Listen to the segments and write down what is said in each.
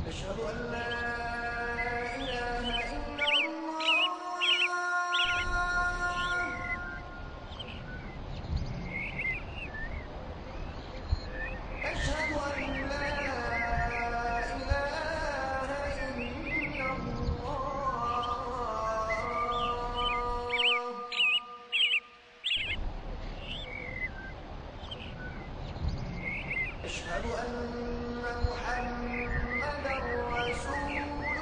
أشهد أن لا إله إلا الله أشهد أن لا إله إلا الله أشهد أن محمدا رسول الله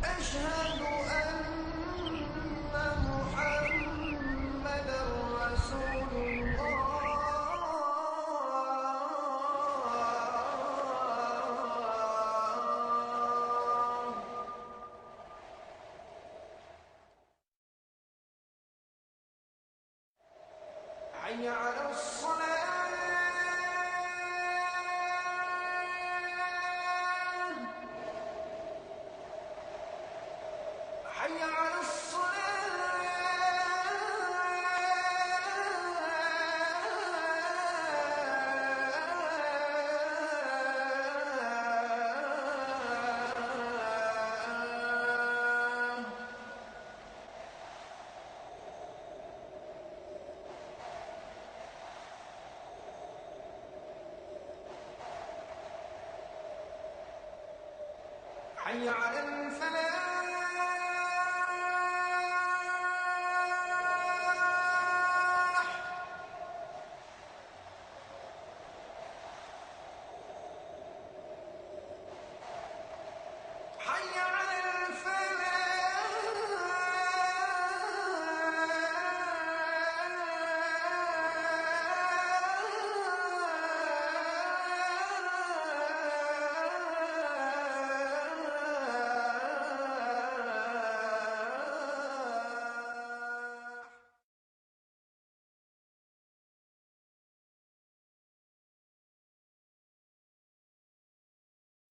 أشهد أن محمدا رسول الله حي على الصلاة حي على الصلاة حي على الفلاح حي على الفلاح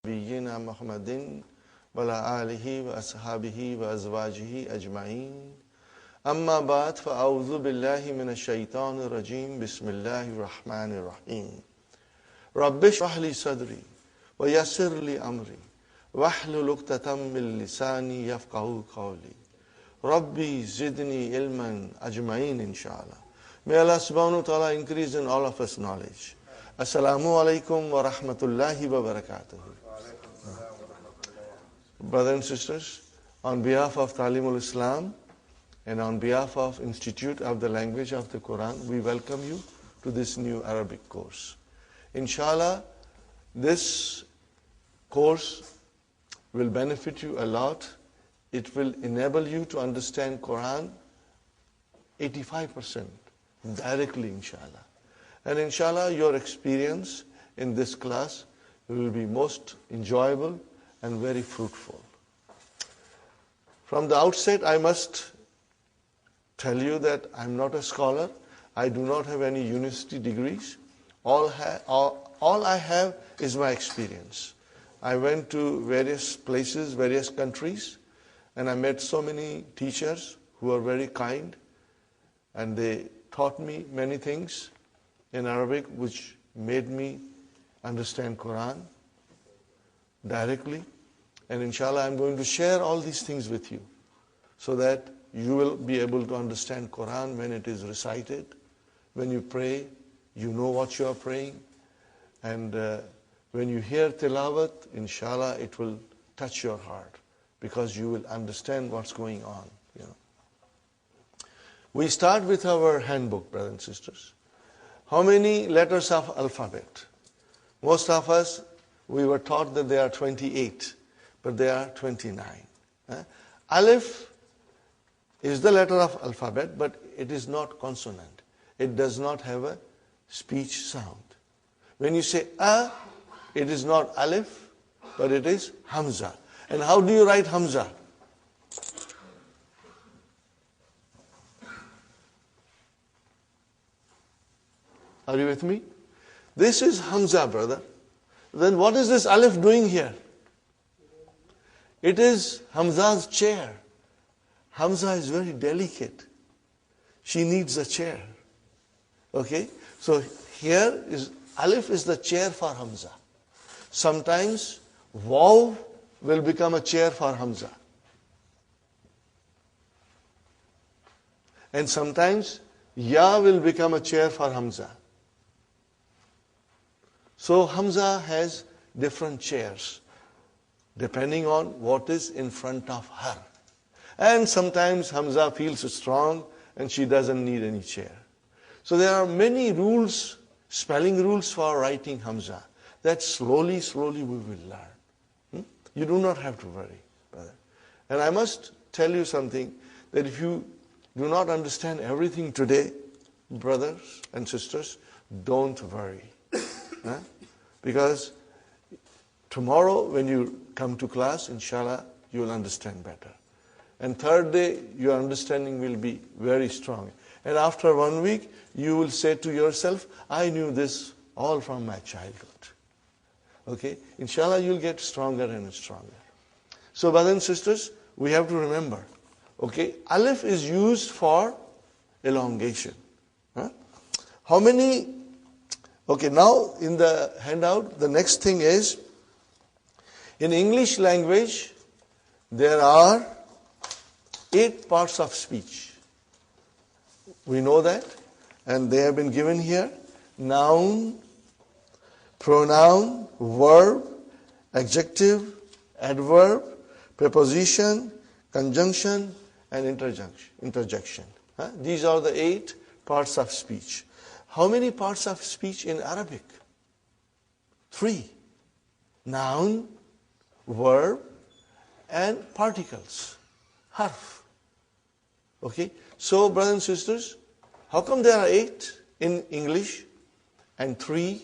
نبينا محمد وعلى آله وأصحابه وأزواجه أجمعين أما بعد فأعوذ بالله من الشيطان الرجيم بسم الله الرحمن الرحيم رب اشرح لي صدري ويسر لي أمري واحلل عقدة من لساني يفقهوا قولي ربي زدني علما أجمعين inshallah. May Allah subhanahu wa ta'ala increase in all of us knowledge. Assalamu alaikum wa rahmatullahi wa barakatuh. Brothers and sisters, on behalf of Talimul Islam and on behalf of Institute of the Language of the Quran, we welcome you to this new Arabic course. Inshallah, this course will benefit you a lot. It will enable you to understand Quran 85% directly, inshallah. And inshallah, your experience in this class will be most enjoyable and very fruitful. From the outset, I must tell you that I'm not a scholar. I do not have any university degrees. All I have is my experience. I went to various places, various countries, and I met so many teachers who are very kind, and they taught me many things in Arabic which made me understand Quran directly. And inshallah, I'm going to share all these things with you so that you will be able to understand Quran when it is recited. When you pray, you know what you are praying. And when you hear tilawat, inshallah, it will touch your heart because you will understand what's going on. We start with our handbook, brothers and sisters. How many letters of alphabet? Most of us, we were taught that there are 28, but there are 29. Alif is the letter of alphabet, but it is not consonant. It does not have a speech sound. When you say a, it is not alif, but it is hamza. And how do you write hamza? Are you with me? This is hamza, brother. Then what is this alif doing here? It is Hamza's chair. Hamza is very delicate. She needs a chair. Okay? So here is alif is the chair for Hamza. Sometimes waw will become a chair for Hamza. And sometimes ya will become a chair for Hamza. So Hamza has different chairs depending on what is in front of her. And sometimes Hamza feels strong and she doesn't need any chair. So there are many rules, spelling rules for writing Hamza that slowly we will learn. You do not have to worry, brother. And I must tell you something, that if you do not understand everything today, brothers and sisters, don't worry. Because tomorrow when you come to class, inshallah, you will understand better. And third day, your understanding will be very strong. And after 1 week, you will say to yourself, I knew this all from my childhood. Okay? Inshallah, you'll get stronger and stronger. So, brothers and sisters, we have to remember, okay, alif is used for elongation. How many? Okay, now in the handout, the next thing is, in English language, there are 8 parts of speech. We know that, and they have been given here. Noun, pronoun, verb, adjective, adverb, preposition, conjunction, and interjection. These are the 8 parts of speech. How many parts of speech in Arabic? 3. Noun, verb, and particles. Harf. Okay? So, brothers and sisters, how come there are 8 in English and 3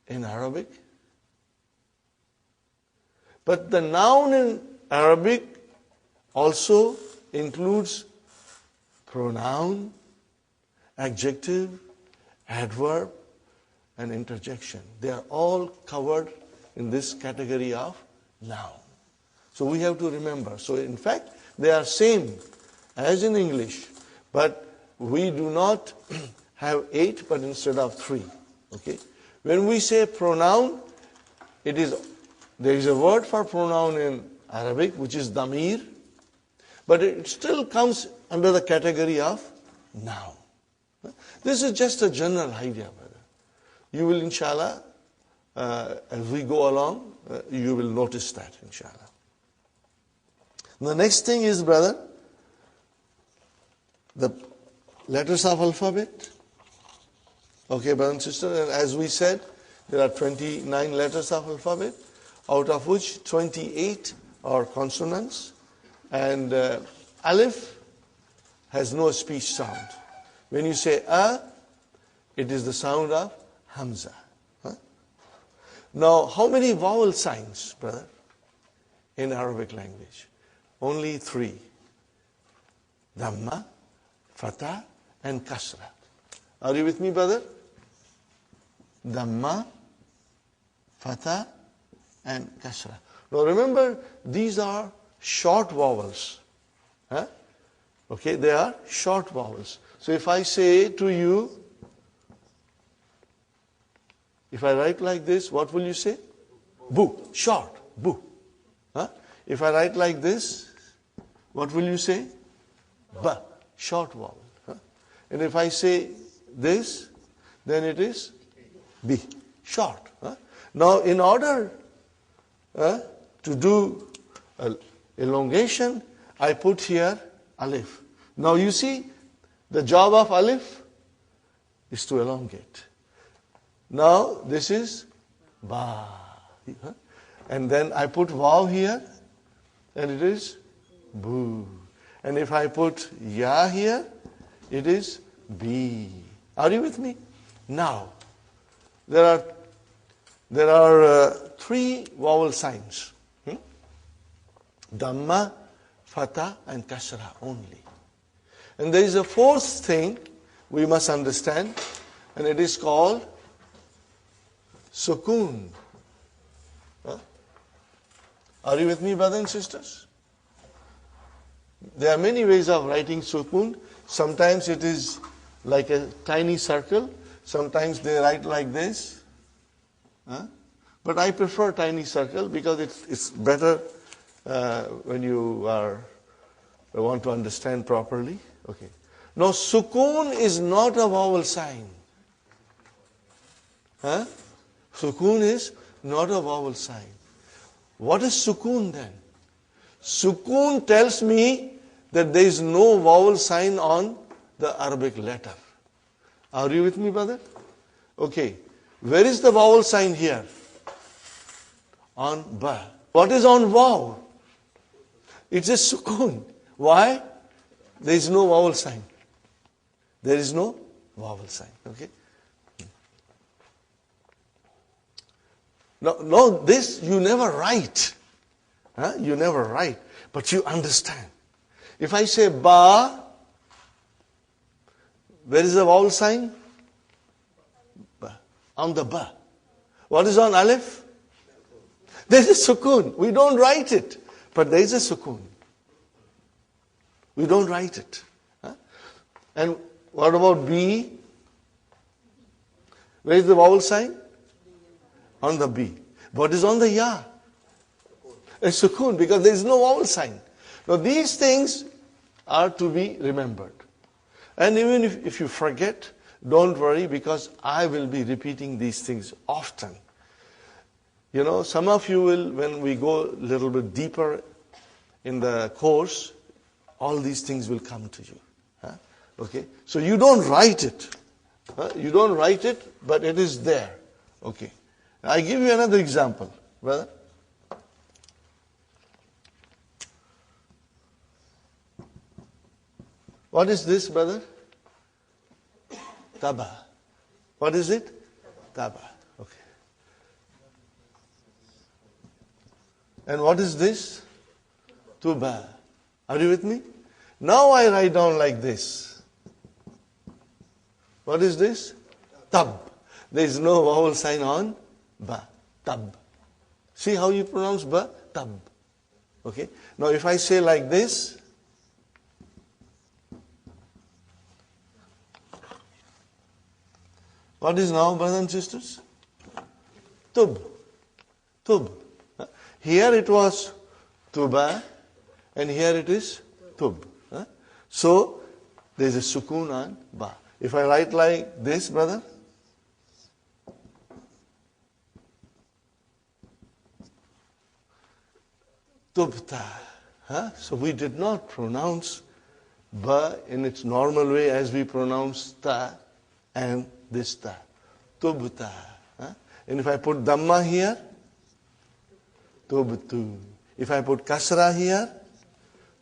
in Arabic? But the noun in Arabic also includes pronoun, adjective, adverb, and interjection. They are all covered in this category of noun. So we have to remember. So in fact, they are same as in English, but we do not have 8, but instead of 3. Okay? When we say pronoun, there is a word for pronoun in Arabic, which is damir, but it still comes under the category of noun. This is just a general idea, brother. You will, inshallah, as we go along, you will notice that, inshallah. The next thing is, brother, the letters of alphabet. Okay, brother and sister, and as we said, there are 29 letters of alphabet, out of which 28 are consonants, and alif has no speech sound. When you say a, it is the sound of hamza. Now, how many vowel signs, brother, in Arabic language? Only 3. Dhamma, fatha, and kasra. Are you with me, brother? Dhamma, fatha, and kasra. Now remember, these are short vowels. Okay, they are short vowels. So if I say to you, if I write like this, what will you say? Bu, short, bu. If I write like this, what will you say? Ba, short vowel. And if I say this, then it is bi, short. Now in order to do elongation, I put here alif. Now you see, the job of alif is to elongate. Now this is ba. And then I put waw here, and it is boo. And if I put ya here, it is bi. Are you with me? Now, there are there are three vowel signs. Dhamma, Fatha and Kasra only. And there is a fourth thing we must understand, and it is called Sukoon. Are you with me, brothers and sisters? There are many ways of writing Sukoon. Sometimes it is like a tiny circle. Sometimes they write like this. But I prefer tiny circle because it's better when you want to understand properly. Okay. Now, Sukoon is not a vowel sign. Sukoon is not a vowel sign. What is Sukoon then? Sukoon tells me that there is no vowel sign on the Arabic letter. Are you with me, brother? Okay. Where is the vowel sign here? On ba. What is on vav? It's a Sukoon. Why? There is no vowel sign. There is no vowel sign. Okay. No, this you never write. You never write, but you understand. If I say ba, where is the vowel sign? Ba. On the ba. What is on alif? There is a sukoon. We don't write it, but there is a sukoon. We don't write it. And what about B? Where is the vowel sign? On the B. What is on the ya? A sukoon, because there is no vowel sign. Now these things are to be remembered. And even if you forget, don't worry, because I will be repeating these things often. You know, some of you will, when we go a little bit deeper in the course, all these things will come to you. Okay? So you don't write it. You don't write it, but it is there. Okay. I give you another example, brother. What is this, brother? Taba. What is it? Taba. Okay. And what is this? Tuba. Are you with me? Now I write down like this. What is this? Tab. There is no vowel sign on ba. Tab. See how you pronounce ba? Tab. Okay. Now if I say like this, what is now, brothers and sisters? Tub. Tub. Here it was tuba, and here it is tub. So there is a sukoon on ba. If I write like this, brother, tubta. So we did not pronounce ba in its normal way as we pronounce ta and this ta. Tubta. And if I put dhamma here, tubtu. If I put kasra here,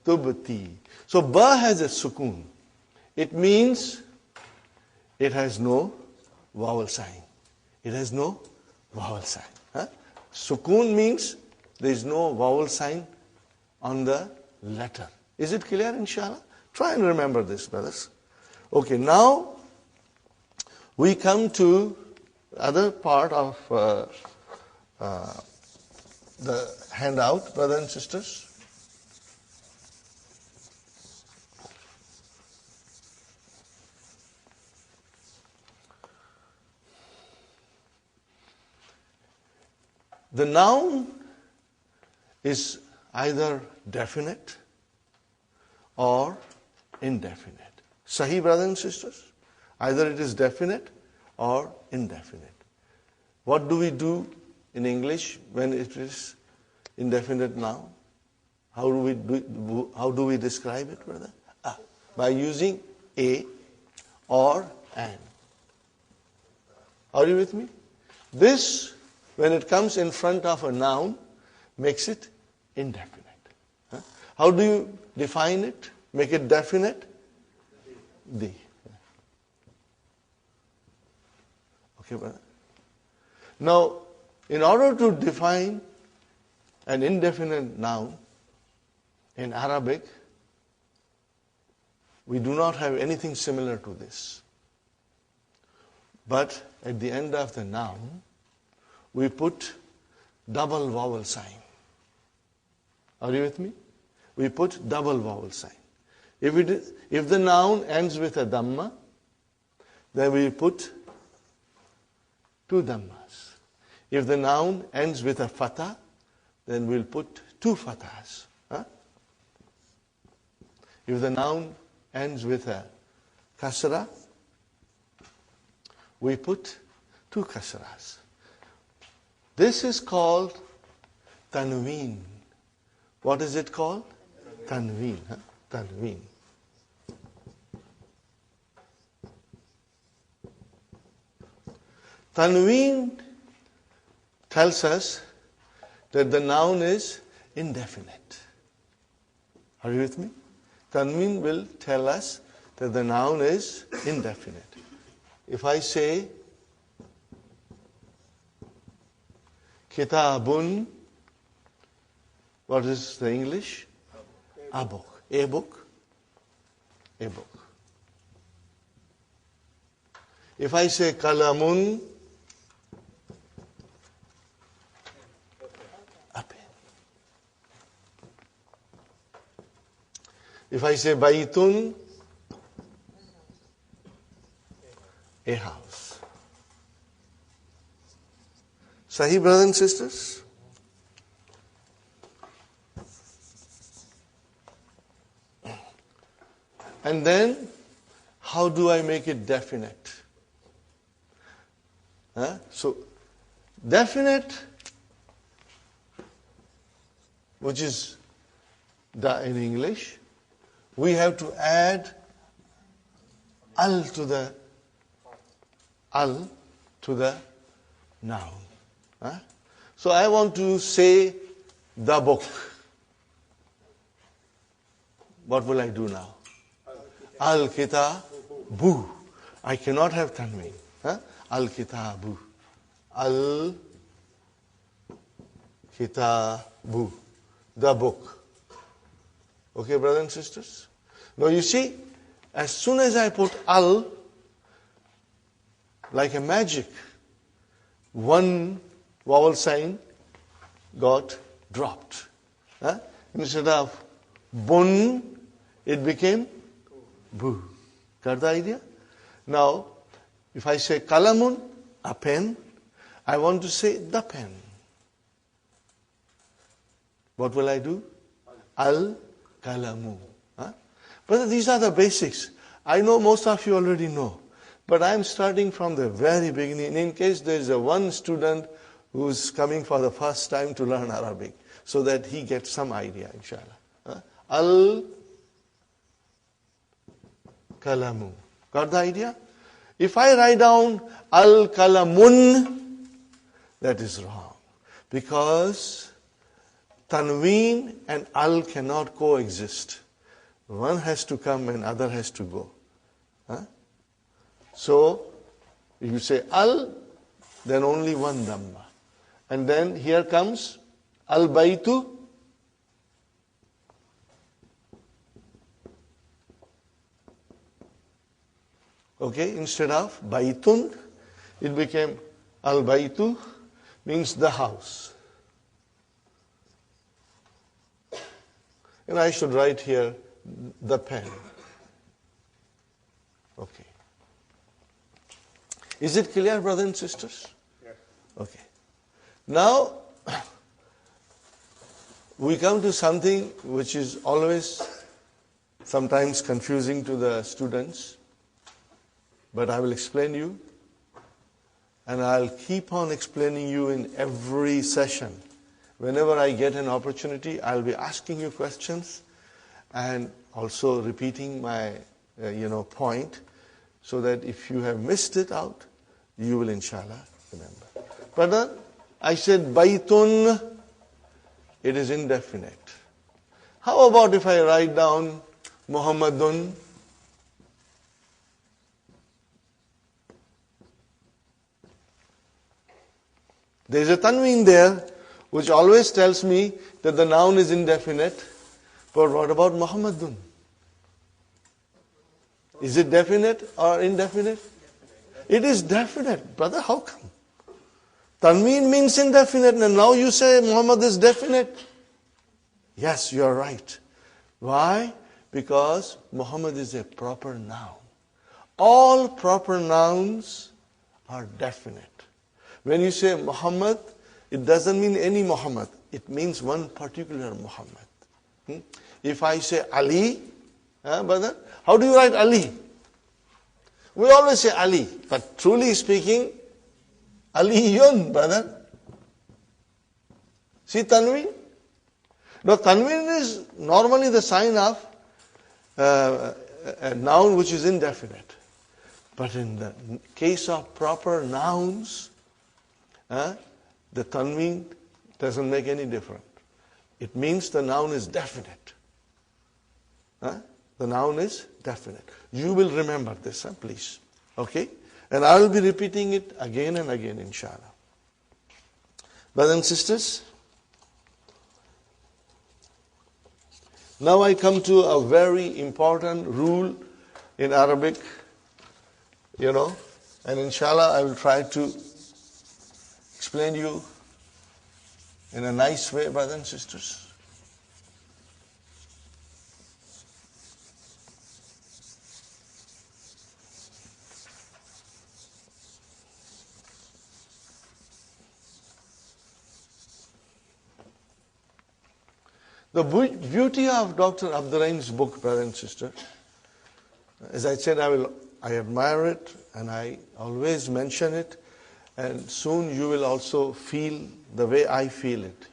tubti. So ba has a sukoon. It means it has no vowel sign. It has no vowel sign. Sukoon means there is no vowel sign on the letter. Is it clear, inshallah? Try and remember this, brothers. Okay, now we come to other part of the handout, brothers and sisters. The noun is either definite or indefinite. Sahih, brothers and sisters? Either it is definite or indefinite. What do we do in English when it is indefinite noun? How do we describe it, brother? By using a or an. Are you with me? This, when it comes in front of a noun, makes it indefinite. How do you define it? Make it definite? The. Okay, brother. Now, In order to define an indefinite noun in Arabic, we do not have anything similar to this. But at the end of the noun, we put double vowel sign. Are you with me? We put double vowel sign. If the noun ends with a dhamma, then we put two dhammas. If the noun ends with a fatha, then we'll put two fathas. Huh? If the noun ends with a kasra, we put two kasras. This is called tanween. What is it called? Tanween. Huh? Tanween. Tanween tells us that the noun is indefinite. Are you with me? Tanween will tell us that the noun is indefinite. If I say kitabun, what is the English? A book. A book. A book. If I say kalamun, a pen. If I say baitun, a house. Sahih, brothers and sisters? And then, how do I make it definite? So, definite, which is da in English, we have to add al to the noun. So I want to say the book. What will I do now? Al-kitabu. I cannot have tanween. Al-kitabu. Al-kitabu. The book. Okay, brothers and sisters? Now you see, as soon as I put al, like a magic, one vowel sign got dropped. Instead of bun, it became bu. Got the idea? Now, if I say kalamun, a pen, I want to say the pen. What will I do? Al-kalamu. But these are the basics. I know most of you already know. But I'm starting from the very beginning in case there is one student who's coming for the first time to learn Arabic, so that he gets some idea, inshallah. Al-kalamu. Got the idea? If I write down al-kalamun, that is wrong. Because tanween and al cannot coexist. One has to come and other has to go. So, if you say al, then only one dhamma. And then here comes al-baitu. Okay, instead of baitun, it became al-baitu, means the house. And I should write here the pen. Okay. Is it clear, brothers and sisters? Yes. Okay. Now, we come to something which is always sometimes confusing to the students, but I will explain you, and I'll keep on explaining you in every session. Whenever I get an opportunity, I'll be asking you questions and also repeating my point, so that if you have missed it out, you will inshallah remember. But I said baitun, it is indefinite. How about if I write down Muhammadun? There is a tanween there, which always tells me that the noun is indefinite. But what about Muhammadun? Is it definite or indefinite? It is definite. Brother, how come? Tanween means indefinite, and now you say Muhammad is definite. Yes, you are right. Why? Because Muhammad is a proper noun. All proper nouns are definite. When you say Muhammad, it doesn't mean any Muhammad. It means one particular Muhammad. If I say Ali, brother, how do you write Ali? We always say Ali, but truly speaking, Aliyun, brother. See Tanween? Now Tanween is normally the sign of a noun which is indefinite. But in the case of proper nouns, the Tanween doesn't make any difference. It means the noun is definite. The noun is definite. You will remember this, please. Okay? And I will be repeating it again and again, inshallah. Brothers and sisters, now I come to a very important rule in Arabic, and inshallah I will try to explain you in a nice way, brothers and sisters. The beauty of Dr. Abdurrahim's book, brother and sister, as I said, I admire it and I always mention it, and soon you will also feel the way I feel it,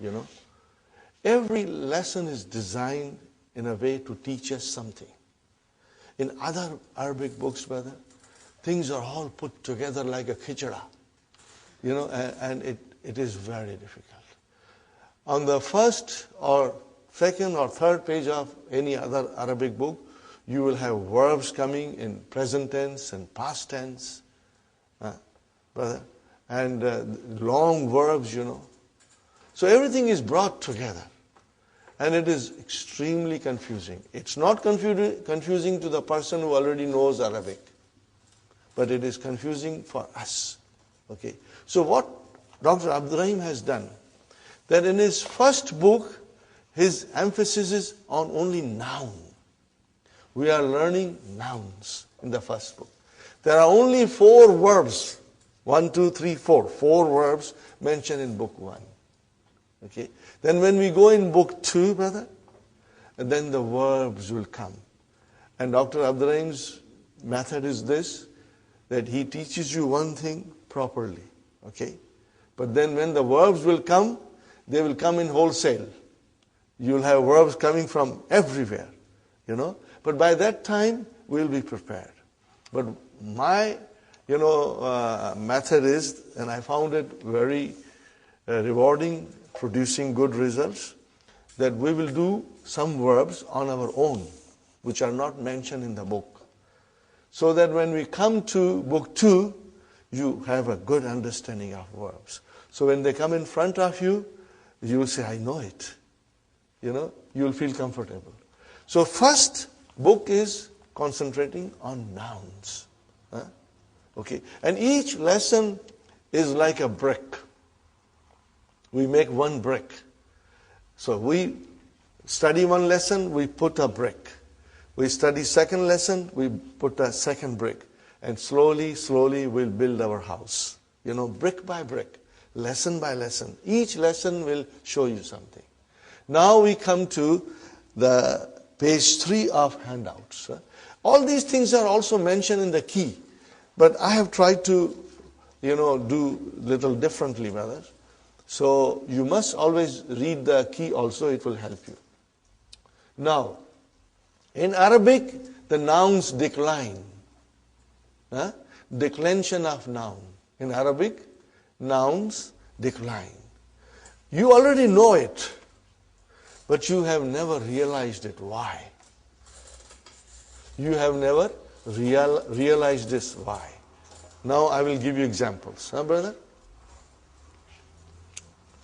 Every lesson is designed in a way to teach us something. In other Arabic books, brother, things are all put together like a khichda, and it is very difficult. On the first or second or third page of any other Arabic book, you will have verbs coming in present tense and past tense, brother, and long verbs, So everything is brought together, and it is extremely confusing. It's not confusing to the person who already knows Arabic, but it is confusing for us. Okay. So what Dr. Abdurrahim has done, that in his first book, his emphasis is on only noun. We are learning nouns in the first book. There are only 4 verbs. 1, 2, 3, 4. 4 verbs mentioned in book 1. Okay. Then when we go in book 2, brother, then the verbs will come. And Dr. Abdurrahim's method is this, that he teaches you one thing properly. Okay. But then when the verbs will come, they will come in wholesale. You'll have verbs coming from everywhere, But by that time, we'll be prepared. But my, method is, and I found it very rewarding, producing good results, that we will do some verbs on our own, which are not mentioned in the book. So that when we come to book 2, you have a good understanding of verbs. So when they come in front of you, you will say, I know it. You will feel comfortable. So first book is concentrating on nouns. Okay. And each lesson is like a brick. We make one brick. So we study one lesson, we put a brick. We study second lesson, we put a second brick. And slowly, slowly we'll build our house. Brick by brick, lesson by lesson. Each lesson will show you something. Now we come to the page 3 of handouts. All these things are also mentioned in the key. But I have tried to, do little differently, brothers. So you must always read the key also, it will help you. Now, in Arabic, the nouns decline. Declension of noun. In Arabic, nouns decline. You already know it, but you have never realized it. Why? You have never realized this. Why? Now I will give you examples. Brother?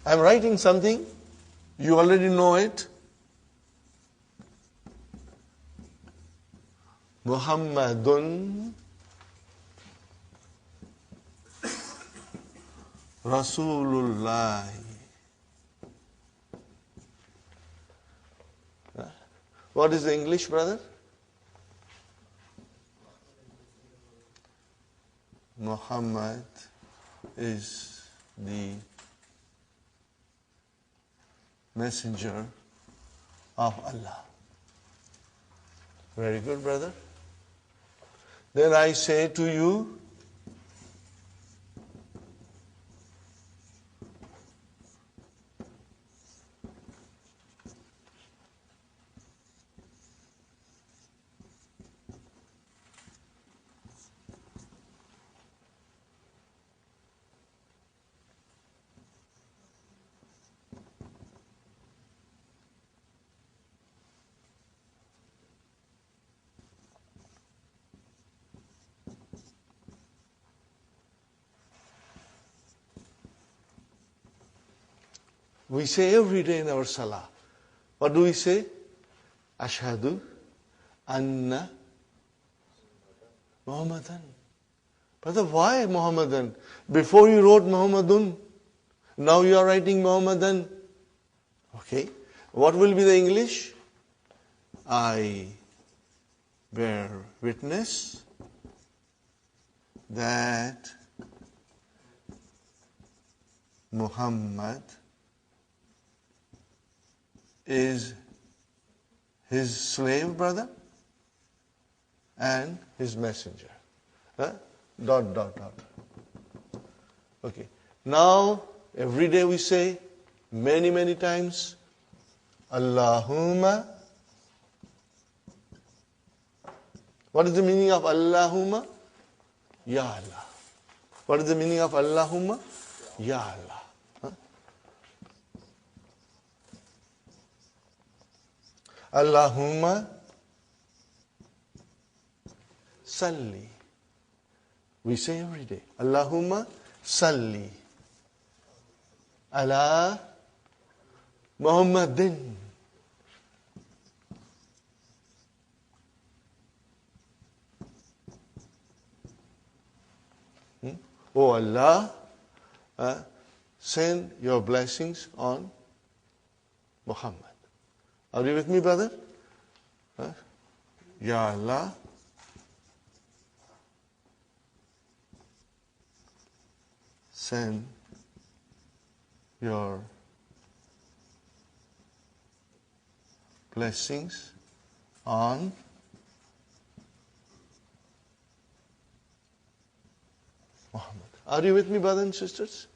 I'm writing something, you already know it. Muhammadun Rasulullah. What is the English, brother? Muhammad is the messenger of Allah. Very good, brother. Then I say to you, we say every day in our salah. What do we say? Ashhadu anna Muhammadan. Brother, why Muhammadan? Before you wrote Muhammadun, now you are writing Muhammadan. Okay. What will be the English? I bear witness that Muhammad is his slave, brother, and his messenger. Huh? Dot, dot, dot. Okay. Now, every day we say, many, many times, Allahumma. What is the meaning of Allahumma? Ya Allah. What is the meaning of Allahumma? Ya Allah. Allahumma salli. We say every day, Allahumma salli ala Muhammadin. Oh Allah, send your blessings on Muhammad. Are you with me, brother? Ya Allah, send your blessings on Muhammad. Are you with me, brothers and sisters?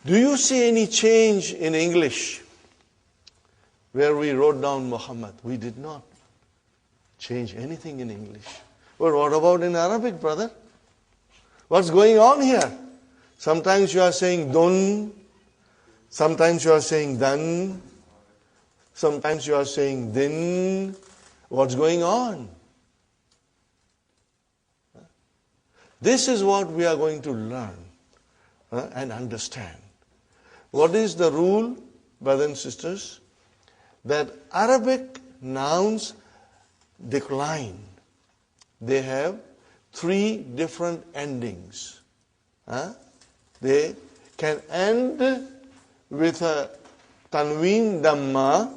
Do you see any change in English where we wrote down Muhammad? We did not change anything in English. But what about in Arabic, brother? What's going on here? Sometimes you are saying dun, sometimes you are saying dan, sometimes you are saying din. What's going on? This is what we are going to learn and understand. What is the rule, brothers and sisters? That Arabic nouns decline. They have 3 different endings. They can end with a tanween dhamma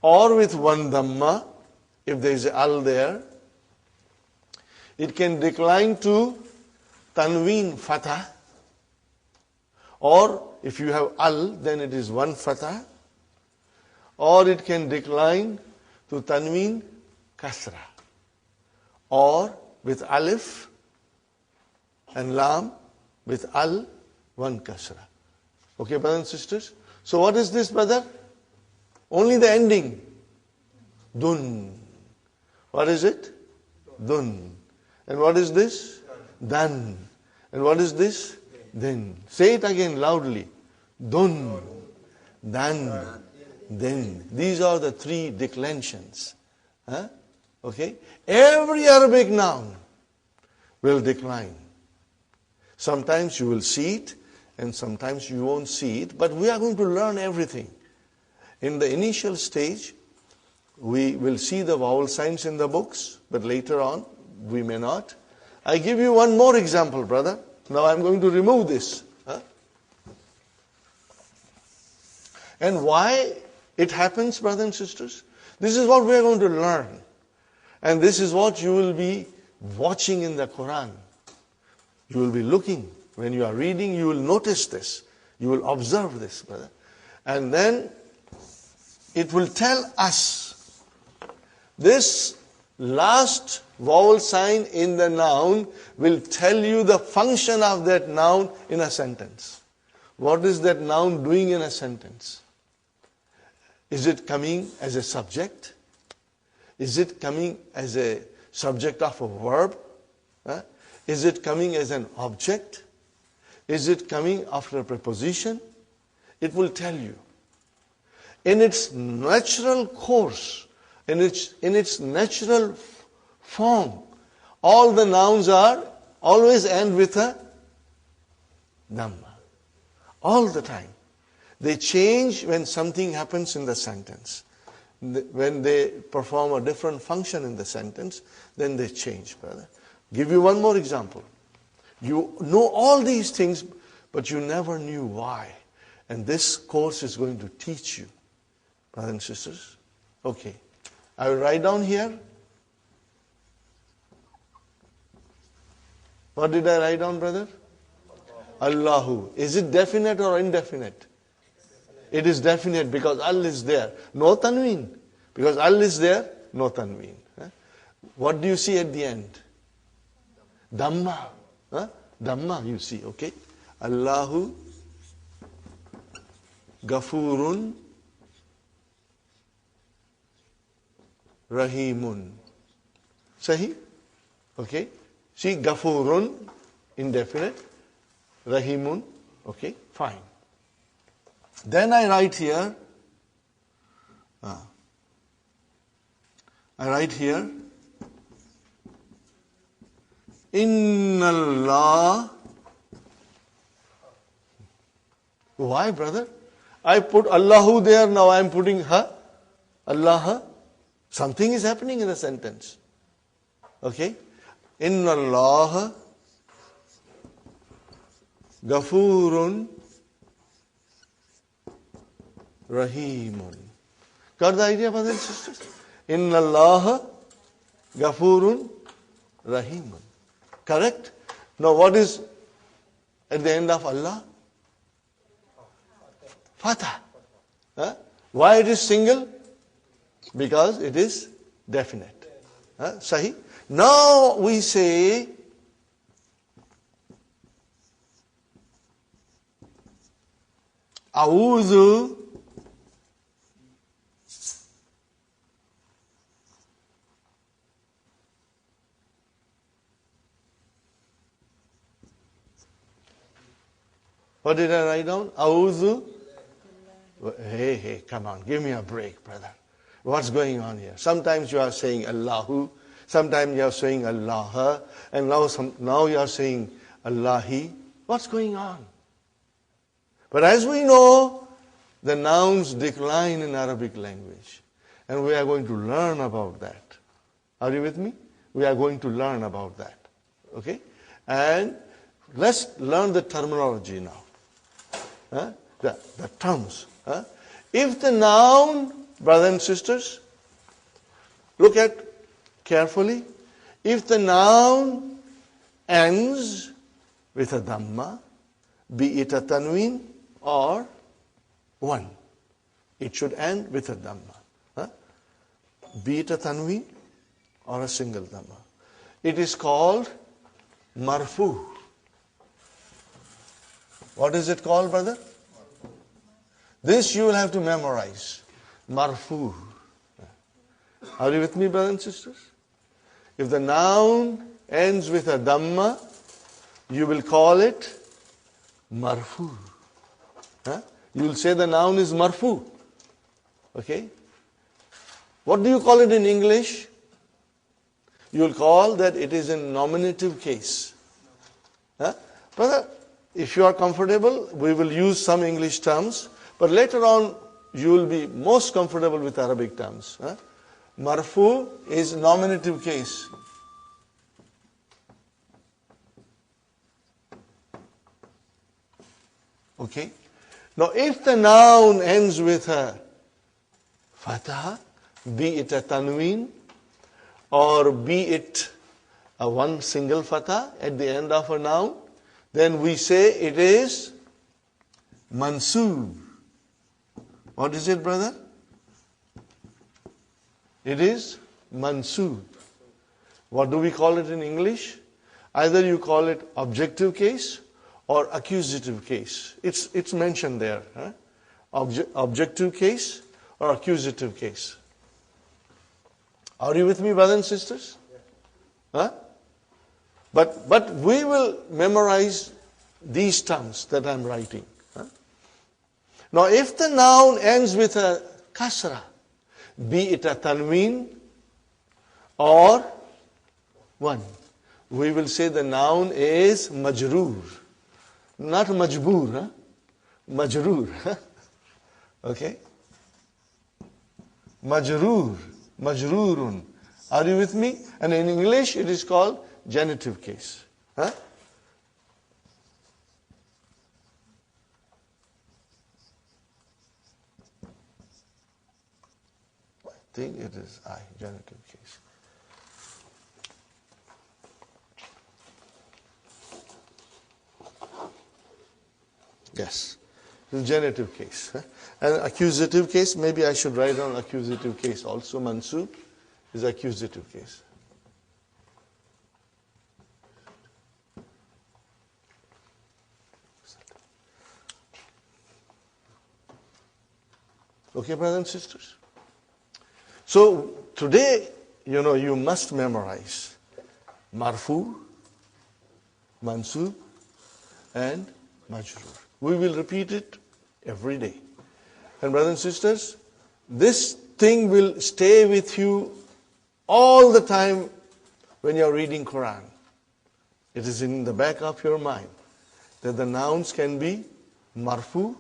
or with one dhamma if there is a al there. It can decline to tanween fatah, or if you have al, then it is one fatah, or it can decline to tanween kasra, or with alif and lam, with al, one kasra. Okay, brothers and sisters? So what is this, brother? Only the ending. Dun. What is it? Dun. And what is this? Dan. And what is this? Then. Say it again loudly. Dun. Dan. Then. These are the 3 declensions. Okay? Every Arabic noun will decline. Sometimes you will see it, and sometimes you won't see it, but we are going to learn everything. In the initial stage, we will see the vowel signs in the books, but later on, we may not. I give you one more example, brother. Now I'm going to remove this. And why it happens, brothers and sisters? This is what we are going to learn. And this is what you will be watching in the Quran. You will be looking. When you are reading, you will notice this. You will observe this, brother. And then it will tell us this last vowel sign in the noun will tell you the function of that noun in a sentence. What is that noun doing in a sentence? Is it coming as a subject? Is it coming as a subject of a verb? Is it coming as an object? Is it coming after a preposition? It will tell you. In its natural course, in its natural form, all the nouns are always end with a dhamma. All the time. They change when something happens in the sentence. When they perform a different function in the sentence, then they change, brother. Give you one more example. You know all these things, but you never knew why. And this course is going to teach you, brothers and sisters. Okay. I will write down here. What did I write down, brother? Allahu. Is it definite or indefinite? It is definite because Al is there. No tanween. Because Al is there, no tanween. What do you see at the end? Dhamma. Dhamma you see, okay? Allahu Gafurun Rahimun. Sahi? Okay? See, Gafurun, indefinite. Rahimun, okay? Fine. Then I write here, Inna Allah. Why, brother? I put Allahu there, now I am putting ha, Allah. Something is happening in the sentence. Okay? Inna Allah Gafurun Rahimun. Got the idea, brothers and sisters? Inna Allah Gafurun Rahimun. Correct? Now what is at the end of Allah? Fatah. Why it is single? Because it is definite. Sahi? Now we say A'udhu What did I write down? A'udhu. Hey, come on, give me a break, brother. What's going on here? Sometimes you are saying Allahu, sometimes you are saying Allah, and now you are saying Allahi. What's going on? But as we know, the nouns decline in Arabic language. And we are going to learn about that. Are you with me? We are going to learn about that. Okay? And let's learn the terminology now. The terms. If the noun, brothers and sisters, look at carefully. If the noun ends with a dhamma, be it a tanween or one, it should end with a dhamma. Be it a tanween or a single dhamma. It is called marfu. What is it called, brother? This you will have to memorize. Marfu. Are you with me, brothers and sisters? If the noun ends with a dhamma, you will call it marfu. You will say the noun is marfu. Okay? What do you call it in English? You will call that it is in nominative case. Brother, if you are comfortable, we will use some English terms, but later on you will be most comfortable with Arabic terms. Marfu is nominative case. Okay. Now if the noun ends with a fatha, be it a tanween or be it a one single fatha at the end of a noun, then we say it is mansoob. What is it, brother? It is mansoob. What do we call it in English? Either you call it objective case or accusative case. It's mentioned there. Objective case or accusative case. Are you with me, brothers and sisters? Huh? But we will memorize these terms that I'm writing. Now if the noun ends with a kasra, be it a tanween or one, we will say the noun is majroor. Not majboor, majroor. Okay? Majroor, majroorun. Are you with me? And in English it is called genitive case. I think it is genitive case. Yes, the genitive case. And accusative case, maybe I should write down accusative case also. Mansoob is accusative case. Okay, brothers and sisters? So today, you must memorize marfu, mansoob, and majroor. We will repeat it every day. And brothers and sisters, this thing will stay with you all the time when you are reading Quran. It is in the back of your mind that the nouns can be marfu,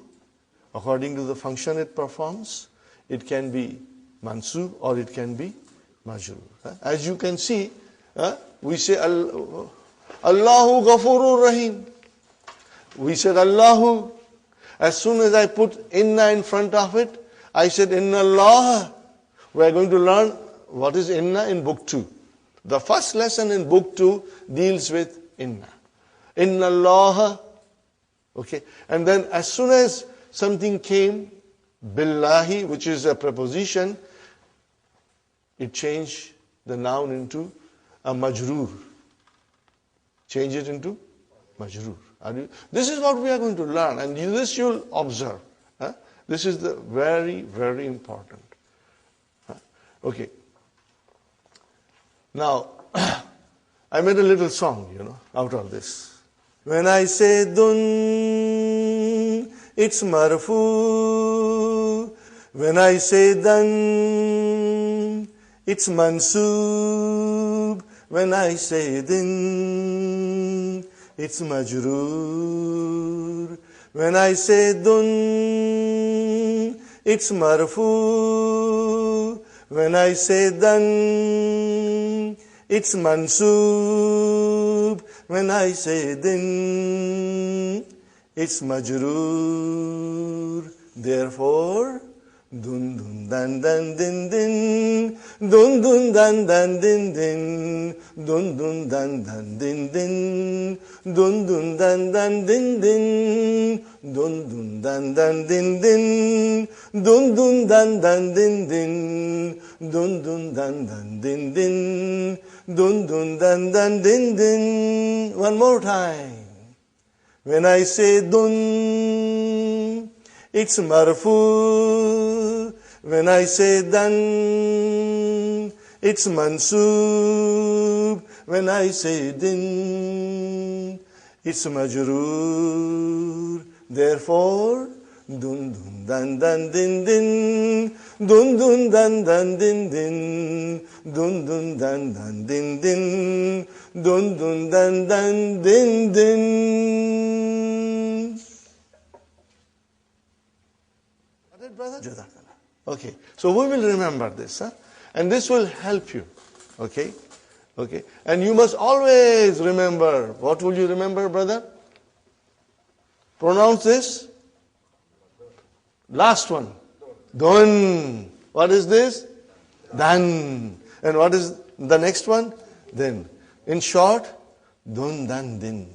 according to the function it performs. It can be mansoob or it can be majroor. As you can see, we say Allahu Ghafurur Rahim. We said Allahu. As soon as I put inna in front of it, I said inna Allah. We are going to learn what is inna in book 2. The first lesson in book 2 deals with inna. Inna Allah. Okay. And then as soon as something came, billahi, which is a preposition, it changed the noun into a majroor. Change it into majroor. This is what we are going to learn, and this you'll observe. This is the very, very important. Okay. Now, I made a little song, out of this. When I say dun, it's marfu. When I say dan, it's mansoob. When I say din, it's majroor. When I say dun, it's marfu. When I say dan, it's mansoob. When I say din, it's majroor. Therefore, dun dun dan dan din din, dun dun dan dan din din, dun dun dan dan din din, dun dun dan dan din din, dun dun dan dan din din, dun dun dan dan din din, dun dun dan dan din din, dun dun dan dan din din. One more time. When I say dun, it's marfu. When I say dan, it's mansoob. When I say din, it's majroor. Therefore, dun dun dan dan din din, dun dun dan dan din din, dun dun dan dan din din, dun dun dan dan din din. it, brother? Jazakallah. Okay. So we will remember this, huh? And this will help you. Okay? Okay. And you must always remember. What will you remember, brother? Pronounce this. Last one. Dun. What is this? Dan. And what is the next one? Then. In short, dun dan din.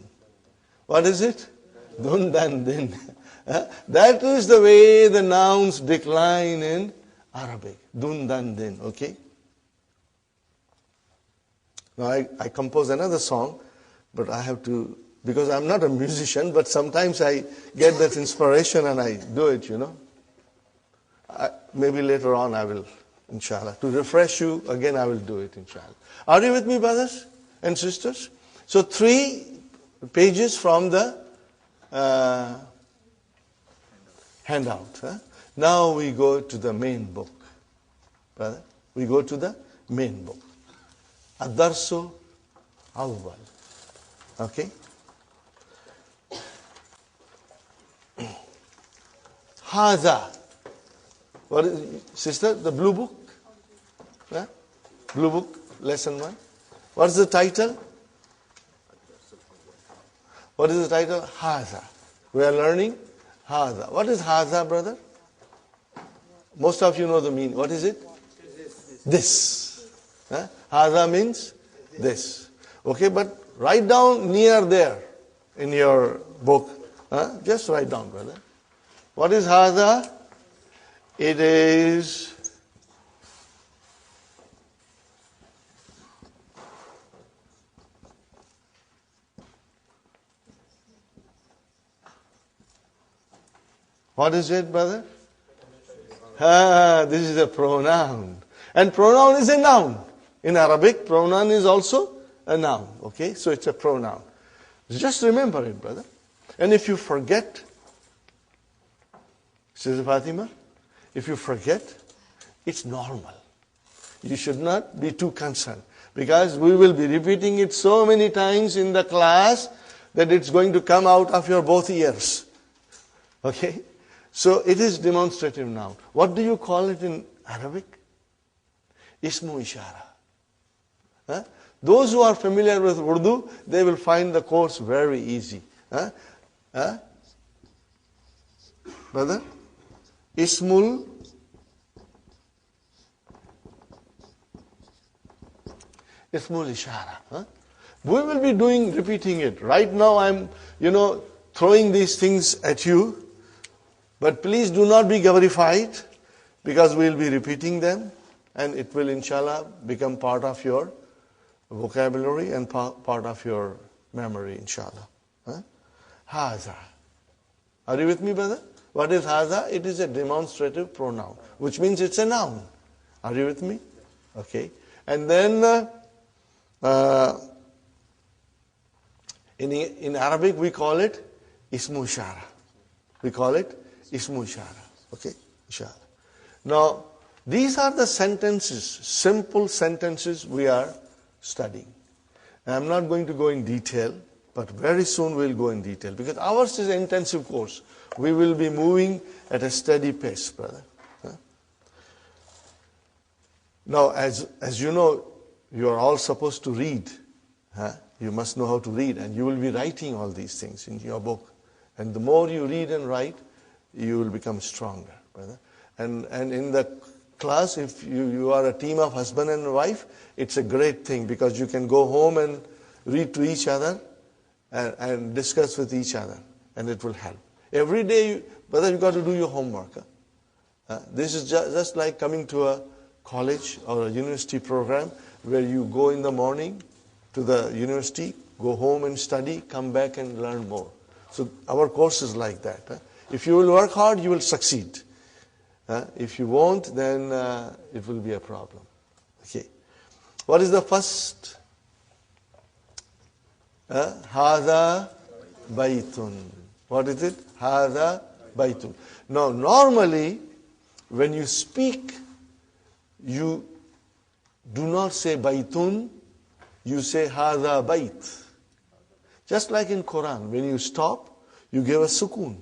What is it? Dun dan din. That is the way the nouns decline in Arabic. Dun dan din. Okay? Now I compose another song, but I have to, because I'm not a musician, but sometimes I get that inspiration and I do it, you know. Maybe later on I will, inshallah. To refresh you, again I will do it, inshallah. Are you with me, brothers and sisters? So 3 pages from the handout. Huh? Now we go to the main book. Brother, we go to the main book. Ad-Darsu Awwal. Okay? Haza. What is, sister, the blue book? Yeah? Blue book, lesson 1. What is the title? What is the title? Haza. We are learning Haza. What is Haza, brother? Most of you know the meaning. What is it? This. Huh? Haza means this. Okay, but write down near there in your book. Huh? Just write down, brother. What is Haza? It is what is it, brother? This is a pronoun. And pronoun is a noun. In Arabic, pronoun is also a noun. Okay, so it's a pronoun. Just remember it, brother. And if you forget, Sister Fatima, if you forget, it's normal. You should not be too concerned. Because we will be repeating it so many times in the class that it's going to come out of your both ears. Okay? So it is demonstrative noun. What do you call it in Arabic? Ismu ishara. Huh? Those who are familiar with Urdu, they will find the course very easy. Huh? Huh? Brother? Ismul ishara. Huh? We will be repeating it. Right now I'm, throwing these things at you. But please do not be gabarified, because we will be repeating them. And it will, inshallah, become part of your vocabulary and part of your memory, inshallah. Huh? Haza. Are you with me, brother? What is haza? It is a demonstrative pronoun, which means it's a noun. Are you with me? Okay. And then in Arabic we call it ismu ishara. We call it ismu ishara. Okay? Inshallah. Now, these are the sentences, simple sentences we are studying. And I'm not going to go in detail, but very soon we'll go in detail, because ours is an intensive course. We will be moving at a steady pace, brother. Huh? Now, as you know, you are all supposed to read. Huh? You must know how to read, and you will be writing all these things in your book. And the more you read and write, you will become stronger, brother. And in the class, if you are a team of husband and wife, it's a great thing, because you can go home and read to each other and discuss with each other, and it will help. Every day, brother, you got to do your homework. This is just like coming to a college or a university program where you go in the morning to the university, go home and study, come back and learn more. So our course is like that. If you will work hard, you will succeed. If you won't, then it will be a problem. Okay. What is the first? Hada baytun. What is it? Hada baytun. Now, normally, when you speak, you do not say baytun, you say hada bayt. Just like in Quran, when you stop, you give a sukoon.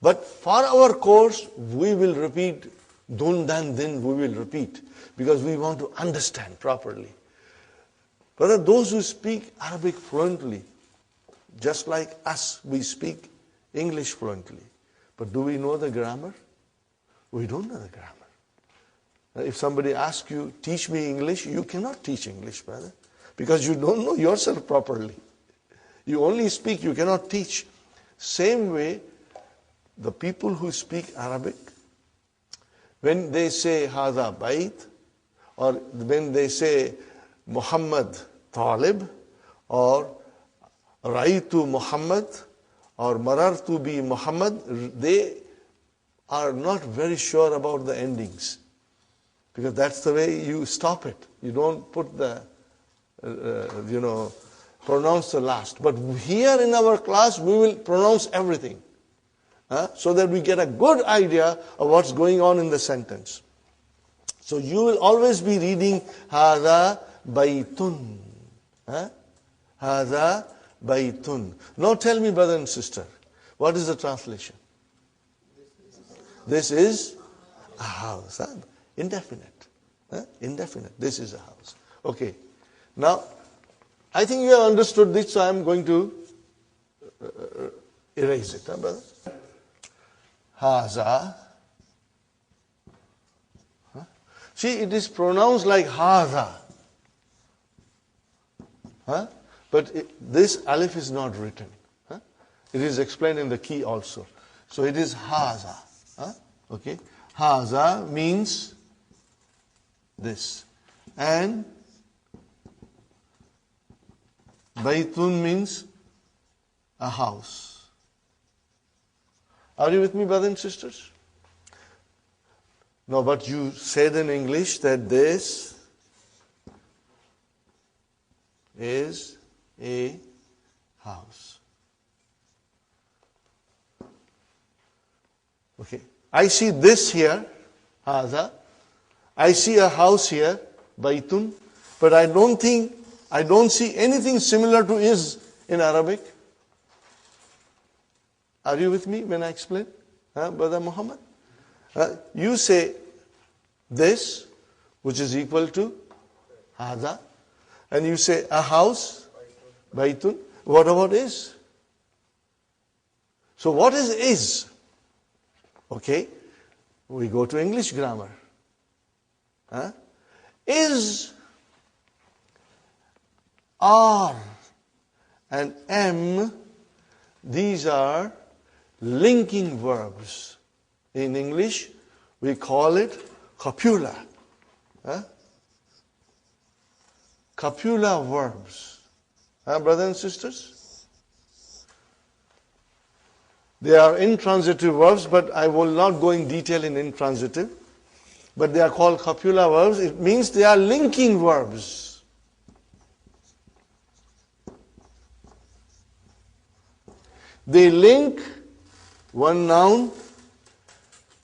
But for our course, we will repeat dun, dan, din, we will repeat because we want to understand properly. But those who speak Arabic fluently, just like us, we speak English fluently. But do we know the grammar? We don't know the grammar. If somebody asks you, teach me English, you cannot teach English, brother, because you don't know yourself properly. You only speak, you cannot teach. Same way, the people who speak Arabic, when they say Hada Bait, or when they say Muhammad Talib, or Raitu Muhammad, or Marartu bi Muhammad, they are not very sure about the endings. Because that's the way you stop it. You don't put the, pronounce the last. But here in our class, we will pronounce everything. So that we get a good idea of what's going on in the sentence. So you will always be reading Hada Baitun. Hada Baitun. Now tell me, brother and sister, what is the translation? This is a house. Indefinite. Indefinite. This is a house. Okay. Now, I think you have understood this, so I am going to erase it, brother? Haza. See, it is pronounced like Haza. But this alif is not written. It is explained in the key also. So it is Haza. Okay. Haza means this. And Baitun means a house. Are you with me, brothers and sisters? No, but you said in English that this is a house. Okay. I see this here, Haza. I see a house here, Baitun, but I don't see anything similar to is in Arabic. Are you with me when I explain? Brother Muhammad? You say this, which is equal to Haza, and you say a house, Baitun. What about is? So what is? Okay, we go to English grammar. Is, are, and am, these are linking verbs. In English, we call it copula. Copula verbs. Brothers and sisters? They are intransitive verbs, but I will not go in detail in intransitive. But they are called copula verbs. It means they are linking verbs. They link one noun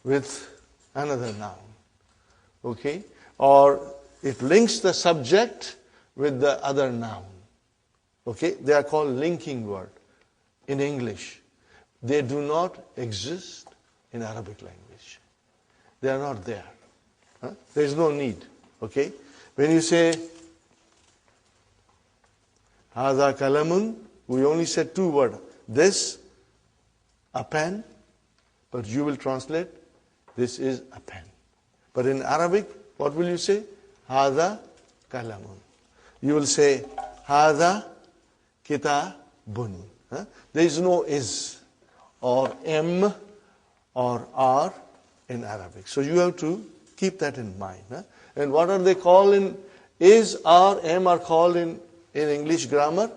with another noun. Okay? Or it links the subject with the other noun. Okay? They are called linking words in English. They do not exist in Arabic language. They are not there. There is no need. Okay? When you say Hada kalamun, we only said two words. This, a pen, but you will translate, this is a pen. But in Arabic, what will you say? Hada kalamun. You will say Hada kitabun. There is no is or am or are in Arabic. So you have to keep that in mind. And what are they called in is, are, am are called in English grammar?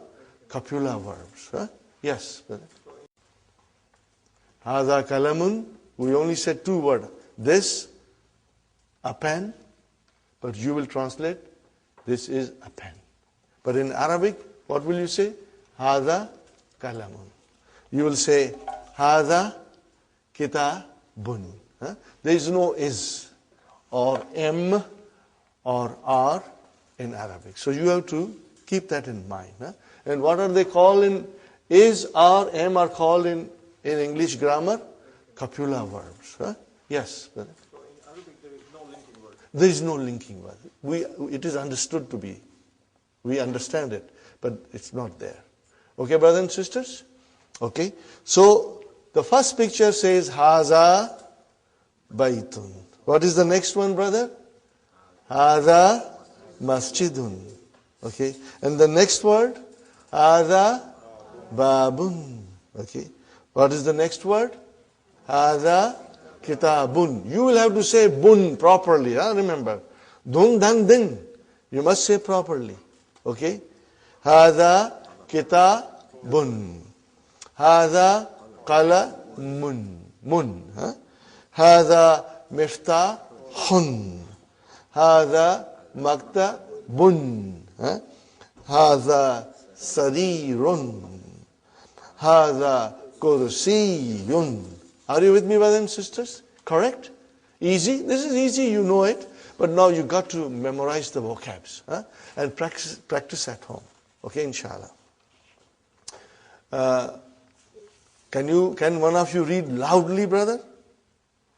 Copula verbs. Yes. Hada kalamun, we only said two words. This, a pen, but you will translate, this is a pen. But in Arabic, what will you say? Hada kalamun. You will say, Hada kitabun. There is no is or am or are in Arabic. So you have to keep that in mind. And what are they called in is, are, am are called in English grammar? copula verbs. Huh? Yes, brother. So in Arabic there is no linking word. There is no linking word. It is understood to be. We understand it, but it's not there. Okay, brothers and sisters? Okay. So the first picture says Haza Baitun. What is the next one, brother? Haza Masjidun. Okay. And the next word? Haza Babun. Okay. What is the next word? Haza Kitabun. You will have to say bun properly. Remember. Dun dan din. You must say properly. Okay. Haza Kitabun. Haza Qalamun. Mun. Haza Miftahun. Haza Maktabun. Haza Sarirun. Haza Kursiyun. Are you with me, brothers and sisters? Correct? Easy? This is easy, you know it. But now you got to memorize the vocabs and practice at home. Okay, inshallah. Can one of you read loudly, brother?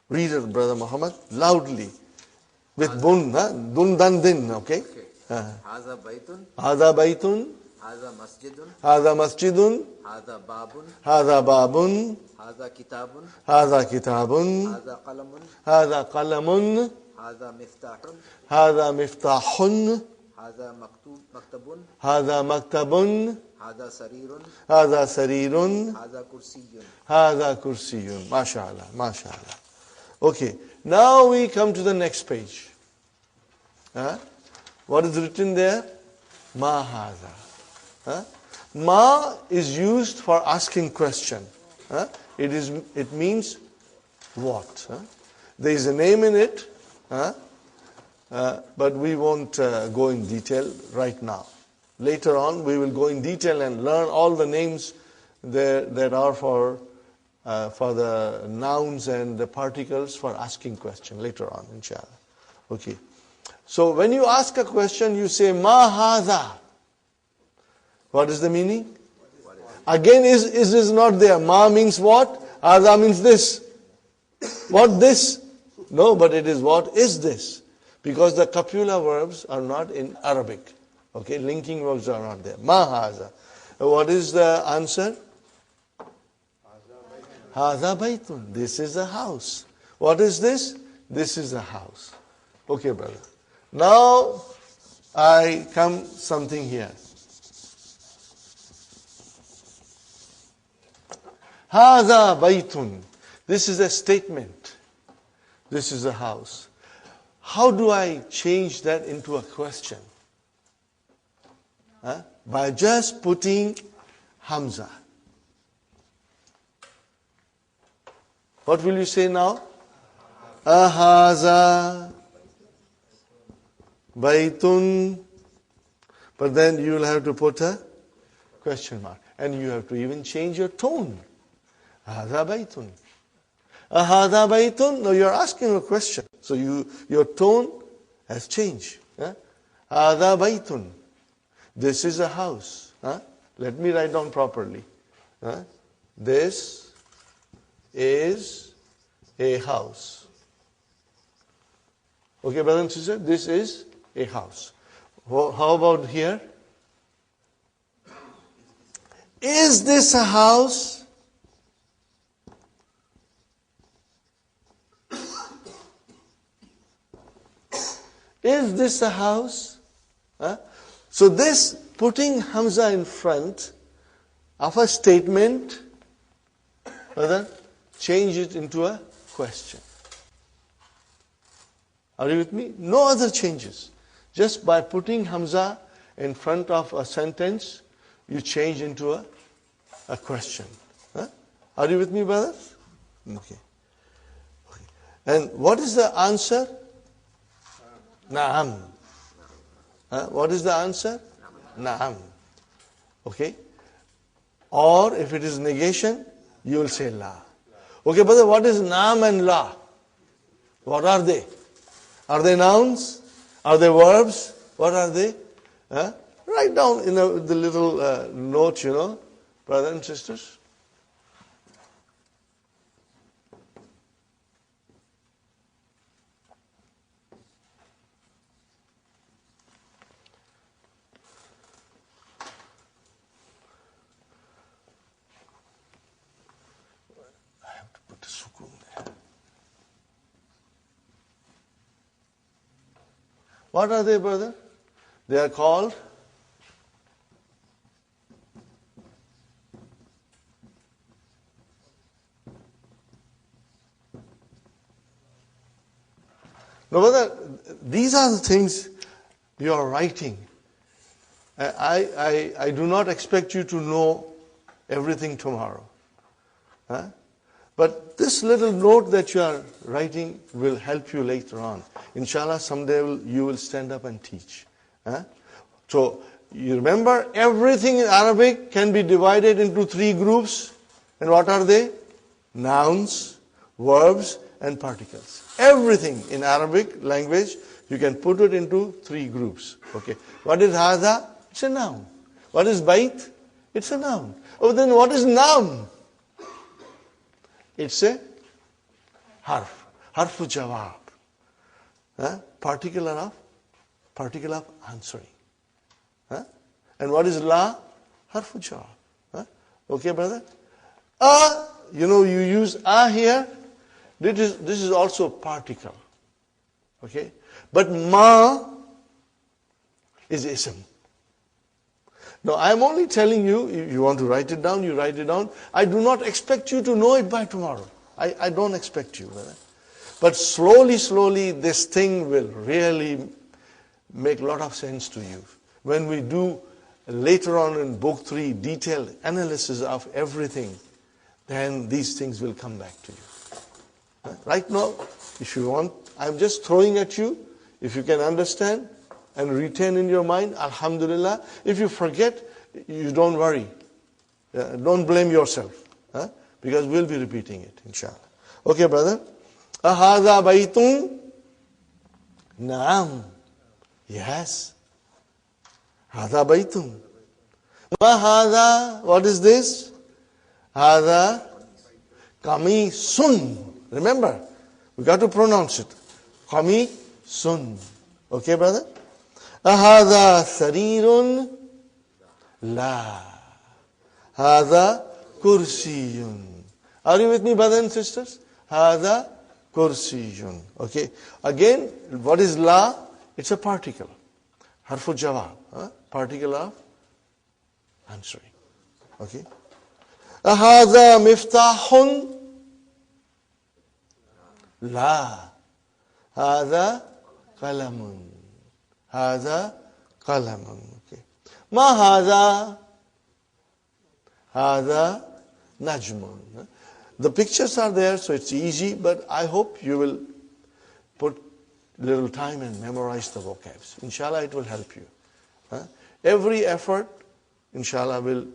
Read it, brother Muhammad, loudly. With bun, dun dan din, okay? Haza Baitun. Haza Baitun. Haza Masjidun. Haza Masjidun. Haza Babun. Haza Babun. Haza Kitabun. Haza Kitabun. Haza Qalamun. Haza Qalamun. Haza Miftahun. Haza Miftahun. Haza Maktabun. Haza Maktabun. Haza Sarirun. Haza Sarirun. Haza Kursiyun. Haza Kursiyun. MashaAllah, MashaAllah. Okay, now we come to the next page. What is written there? Ma haza. Ma is used for asking question. It means what? There is a name in it, but we won't go in detail right now. Later on, we will go in detail and learn all the names that are for the nouns and the particles for asking question later on, inshallah. Okay. So when you ask a question, you say ma hadha. What is the meaning? Again, is not there. Ma means what? Hadha means this. What this? No, but it is what is this? Because the copula verbs are not in Arabic. Okay, linking verbs are not there. Ma hadha. What is the answer? Hadha baytun. This is a house. What is this? This is a house. Okay, brother. Now, I come something here. Hadha baytun. This is a statement. This is a house. How do I change that into a question? By just putting Hamza. What will you say now? Ahaza Baitun. But then you will have to put a question mark. And you have to even change your tone. Ahaza Baitun. Ahaza Baitun. No, you're asking a question. So your tone has changed. Ahaza Baitun. This is a house. Let me write down properly. This is a house. Okay, brother and sister, this is a house. How about here? Is this a house? Is this a house? So this, putting Hamza in front of a statement, brother, change it into a question. Are you with me? No other changes. Just by putting Hamza in front of a sentence, you change into a question. Are you with me, brothers? Okay. And what is the answer? Na'am. What is the answer? Na'am. Okay. Or if it is negation, you will say la. Okay, brother, what is naam and la? What are they? Are they nouns? Are they verbs? What are they? Write down in the little note, brothers and sisters. What are they, brother? They are called no, brother, these are the things you are writing. I do not expect you to know everything tomorrow. Huh? But this little note that you are writing will help you later on. Inshallah, someday you will stand up and teach. Huh? So, you remember, everything in Arabic can be divided into 3 groups. And what are they? Nouns, verbs, and particles. Everything in Arabic language, you can put it into 3 groups. Okay. What is hadha? It's a noun. What is bait? It's a noun. Oh, then what is noun? It's a harf. Harfu jawab. Huh? Particle of answering. Huh? And what is la? Harfu jawab. Huh? Okay, brother? You use here. This is also a particle. Okay? But ma is ism. Now, I am only telling you, if you want to write it down, you write it down. I do not expect you to know it by tomorrow. I don't expect you. Brother. But slowly, this thing will really make a lot of sense to you. When we do later on in book 3, detailed analysis of everything, then these things will come back to you. Right now, if you want, I'm just throwing at you. If you can understand and retain in your mind, alhamdulillah. If you forget, you don't worry. Don't blame yourself. Because we'll be repeating it, inshallah. Okay, brother? Ahadha baytun? Naam. Yes. Hadha baytun. Ma hadha? What is this? Hadha kamisun. Remember, we got to pronounce it. Kamisun. Okay, brother? Ahadha sarirun? La. Hadha kursiyun. Are you with me, brothers and sisters? Hadha kursiyun. Okay. Again, what is la? It's a particle. Harfu jawab. Particle of answering. Okay. Ahadha miftahun? La. Hadha qalamun. Hadha qalamun. Okay. Ma hadha? Hadha najmun. The pictures are there, so it's easy, but I hope you will put little time and memorize the vocabs. Inshallah, it will help you. Every effort, inshallah, will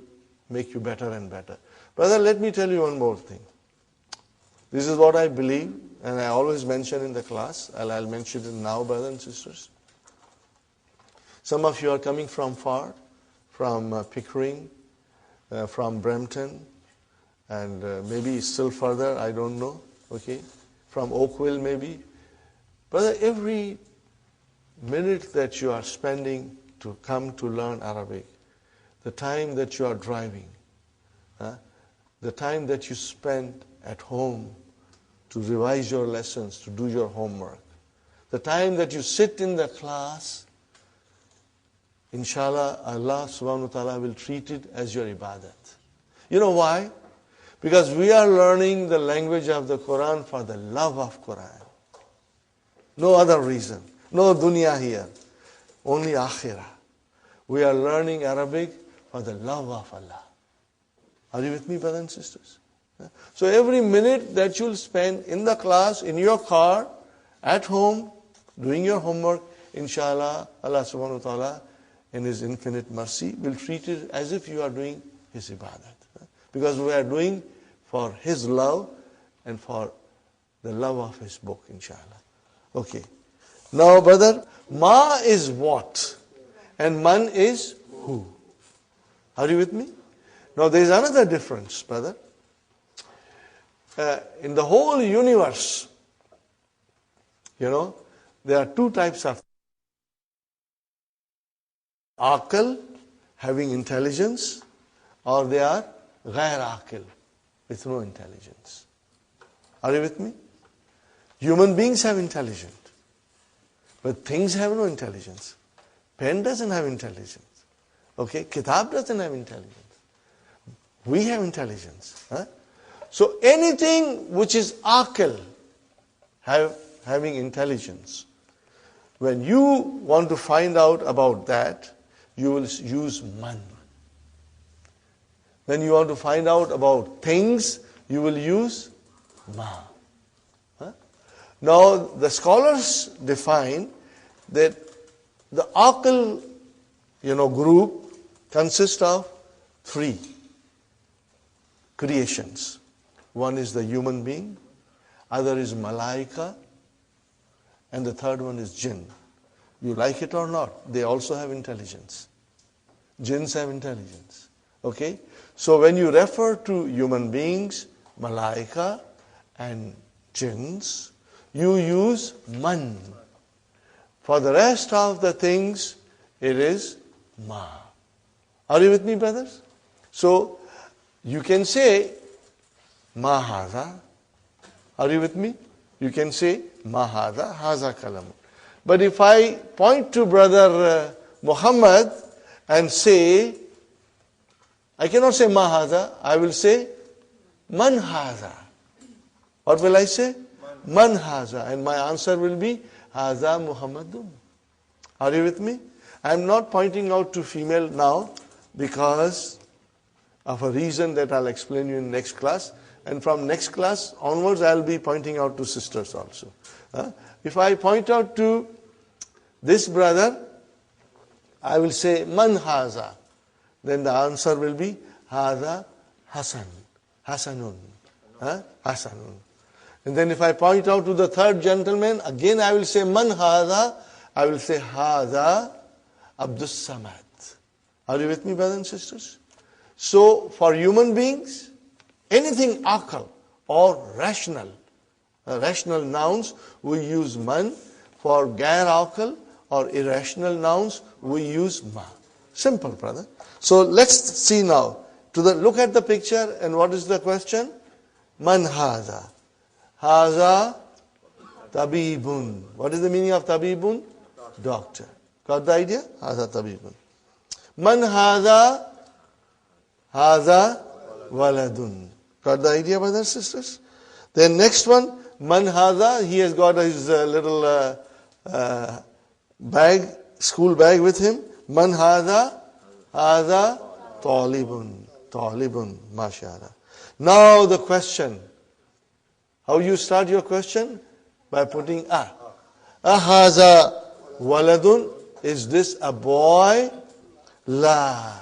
make you better and better. Brother, let me tell you one more thing. This is what I believe, and I always mention in the class, and I'll mention it now, brothers and sisters. Some of you are coming from far, from Pickering, from Brampton, and maybe still further, I don't know, okay, from Oakville maybe. Brother, every minute that you are spending to come to learn Arabic, the time that you are driving, the time that you spend at home to revise your lessons, to do your homework, the time that you sit in the class, inshallah, Allah subhanahu wa ta'ala will treat it as your ibadat. You know why? Because we are learning the language of the Quran for the love of Quran. No other reason. No dunya here. Only akhirah. We are learning Arabic for the love of Allah. Are you with me, brothers and sisters? So every minute that you'll spend in the class, in your car, at home, doing your homework, inshallah, Allah subhanahu wa ta'ala, in His infinite mercy, will treat it as if you are doing His ibadat. Because we are doing for His love and for the love of His book, inshallah. Okay. Now, brother, ma is what? And man is who? Are you with me? Now, there is another difference, brother. In the whole universe, there are 2 types of aql, having intelligence, or they are ghair aql, with no intelligence. Are you with me? Human beings have intelligence. But things have no intelligence. Pen doesn't have intelligence. Okay, kitab doesn't have intelligence. We have intelligence. Huh? So anything which is aql, having intelligence, when you want to find out about that, you will use man. When you want to find out about things, you will use ma. Huh? Now, the scholars define that the aql, group consists of 3 creations. One is the human being, other is malaika, and the third one is jinn. You like it or not, they also have intelligence. Jinns have intelligence. Okay? So when you refer to human beings, malaika, and jinns, you use man. For the rest of the things, it is ma. Are you with me, brothers? So, you can say, ma hadha. Are you with me? You can say, ma hadha, haza kalam. But if I point to brother Muhammad and say, I cannot say ma hadha, I will say, man hadha. What will I say? Man hadha. And my answer will be, hadha Muhammadun. Are you with me? I am not pointing out to female now because of a reason that I'll explain you in next class. And from next class onwards, I'll be pointing out to sisters also. If I point out to this brother, I will say, man haza. Then the answer will be, haza Hasan. Hasanun. Hasanun. And then if I point out to the third gentleman, again I will say, man haza. I will say, haza Abdus Samad. Are you with me, brothers and sisters? So, for human beings, anything aql or rational nouns, we use man. For gair aql or irrational nouns, we use ma. Simple, brother. So, let's see now. Look at the picture, and what is the question? Man haza. Haza tabibun. What is the meaning of tabibun? Doctor. Got the idea? Haza tabibun. Man haza. Haza waladun. Got the idea, brothers and sisters? Then next one, man haza, he has got his little bag, school bag with him. Man haza, haza talibun. Talibun, mashallah. Now the question. How you start your question? By putting a. Haza waladun. Is this a boy? La.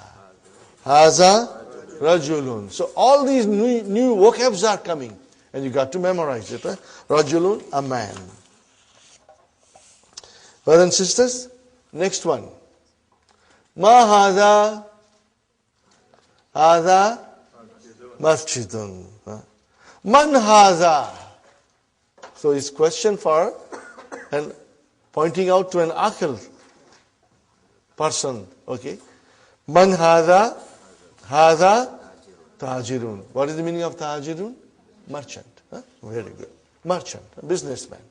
Haza rajulun. So all these new vocabs are coming. And you got to memorize it. Right? Rajulun, a man. Brothers and sisters, next one. Ma haza. Haza masjidun. Man haza. So it's question for and pointing out to an aql person. Okay. Man haza. Haza tajirun. What is the meaning of tajirun? Merchant. Very good. Merchant. Businessman.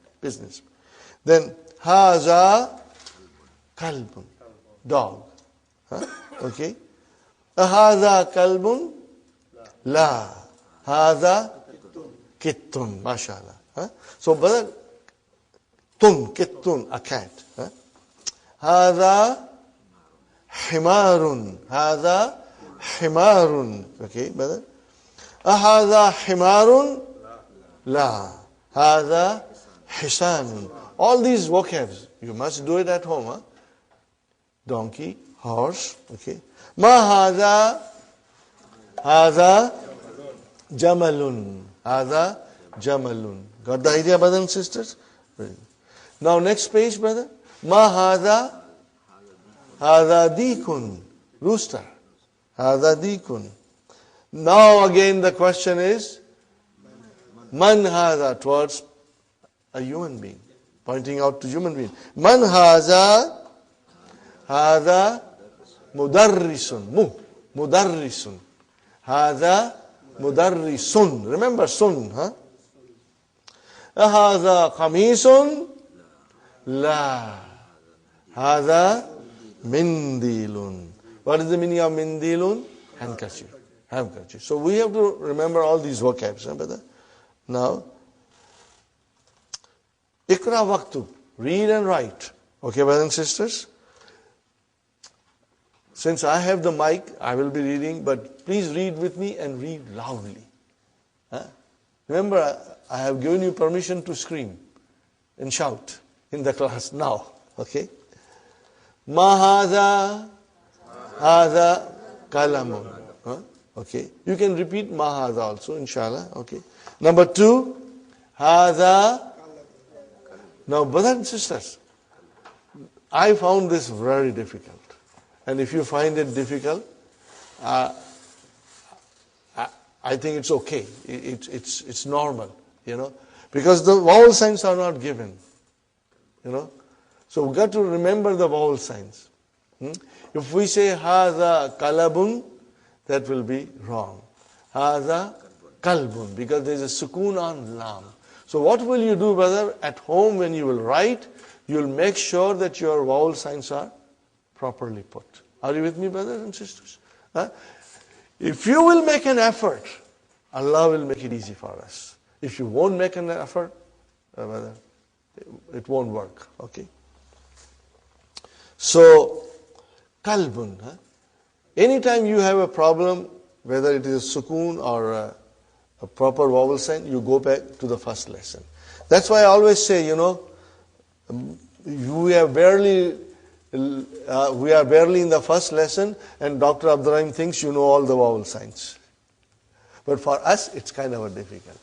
Then haza kalbun. Dog. Okay. Haza kalbun. La. Haza kittun. Mashallah. So, brother, kittun, a cat. Haza himarun. Haza himarun. Okay, brother. Haza himarun. La. Haza hisanun. All these vocabs, you must do it at home. Donkey, horse. Okay. Ma haza. Haza jamalun. Haza jamalun. Got the idea, brothers and sisters? Now next page, brother. Ma haza. Haza dikun. Rooster. Haza dikun. Now again the question is, man haza, towards a human being. Pointing out to human being. Man haza. Haza mudarrisun. Mudarrisun. Haza mudarrisun. Remember sun, huh? Haza qamisun. La. Hada mindilun. What is the meaning of mindilun? Handkerchief. Handkerchief. So we have to remember all these vocabs. Brother? Now, Ikra waktub. Read and write. Okay, brothers and sisters? Since I have the mic, I will be reading, but please read with me and read loudly. Huh? Remember, I have given you permission to scream and shout in the class now. Okay? Mahaza, haza, kalamun. Huh? Okay? You can repeat mahaza also, inshallah. Okay? Number 2, haza. Now, brothers and sisters, I found this very difficult. And if you find it difficult, I think it's okay. It's normal, because the vowel signs are not given, So we've got to remember the vowel signs. If we say haza kalabun, that will be wrong. Haza kalbun, because there is a sukoon on lam. So what will you do, brother? At home when you will write, you will make sure that your vowel signs are properly put. Are you with me, brothers and sisters? Huh? If you will make an effort, Allah will make it easy for us. If you won't make an effort, brother, it won't work. Okay? So, kalbun. Huh? Anytime you have a problem, whether it is a sukoon or a proper vowel sign, you go back to the first lesson. That's why I always say, we are barely in the first lesson, and Dr. Abdurrahim thinks you know all the vowel signs. But for us, it's kind of a difficult.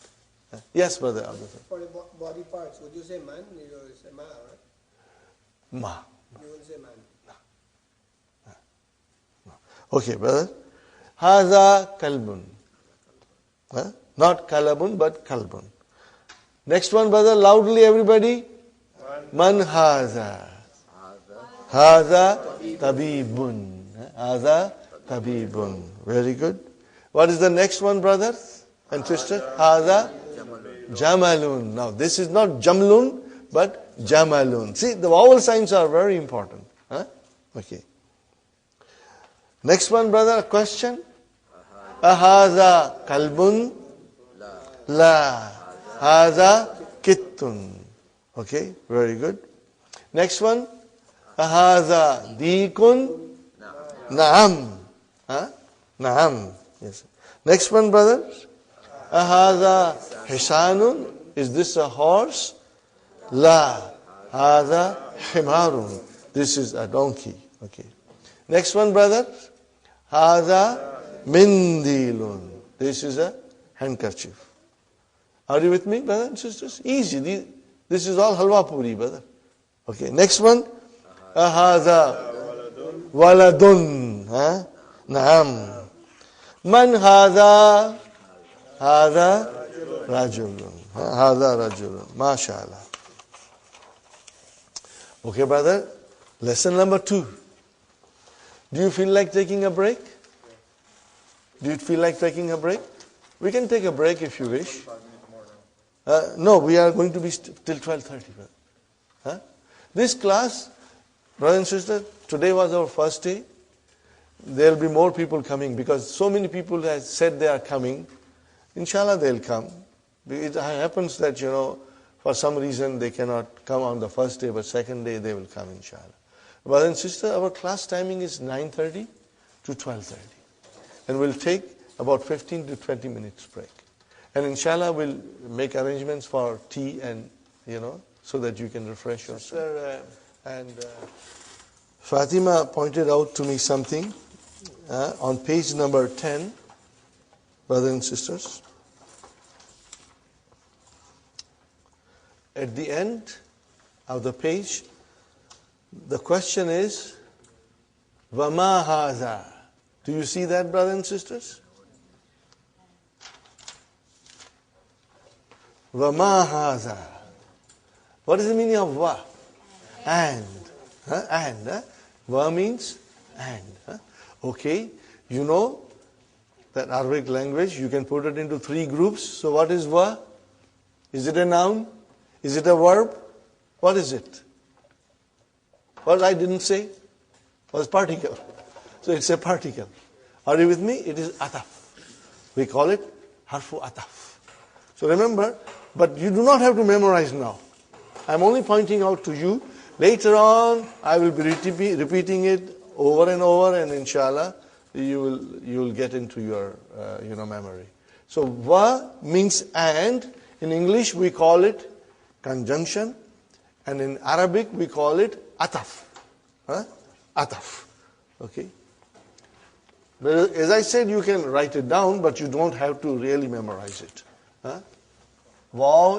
Yes, brother Abdurrahim. For the body parts, would you say man? You will say ma, right? Ma. You will say man. Okay, brother. Haza kalbun. Not kalabun, but kalbun. Next one, brother, loudly everybody. Man haza. Haza tabibun. Haza tabibun. Very good. What is the next one, brothers and sisters? Haza jamalun. Now, this is not jamlun, but jamalun. See, the vowel signs are very important. Okay. Next one, brother, a question. Ahaza kalbun? La. Haza kittun. Okay, very good. Next one. Ahaza dikun? Naam. Naam. Yes. Next one, brothers. Ahaza hisanun? Is this a horse? La. Haza himarun. This is a donkey. Okay. Next one, brothers. Haza mindilun. This is a handkerchief. Are you with me, brothers and sisters? Easy. This is all halwa puri, brother. Okay. Next one. Haza waladun. Naam. Man haza? Haza rajulun. Haza rajulun. MashaAllah. Okay, brother. Lesson number 2. Do you feel like taking a break? Do you feel like taking a break? We can take a break if you wish. No, we are going to be till 12:30. This class, brothers and sisters, today was our first day. There will be more people coming because so many people have said they are coming. Inshallah, they'll come. It happens that, for some reason they cannot come on the first day, but second day they will come, inshallah. Brothers and sisters, our class timing is 9:30 to 12:30. And we'll take about 15 to 20 minutes break. And inshallah, we'll make arrangements for tea and, so that you can refresh yourself. And Fatima pointed out to me something on page number 10, brothers and sisters. At the end of the page, the question is, Vama haza. Do you see that, brothers and sisters? Vama haza. What is the meaning of va? And. And. Va means and. Okay. You know that Arabic language, you can put it into 3 groups. So what is va? Is it a noun? Is it a verb? What is it? What I didn't say was particle. So it's a particle. Are you with me? It is ataf. We call it harfu ataf. So remember, but you do not have to memorize now. I'm only pointing out to you. Later on, I will be repeating it over and over, and inshallah, you will get into your memory. So wa means and. In English, we call it conjunction, and in Arabic, we call it ataf. Ataf. Okay. But as I said, you can write it down, but you don't have to really memorize it. Waw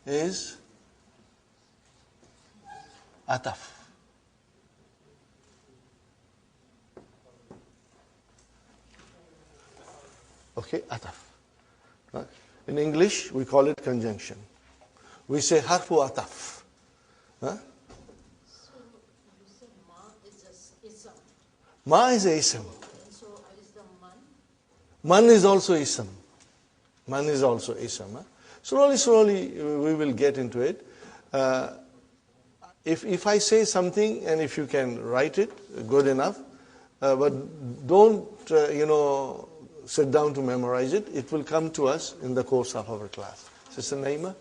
is ataf. Okay, ataf. In English, we call it conjunction. We say harfu ataf. So you say ma is a ism. Ma is a ism. And so is the man? Man is also ism. Man is also ism. Slowly, we will get into it. If I say something and if you can write it, good enough. But don't, sit down to memorize it. It will come to us in the course of our class. Sister Naima?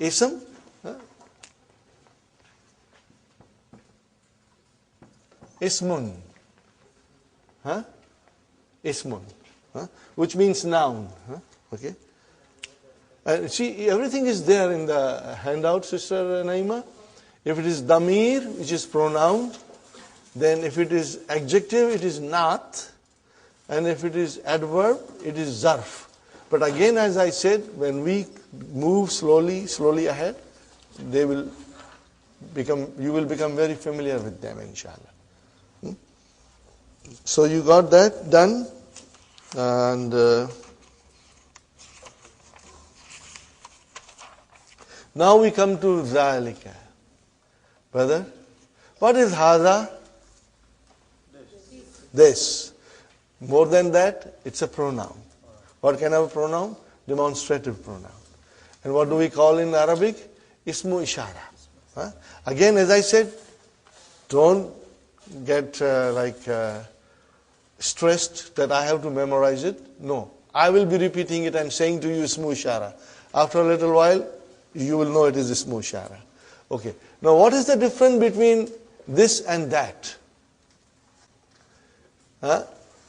Ism? Ismun. Ismun. Which means noun. Okay? And see, everything is there in the handout, Sister Naima. If it is damir, which is pronoun, then if it is adjective, it is not. And if it is adverb, it is zarf. But again, as I said, when we move slowly ahead, you will become very familiar with them, inshallah. So you got that done. And now we come to zalika. Brother, what is hadha? This. More than that, it's a pronoun. What kind of a pronoun? Demonstrative pronoun. And what do we call in Arabic? Ismu ishara. Again, as I said, don't get stressed that I have to memorize it. No. I will be repeating it and saying to you Ismu ishara. After a little while, you will know it is Ismu ishara. Okay. Now, what is the difference between this and that?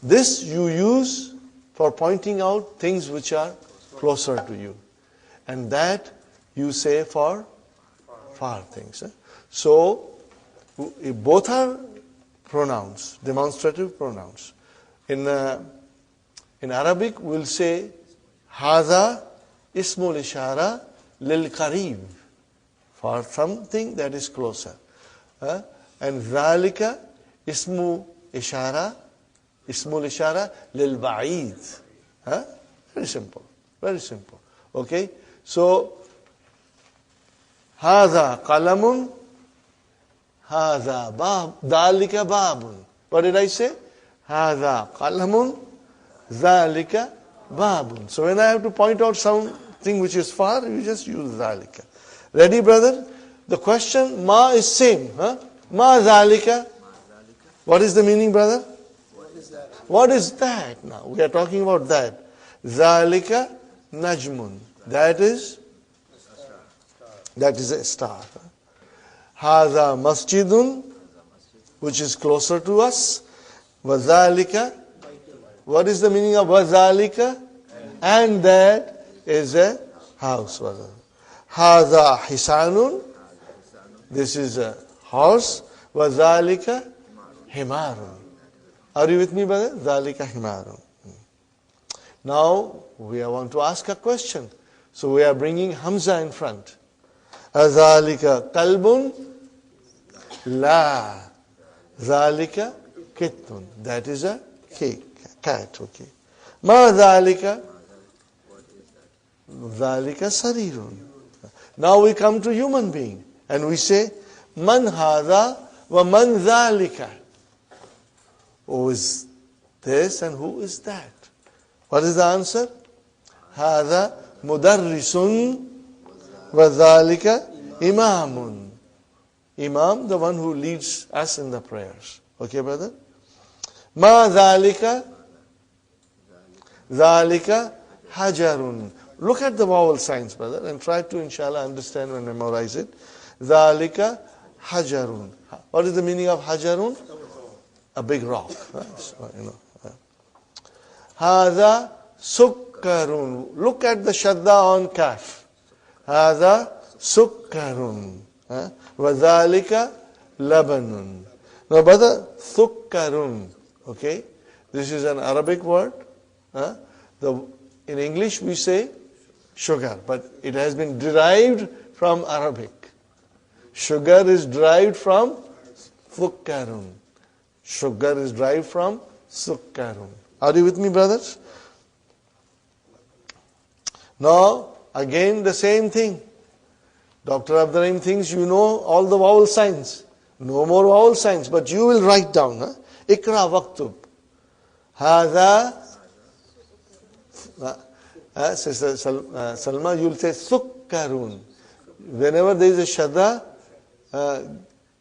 This you use for pointing out things which are closer to you. And that you say for far things. So, both are pronouns, demonstrative pronouns. In Arabic, we'll say, Hadha ismul ishara lil qarib, for something that is closer. And Zalika ismu ishara, ismul ishara lil ba'id. Very simple. Very simple. Okay? So, Hadha qalamun, Hadha bab, Dalika babun. What did I say? Hadha qalamun, Zalika babun. So when I have to point out something which is far, you just use Zalika. Ready, brother? The question, ma is same. Ma Zalika. What is the meaning, brother? What is that? What is that now? We are talking about that. Zalika najmun. That is a star. Hadha masjidun, which is closer to us. Wazalika. What is the meaning of wazalika? And that is a house. Hadha hisanun. This is a horse. Wazalika himarun. Are you with me, brother? Zalika himarun. Now, we want to ask a question. So we are bringing Hamza in front. Azalika kalbun? La. Zalika kittun. That is a cat. Okay. Ma zalika? Zalika sarirun. Now we come to human being. And we say, Man hadha wa man zalika. Who is this and who is that? What is the answer? Hadha mudarrisun وَذَلِكَ إِمَامٌ. Imam, the one who leads us in the prayers. Okay, brother? مَا ذَلِكَ ذَلِكَ حَجَرٌ. Look at the vowel signs, brother, and try to, inshallah, understand and memorize it. ذَلِكَ حَجَرٌ. What is the meaning of حَجَرٌ? A big rock. So, هَذَا سُكَّرٌ. Look at the shadda on kaf. هَذَا سُكَّرٌ. وَذَلِكَ لَبَنٌ. Now, brother, سُكَّرٌ. Okay? This is an Arabic word. In English we say sugar, but it has been derived from Arabic. Sugar is derived from sukkarun. Sugar is derived from sukkarun. Are you with me, brothers? Now, again the same thing. Dr. Abdurrahim thinks you know all the vowel signs. No more vowel signs, but you will write down. Ikra waktub. Hada. Sister Salma, you will say sukkarun. Whenever there is a shadda,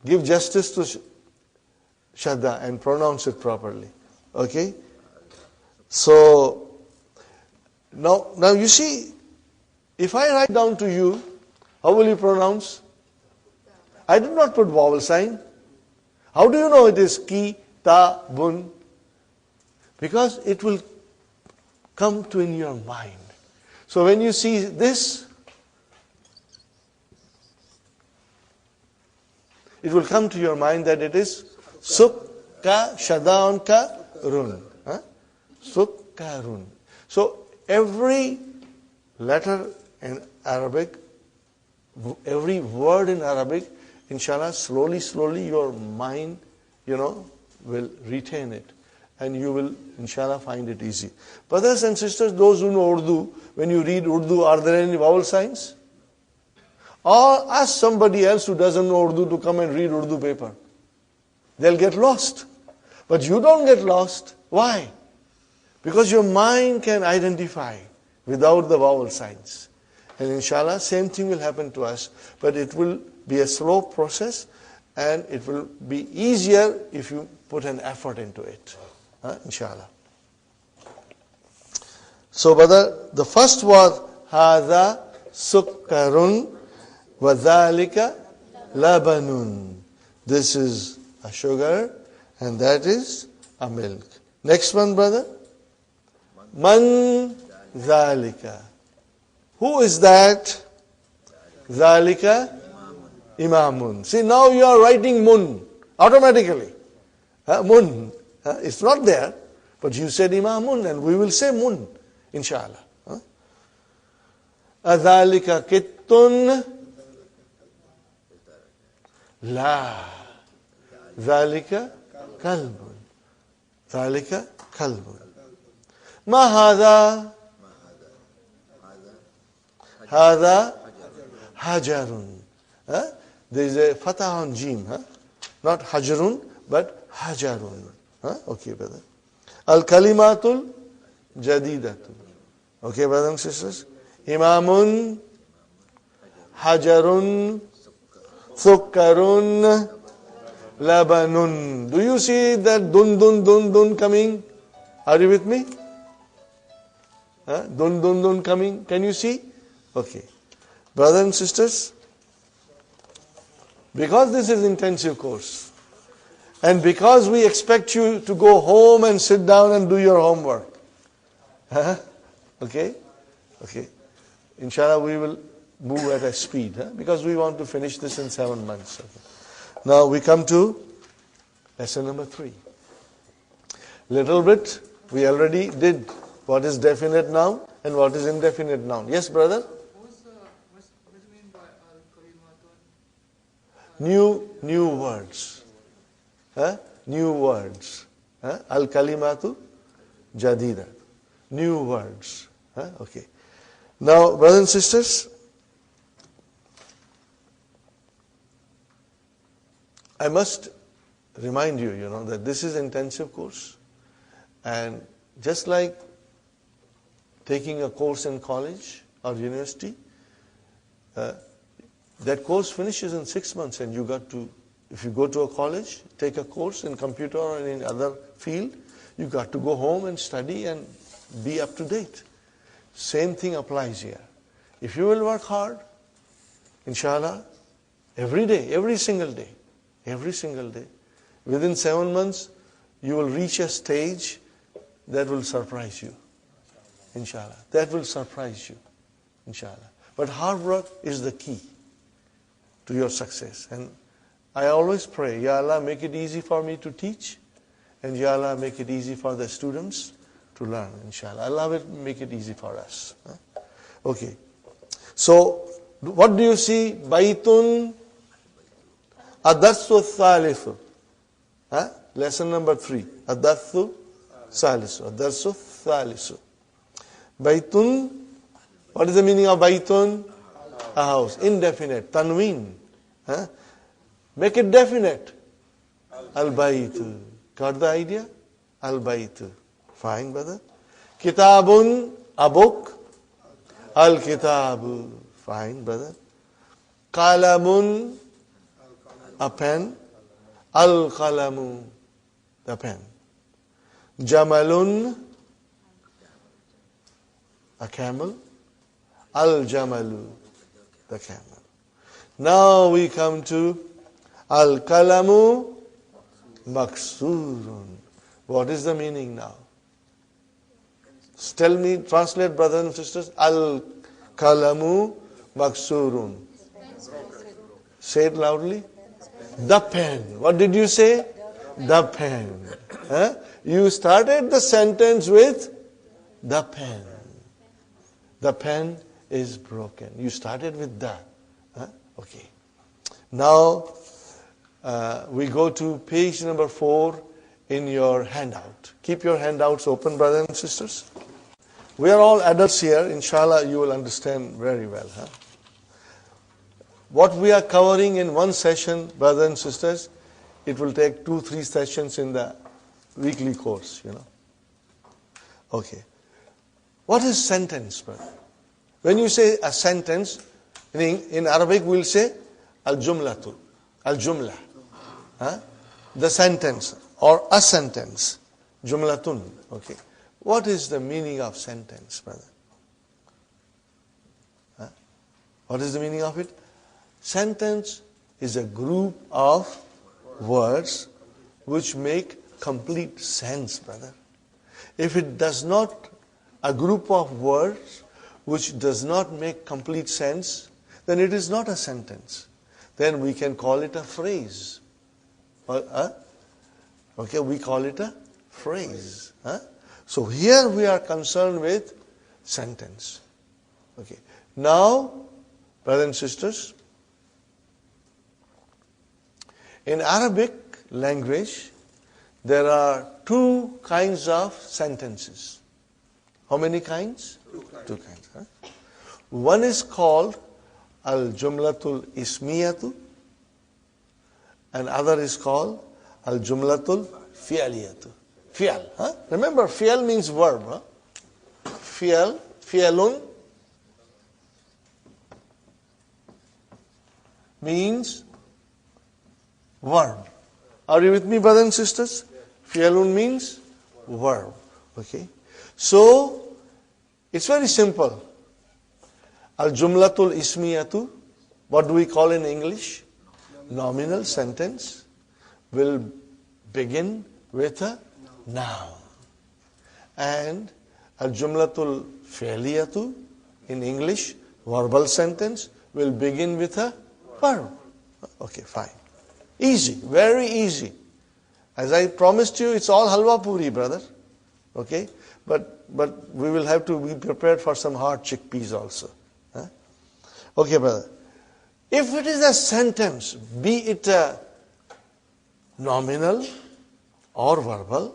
give justice to shadda and pronounce it properly. Okay? So, now you see, if I write down to you, how will you pronounce? I did not put vowel sign. How do you know it is ki, ta, bun? Because it will come to in your mind. So when you see this, it will come to your mind that it is sukka, shadda ka, run. Sukkarun. So every letter in Arabic, every word in Arabic, inshallah, slowly your mind, will retain it. And you will, inshallah, find it easy. Brothers and sisters, those who know Urdu, when you read Urdu, are there any vowel signs? Or ask somebody else who doesn't know Urdu to come and read Urdu paper. They'll get lost. But you don't get lost. Why? Because your mind can identify without the vowel signs. And inshallah, same thing will happen to us. But it will be a slow process and it will be easier if you put an effort into it. Inshallah. So, brother, the first was هذا سكر وذلك لبن. This is a sugar and that is a milk. Next one, brother. Man ذلك. Who is that? ذلك imamun. See, now you are writing mun automatically. Mun. It's not there, but you said imamun and we will say mun, inshallah. أذلك كت لا ذلك كلب ذلك كلب ما هذا هذا حجر. There is a fatah on jim, not hajarun but hajarun. Okay, brother. Al-kalimatul jadidatul. Okay, brothers and sisters. Imamun, hajarun, sukkarun, labanun. Do you see that dun coming? Are you with me? Dun coming. Can you see? Okay. Brothers and sisters, because this is intensive course, and because we expect you to go home and sit down and do your homework. Okay? Okay. Inshallah, we will move at a speed, because we want to finish this in 7 months. Okay. Now we come to lesson number 3. Little bit, we already did what is definite noun and what is indefinite noun. Yes, brother? What do you mean by al-kalimatun? New words. New words. Al-kalimatu jadida. New words. Okay. Now, brothers and sisters, I must remind you, that this is intensive course. And just like taking a course in college or university, that course finishes in 6 months, and you got to, if you go to a college, take a course in computer or in other field, you got to go home and study and be up to date. Same thing applies here. If you will work hard, inshallah, every day, every single day, within 7 months, you will reach a stage that will surprise you. Inshallah. That will surprise you. Inshallah. But hard work is the key to your success. And I always pray, Ya Allah, make it easy for me to teach, and Ya Allah, make it easy for the students to learn, inshallah. Allah will make it easy for us. Okay. So, what do you see? Baitun Adarsu Thalithu. Lesson number 3. Adarsu Thalithu. Adarsu Thalithu. Baitun, what is the meaning of Baitun? A house. Indefinite. Tanween. Make it definite. Al-Baitu. Got the idea? Al-Baitu. Fine, brother. Kitabun, a book. Al-Kitabu. Fine, brother. Qalamun, a pen. Al-Qalamu, the pen. Jamalun, a camel. Al-Jamalu, the camel. Now we come to Al-Kalamu Maksurun. What is the meaning now? Tell me, translate, brothers and sisters. Al-Kalamu Maksurun. Say it loudly. The pen. What did you say? The pen. You started the sentence with the pen. The pen is broken. You started with the. Okay. Now, we go to page number 4 in your handout. Keep your handouts open, brothers and sisters. We are all adults here. Inshallah, you will understand very well. What we are covering in one session, brothers and sisters, it will take 2-3 sessions in the weekly course, Okay. What is sentence, brother? When you say a sentence, in Arabic we'll say al-jumlatu, al-jumla. The sentence or a sentence. Jumlatun. Okay. What is the meaning of sentence, brother? What is the meaning of it? Sentence is a group of words which make complete sense, brother. If it does not, a group of words which does not make complete sense, then it is not a sentence. Then we can call it a phrase. Okay, we call it a phrase. So here we are concerned with sentence. Okay. Now, brothers and sisters, in Arabic language, there are 2 kinds of sentences. How many kinds? 2 kinds. One is called al-jumlatul ismiyatu, and other is called al-jumlatul fi'aliyatu. Fi'al. Remember, fi'al means verb. Fi'al, fi'alun means verb. Are you with me, brothers and sisters? Fi'alun means verb. Okay. So, it's very simple. Al-jumlatul ismiyatu, what do we call in English? Nominal sentence will begin with a noun. And al-jumlatul fi'liyatu, in English, verbal sentence will begin with a verb. Okay, fine. Easy, very easy. As I promised you, it's all halwa puri, brother. Okay? But we will have to be prepared for some hard chickpeas also. Okay, brother. If it is a sentence, be it a nominal or verbal,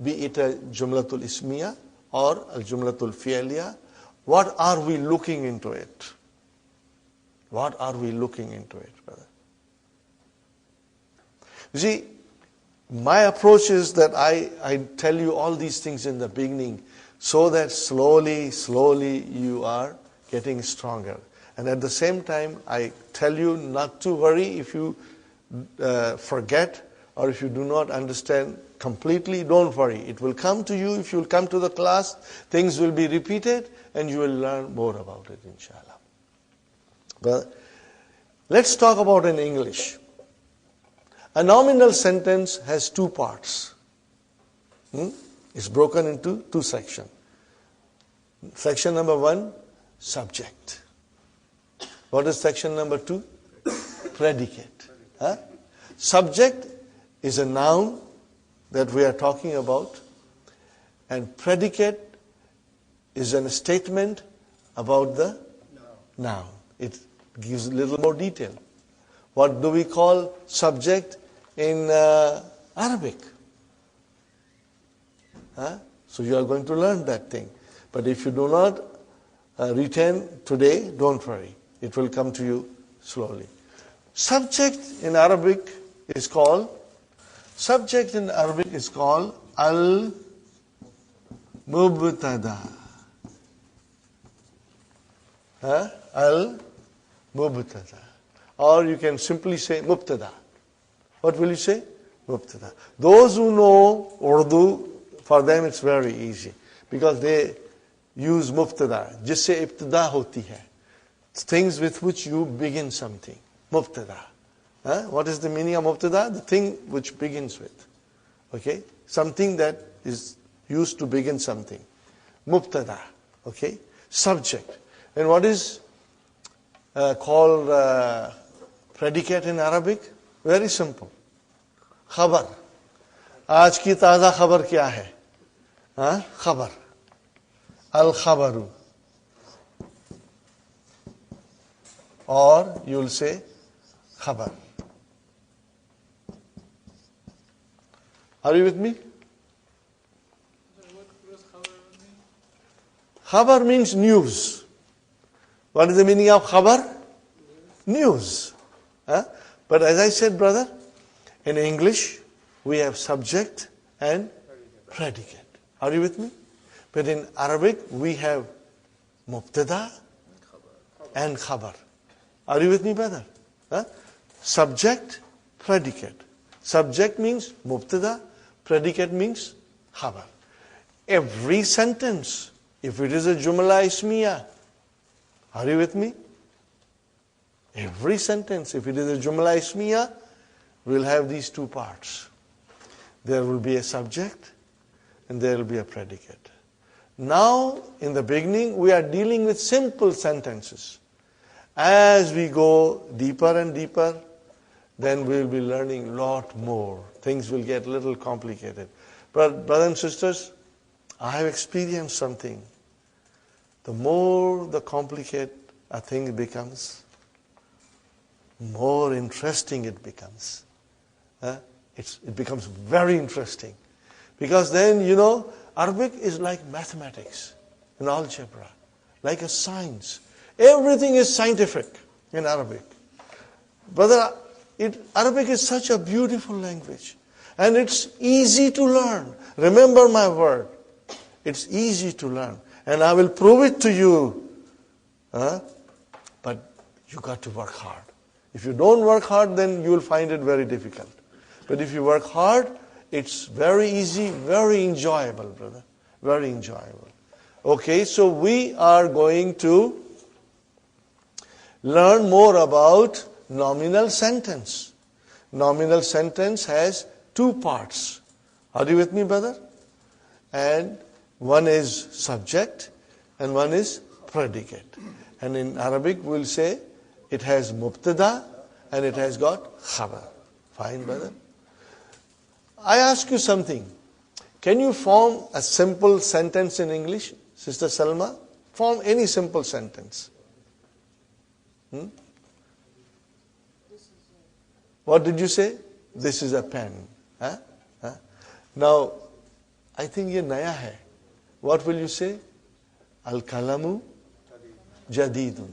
be it a jumlatul ismiya or a jumlatul fi'liya, what are we looking into it? What are we looking into it, brother? You see, my approach is that I tell you all these things in the beginning so that slowly you are getting stronger. And at the same time, I tell you not to worry if you forget or if you do not understand completely. Don't worry. It will come to you. If you will come to the class, things will be repeated and you will learn more about it, inshallah. But let's talk about in English. A nominal sentence has two parts. It's broken into two sections. Section number 1, subject. What is section number 2? Predicate. Subject is a noun that we are talking about, and predicate is a statement about the noun. It gives a little more detail. What do we call subject in Arabic? So you are going to learn that thing. But if you do not retain today, don't worry. It will come to you slowly. Subject in Arabic is called al-mubtada. Al-mubtada. Or you can simply say mubtada. What will you say? Mubtada. Those who know Urdu, for them it's very easy. Because they use mubtada. Jisse ibtida hoti hai. Things with which you begin something. Mubtada. What is the meaning of mubtada? The thing which begins with. Okay? Something that is used to begin something. Mubtada. Okay? Subject. And what is called predicate in Arabic? Very simple. Khabar. आज की ताज़ा खबर क्या है? खबर. Al-khabaru. Or you will say khabar. Are you with me? What does khabar mean? Khabar means news. What is the meaning of khabar? News. But as I said, brother, in English, we have subject and predicate. Are you with me? But in Arabic, we have mubtada and khabar. Are you with me, brother? Subject, predicate. Subject means mubtada, predicate means khabar. Every sentence, if it is a jumla ismiya, are you with me? Every sentence, if it is a jumla ismiya, will have these two parts. There will be a subject and there will be a predicate. Now, in the beginning, we are dealing with simple sentences. As we go deeper and deeper, then we will be learning a lot more. Things will get a little complicated. But brothers and sisters, I have experienced something. The more the complicated a thing becomes, more interesting it becomes. It becomes very interesting. Because then, Arabic is like mathematics and algebra, like a science. Everything is scientific in Arabic. Brother, Arabic is such a beautiful language. And it's easy to learn. Remember my word. It's easy to learn. And I will prove it to you. But you got to work hard. If you don't work hard, then you will find it very difficult. But if you work hard, it's very easy, very enjoyable, brother. Very enjoyable. Okay, so we are going to learn more about nominal sentence. Nominal sentence has two parts. Are you with me, brother? And one is subject and one is predicate. And in Arabic, we'll say it has mubtada and it has got khabar. Fine, brother? I ask you something. Can you form a simple sentence in English? Sister Salma, form any simple sentence. What did you say? This is a pen. Now, I think ye naya hai. What will you say? Al-kalamu jadidun.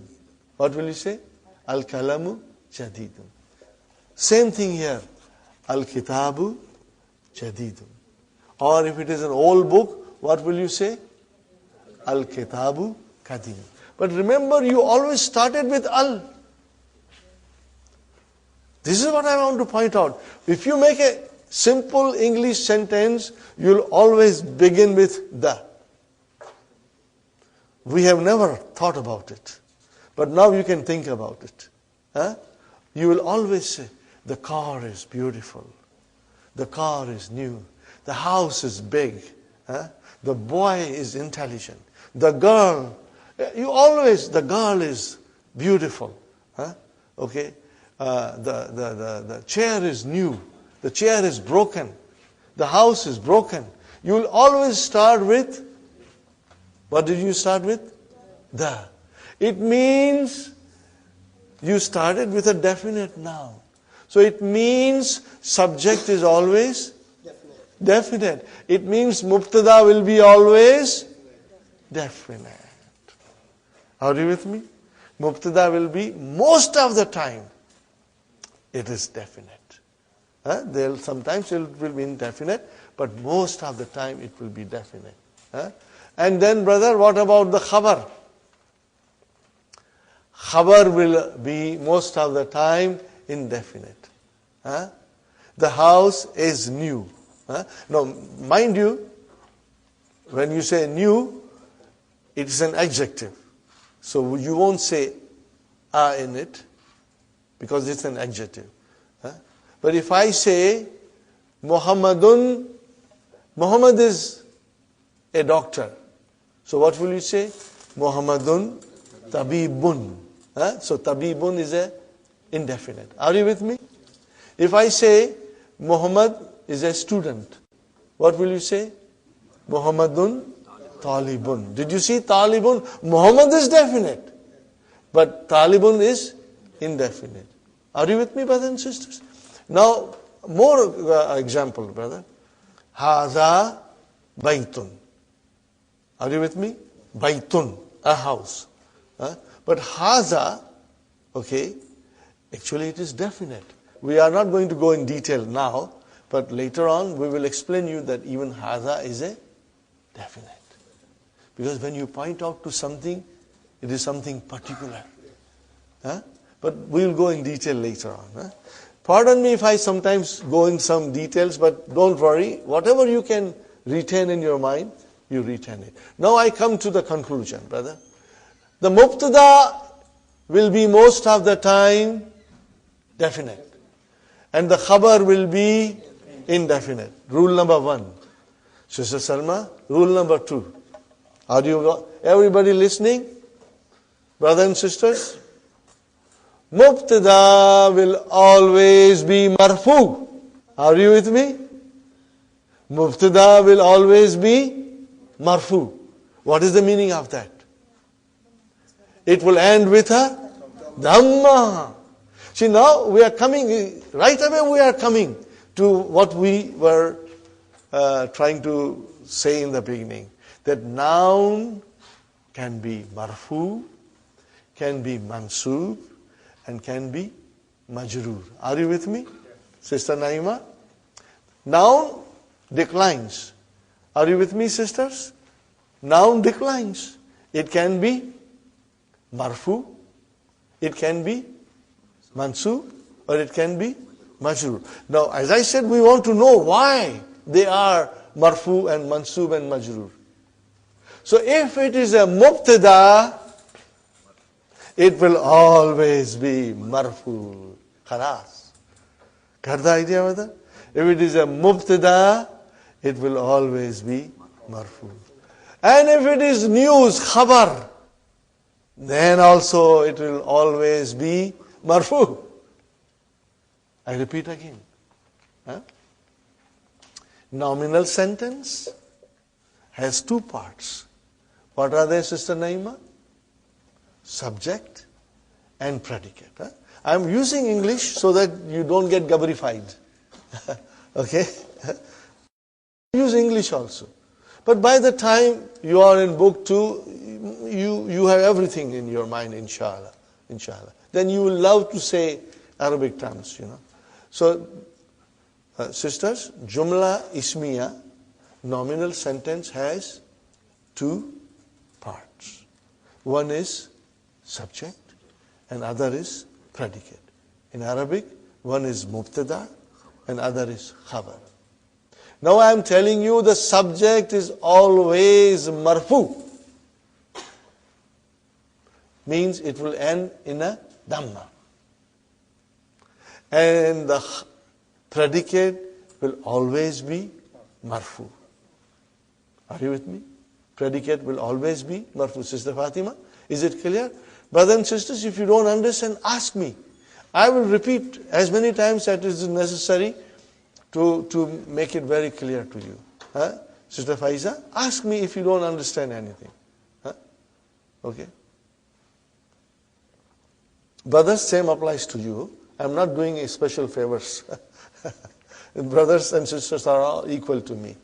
What will you say? Al-kalamu jadidun. Same thing here. Al-kitabu jadidun. Or if it is an old book, what will you say? Al-kitabu kadim. But remember, you always started with al. This is what I want to point out. If you make a simple English sentence, you'll always begin with the. We have never thought about it. But now you can think about it. Huh? You will always say, the car is beautiful. The car is new. The house is big. Huh? The boy is intelligent. The girl, the girl is beautiful. Huh? Okay? The chair is new. The chair is broken. The house is broken. You will always start with, what did you start with? The. It means you started with a definite noun. So it means subject is always definite. It means mubtada will be always definite. Are you with me? Mubtada will be, most of the time, it is definite. Sometimes it will be indefinite, but most of the time it will be definite. And then, brother, what about the khabar? Khabar will be most of the time indefinite. The house is new. Now, mind you, when you say new, it is an adjective. So you won't say a in it, because it's an adjective. But if I say Muhammadun, Muhammad is a doctor. So what will you say? Muhammadun tabibun. So tabibun is a indefinite. Are you with me? If I say Muhammad is a student, what will you say? Muhammadun talibun. Did you see talibun? Muhammad is definite, but talibun is indefinite. Are you with me, brothers and sisters? Now, more example, brother. Haza baytun. Are you with me? Baytun, a house. But haza, okay, actually it is definite. We are not going to go in detail now, but later on we will explain you that even haza is a definite. Because when you point out to something, it is something particular. But we will go in detail later on. Pardon me if I sometimes go in some details, but don't worry. Whatever you can retain in your mind, you retain it. Now I come to the conclusion, brother. The mubtada will be most of the time definite. And the khabar will be indefinite. Rule number 1. Sister Salma, rule number 2. Are you everybody listening? Brothers and sisters? Mubtada will always be marfu. Are you with me? Mubtada will always be marfu. What is the meaning of that? It will end with a dhamma. See, now we are coming, right away we are coming to what we were trying to say in the beginning. That noun can be marfu, can be mansub, and can be majroor. Are you with me? Sister Naima? Noun declines. Are you with me, sisters? Noun declines. It can be marfu, it can be mansub, or it can be majroor. Now, as I said, we want to know why they are marfu and mansub and majroor. So if it is a mubtada, it will always be marfu. Khalas. Got the idea, brother? If it is a mubtada, it will always be marfu. And if it is news, khabar, then also it will always be marfu. I repeat again. Nominal sentence has 2 parts. What are they, Sister Naima? Subject and predicate. I am using English so that you don't get gabbarified. Okay? Use English also. But by the time you are in book 2, you have everything in your mind, inshallah. Inshallah. Then you will love to say Arabic terms, So, sisters, Jumla Ismiya, nominal sentence has 2 parts. One is subject and other is predicate. In Arabic, one is mubtada and other is khabar. Now I am telling you the subject is always marfu. Means it will end in a dhamma. And the predicate will always be marfu. Are you with me? Predicate will always be marfu. Sister Fatima, is it clear? Brothers and sisters, if you don't understand, ask me. I will repeat as many times as is necessary to make it very clear to you. Huh? Sister Faiza, ask me if you don't understand anything. Huh? Okay? Brothers, same applies to you. I'm not doing a special favors. Brothers and sisters are all equal to me.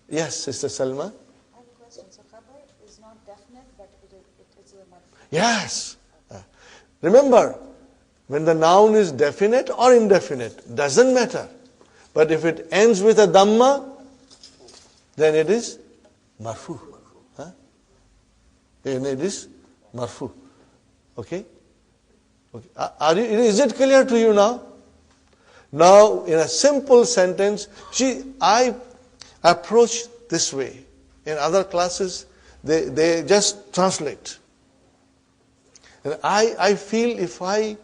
Yes, Sister Salma? I have a question. So khabar is not definite, but it's a marfu. Yes. Remember, when the noun is definite or indefinite, doesn't matter. But if it ends with a dhamma, then it is marfu. Huh? Then it is marfu. Okay? Okay. Is it clear to you now? Now, in a simple sentence, I approach this way. In other classes, they just translate. And I feel if I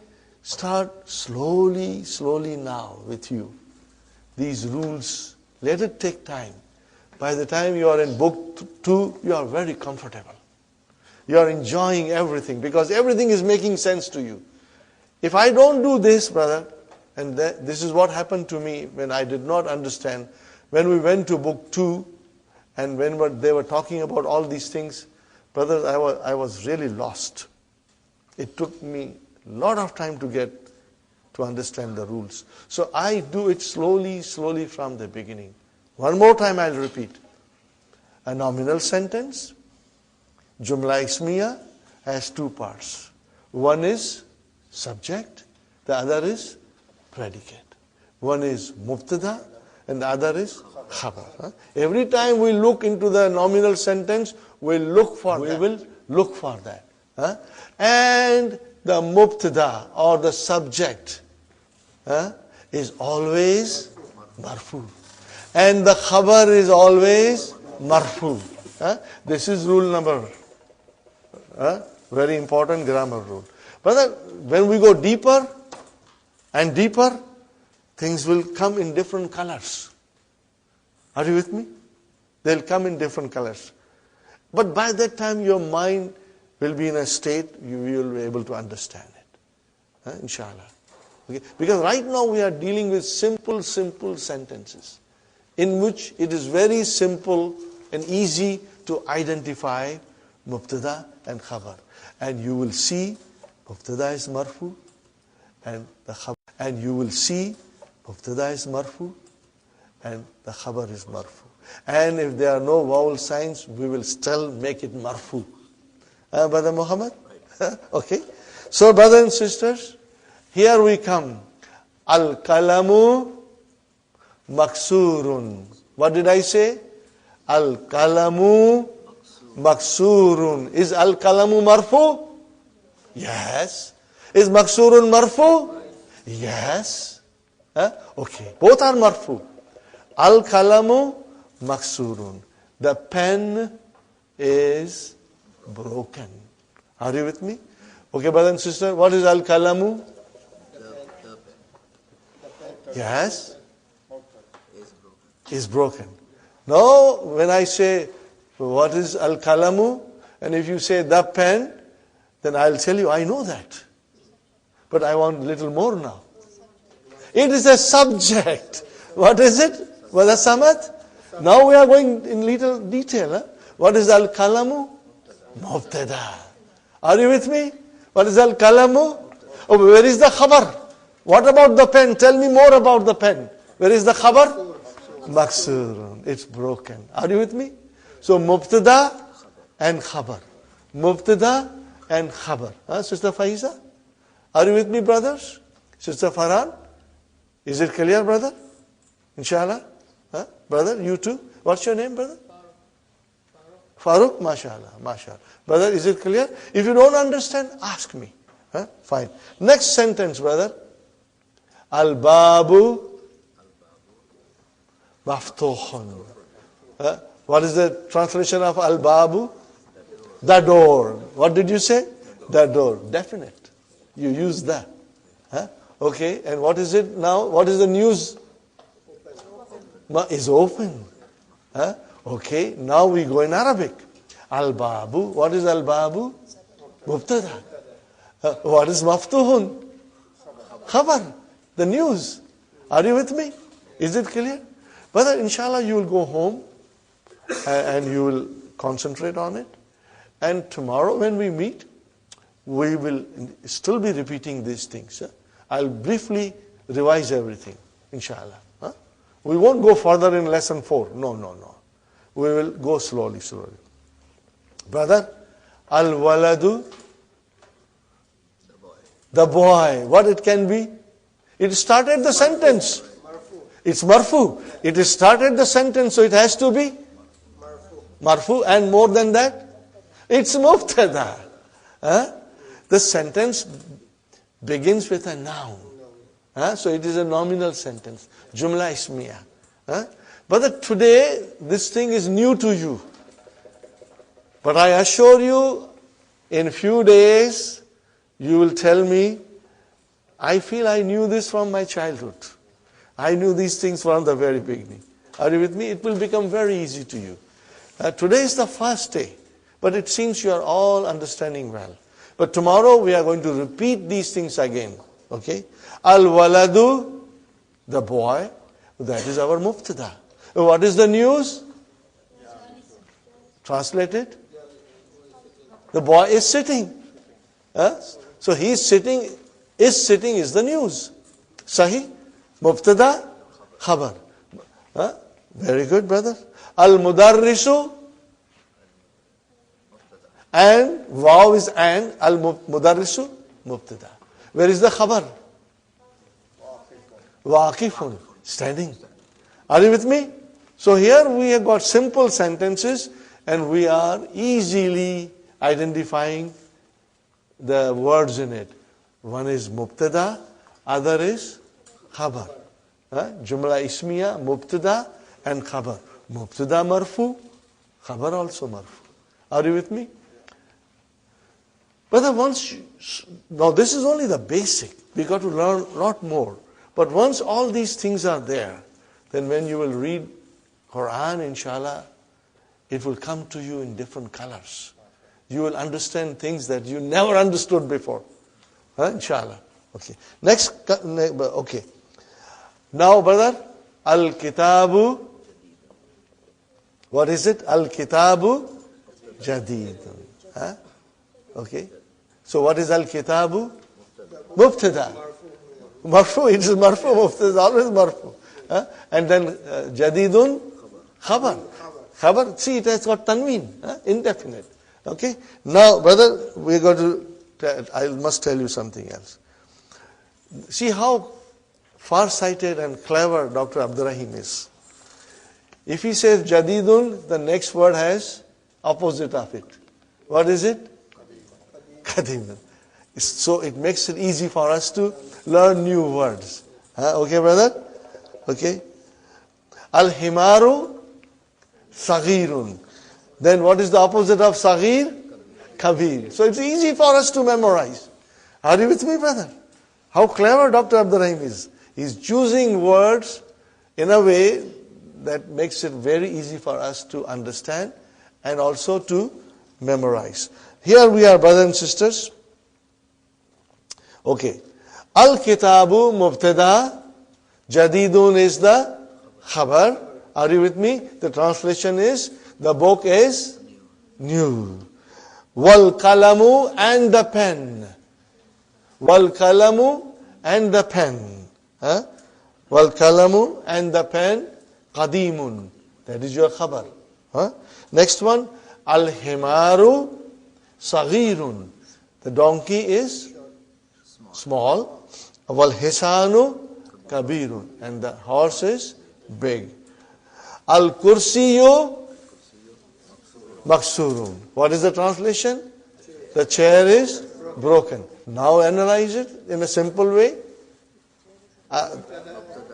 start slowly now with you, these rules, let it take time. By the time you are in book 2, you are very comfortable. You are enjoying everything because everything is making sense to you. If I don't do this, brother, and this is what happened to me when I did not understand, when we went to book 2, and when they were talking about all these things, brothers, I was really lost. It took me a lot of time to understand the rules. So I do it slowly from the beginning. One more time I'll repeat. A nominal sentence, Jumla Ismiya, has two parts. One is subject, the other is predicate. One is mubtada and the other is khabar. Every time we look into the nominal sentence, we will look for that. And the mubtada or the subject is always marfu. And the khabar is always marfu. This is rule number, very important grammar rule. But when we go deeper and deeper, things will come in different colors. Are you with me? They'll come in different colors. But by that time, your mind will be in a state you will be able to understand it. Inshallah. Okay? Because right now we are dealing with simple sentences in which it is very simple and easy to identify mubtada and khabar. And you will see mubtada is marfu and the khabar. And you will see mubtada is marfu and the khabar is marfu. And if there are no vowel signs, we will still make it marfu. Brother Muhammad? Okay. So brothers and sisters, here we come. Al-kalamu maksurun. What did I say? Al-kalamu maksurun. Is al-kalamu marfu? Yes. Is maksurun marfu? Yes. Okay. Both are marfu. Al-kalamu maksurun. The pen is broken. Are you with me? Okay, brother and sister, what is al-kalamu? Yes? Is broken. Now, when I say, what is al-kalamu? And if you say the pen, then I'll tell you, I know that. But I want a little more now. It is a subject. What is it? Brother Samad? Now we are going in little detail. What is al-kalamu? Mubtada. Are you with me? What is al-kalamu? Oh, where is the khabar? What about the pen? Tell me more about the pen. Where is the khabar? Maksurun. It's broken. Are you with me? So mubtada and khabar. Mubtada and khabar. Sister Faiza? Are you with me, brothers? Sister Farhan? Is it clear, brother? Inshallah? Brother, you too? What's your name, brother? Farooq, mashallah, mashallah. Brother, is it clear? If you don't understand, ask me. Fine. Next sentence, brother. Al-babu maftuhun. What is the translation of al-babu? The door. What did you say? The door. Definite. You use that. Okay, and what is it now? What is the news? Is open. Okay, now we go in Arabic. Al-babu. What is al-babu? Mubtada. What is maftuhun? Khabar. The news. Are you with me? Is it clear? Brother, inshallah you will go home and you will concentrate on it. And tomorrow when we meet, we will still be repeating these things. I'll briefly revise everything, inshallah. We won't go further in lesson 4. No. We will go slowly. Brother, al-waladu, the boy. What it can be? It started the sentence. It's marfu. It started the sentence, so it has to be marfu. And more than that, it's mubtada. The sentence begins with a noun. So it is a nominal sentence. Jumla ismiya. But today, this thing is new to you. But I assure you, in few days, you will tell me, I feel I knew this from my childhood. I knew these things from the very beginning. Are you with me? It will become very easy to you. Today is the first day, but it seems you are all understanding well. But tomorrow we are going to repeat these things again. Okay? Al-waladu, the boy, that is our mubtada. What is the news? Translated? The boy is sitting. So he is sitting. Is sitting is the news. Sahih? Mubtada, khabar. Very good, brother. Al-mudarrisu, and waw is and, al-mudarrisu, mubtada. Where is the khabar? Waqifun, standing. Are you with me? So here we have got simple sentences and we are easily identifying the words in it. One is mubtada, other is khabar. Jumla ismiya, mubtada and khabar. Mubtada marfu, khabar also marfu. Are you with me? But now this is only the basic. We got to learn a lot more. But once all these things are there, then when you will read Quran, inshallah, it will come to you in different colors. You will understand things that you never understood before. Inshallah. Okay. Next, okay. Now, brother, al-kitabu, what is it? Al-kitabu jadidun. Okay. So what is al-kitabu? Mubtada. Marfu, it is marfu, mubtada is always marfu. And then jadidun, khabar. Khabar, see it has got tanween, indefinite. Okay. Now, brother, we got to, I must tell you something else. See how far-sighted and clever Dr. Abdurrahim is. If he says jadidun, the next word has opposite of it. What is it? Qadimun. So it makes it easy for us to learn new words. Okay, brother? Okay. Al-himaru saghirun. Then what is the opposite of saghir? Kabir. So it's easy for us to memorize. Are you with me, brother? How clever Dr. Abdurrahim is. He's choosing words in a way that makes it very easy for us to understand and also to memorize. Here we are, brothers and sisters. Okay. Al-kitabu mubtada, jadidun is the khabar. Are you with me? The translation is, the book is new. Wal kalamu and the pen. Wal kalamu and the pen. Wal kalamu and the pen, qadimun. That is your khabar. Next one, al-himaru saghirun. The donkey is small. Wal hisanu kabirun. And the horse is big. Al kursiyu maksurun. What is the translation? The chair is broken. Now analyze it in a simple way.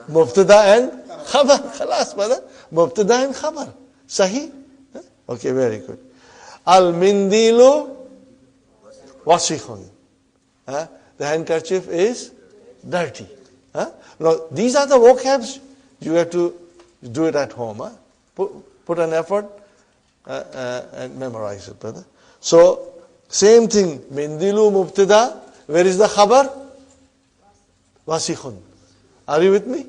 Mubtada and khabar. Khalas, brother. Mubtada and khabar. Sahih? Okay, very good. Al-mindilu wasikhun. The handkerchief is dirty. Now, these are the vocabs. You have to do it at home. Put an effort and memorize it, brother. So, same thing. Mindilu mubtada. Where is the khabar? Wasikhun. Are you with me?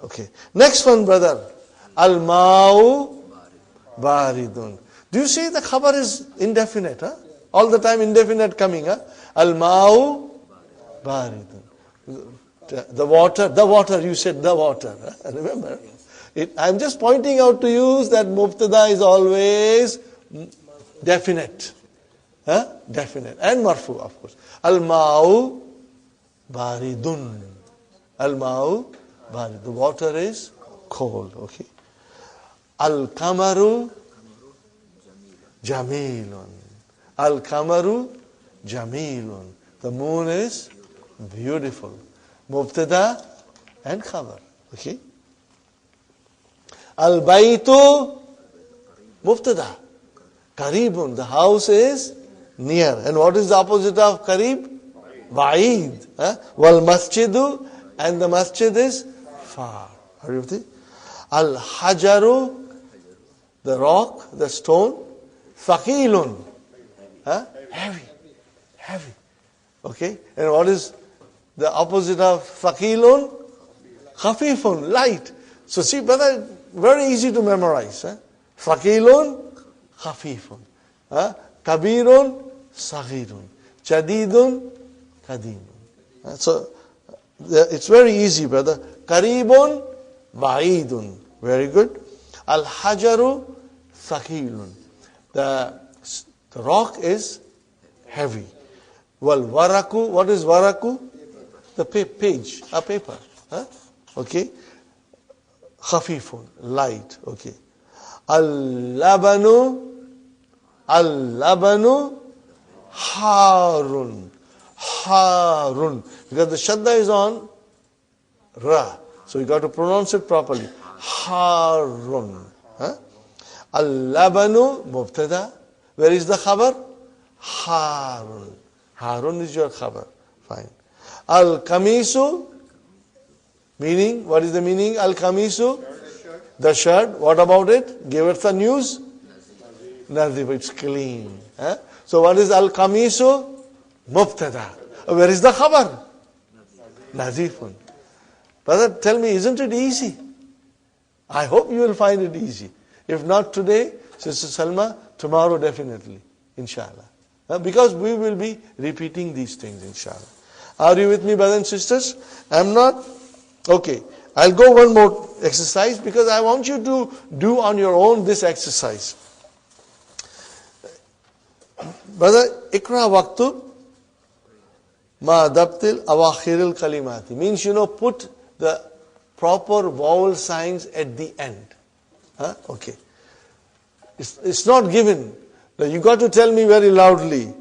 Okay. Next one, brother. Al-ma'u baridun. Do you see the khabar is indefinite? All the time indefinite coming. Al-ma'u baridun. The water, you said the water. Remember? I'm just pointing out to you that mubtada is always definite. Definite. And marfu, of course. Al-ma'u baridun. Al-ma'u baridun. The water is cold. Okay. Al-kamaru jamilun. Al-kamaru jamilun. The moon is beautiful. Mubtada and khabar. Okay. Al-baytu mubtada. Qaribun. The house is near. And what is the opposite of qarib? Ba'id. Wal masjidu. And the masjid is far. Are you with it? Al-hajaru. The rock, the stone. Thaqilun. Heavy. Heavy. Okay. And what is the opposite of thaqilun? Khafifun. Light. So see, brother, very easy to memorize. Thaqilun, khafifun. Kabirun, saghirun. Jadidun, kadimun. So it's very easy, brother. Qaribun, ba'idun. Very good. Al-hajaru, thaqilun. The rock is heavy. Wal waraku, what is waraku? The page, a paper. Okay. Khafifun, light. Okay. Al-labanu harun. Harun. Because the shadda is on ra. So you got to pronounce it properly. Harun. Al-labanu mubtada. Where is the khabar? Harun. Harun is your khabar. Fine. Al-kamisu. Meaning, what is the meaning? Al-kamisu? The shirt. What about it? Give us the news. Nazif. It's clean. So what is al-kamisu? Mubtada. Where is the khabar? Nazifun. Brother, tell me, isn't it easy? I hope you will find it easy. If not today, Sister Salma, tomorrow definitely. Inshallah. Because we will be repeating these things, inshallah. Are you with me, brothers and sisters? I'm not. Okay. I'll go one more exercise because I want you to do on your own this exercise. Brother, ikra waqtu ma dabtil awakhiril kalimati. Means, put the proper vowel signs at the end. Okay. It's not given. Now you got to tell me very loudly.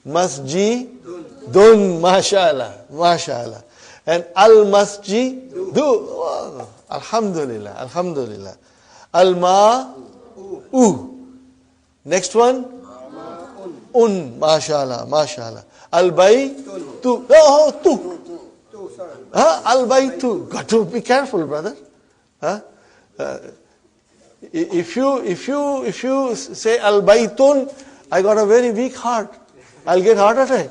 Masjidun, mashallah, mashallah. And al-masjidu, oh, alhamdulillah, alhamdulillah. Al-ma'u. Next one? Mashallah, mashallah. Al-baytu, al-baytu. Got to be careful, brother. If you say al-baytun, I got a very weak heart. I'll get heart attack.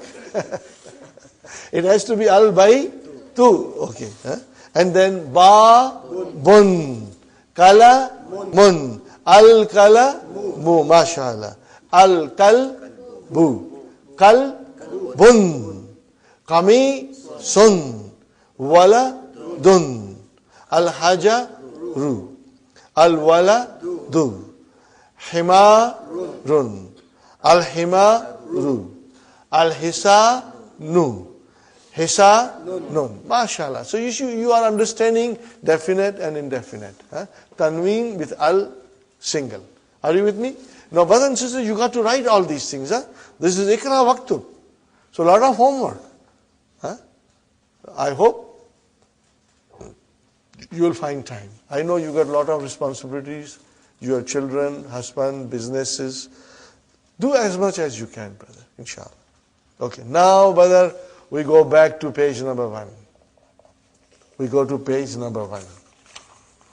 It has to be al-baytu. Okay. And then ba-bun. Kala-mun. Al-kala-mu. Mashallah. Al-kal-bu. Kal-bun. Kami-sun. Wala-dun. Al-haja-ru. Al-wala-du. Himarun. Al-himaru. Al-hisa-nu. Hisa, nun. Mashallah. So you are understanding definite and indefinite. Tanween with al single. Are you with me? Now, brothers and sisters, you got to write all these things. Huh? This is Ikra Waktub. So, a lot of homework. Huh? I hope you will find time. I know you got a lot of responsibilities. Your children, husband, businesses. Do as much as you can, brother, inshallah. Okay, now, brother, we go back to page number 1. We go to page number 1.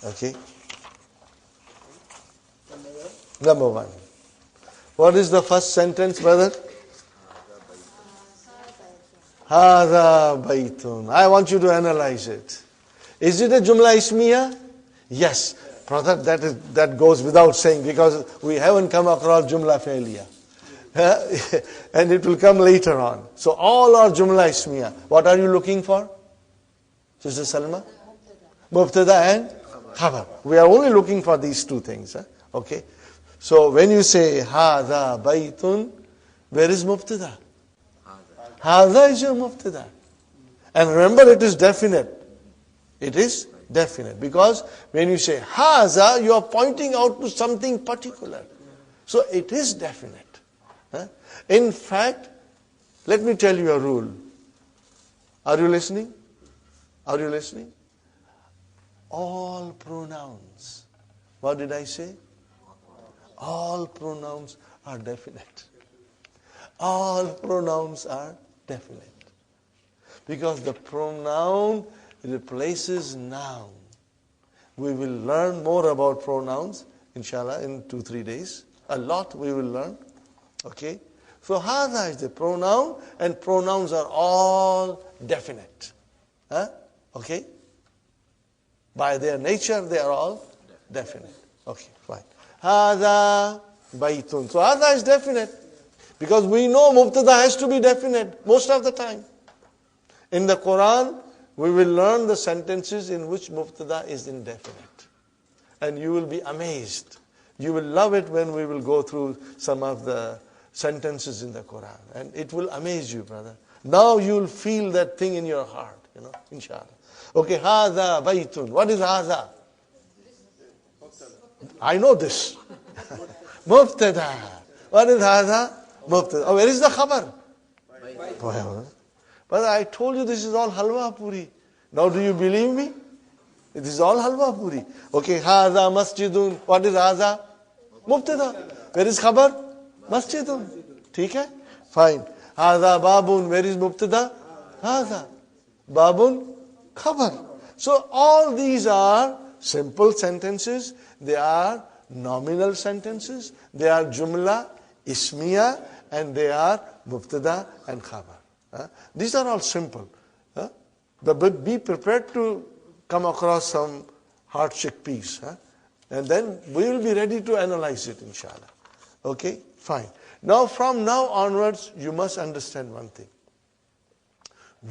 Okay? Number 1. What is the first sentence, brother? Hada baytun. I want you to analyze it. Is it a Jumla Ismiya? Yes. Brother, that goes without saying because we haven't come across Jumla Failure. And it will come later on. So all are Jumla Ismiya. What are you looking for? Sister Salma? Mubtada and Khabar. We are only looking for these two things. Okay. So when you say Hada Baytun, where is Mubtada? Hada is your Mubtada. And remember, it is definite. It is definite. Because when you say Haza, you are pointing out to something particular. So it is definite. In fact, let me tell you a rule. Are you listening? Are you listening? All pronouns. What did I say? All pronouns are definite. All pronouns are definite. Because the pronoun replaces noun. We will learn more about pronouns, inshallah, in 2-3 days. A lot we will learn. Okay? So, hada is the pronoun, and pronouns are all definite. Okay? By their nature, they are all definite. Okay, fine. Hada baytun. So, hada is definite. Because we know mubtada has to be definite most of the time. In the Quran, we will learn the sentences in which mubtada is indefinite. And you will be amazed. You will love it when we will go through some of the sentences in the Quran. And it will amaze you, brother. Now you will feel that thing in your heart, inshallah. Okay, hadha baytun. What is hadha? I know this. Mubtada. What is hadha? Mubtada. Oh, where is the khabar? Brother, I told you this is all halwa puri. Now do you believe me? It is all halwa puri. Okay, hadha masjidun. What is hadha? Mubtada. Where is khabar? Masjidun. ठीक है? Fine. Hadha babun. Where is mubtada? Hadha. Babun. Khabar. So all these are simple sentences. They are nominal sentences. They are jumla, ismiya, and they are mubtada and khabar. These are all simple. But be prepared to come across some hard chickpeas. And then we will be ready to analyze it, inshallah. Okay? Fine. Now, from now onwards, you must understand one thing.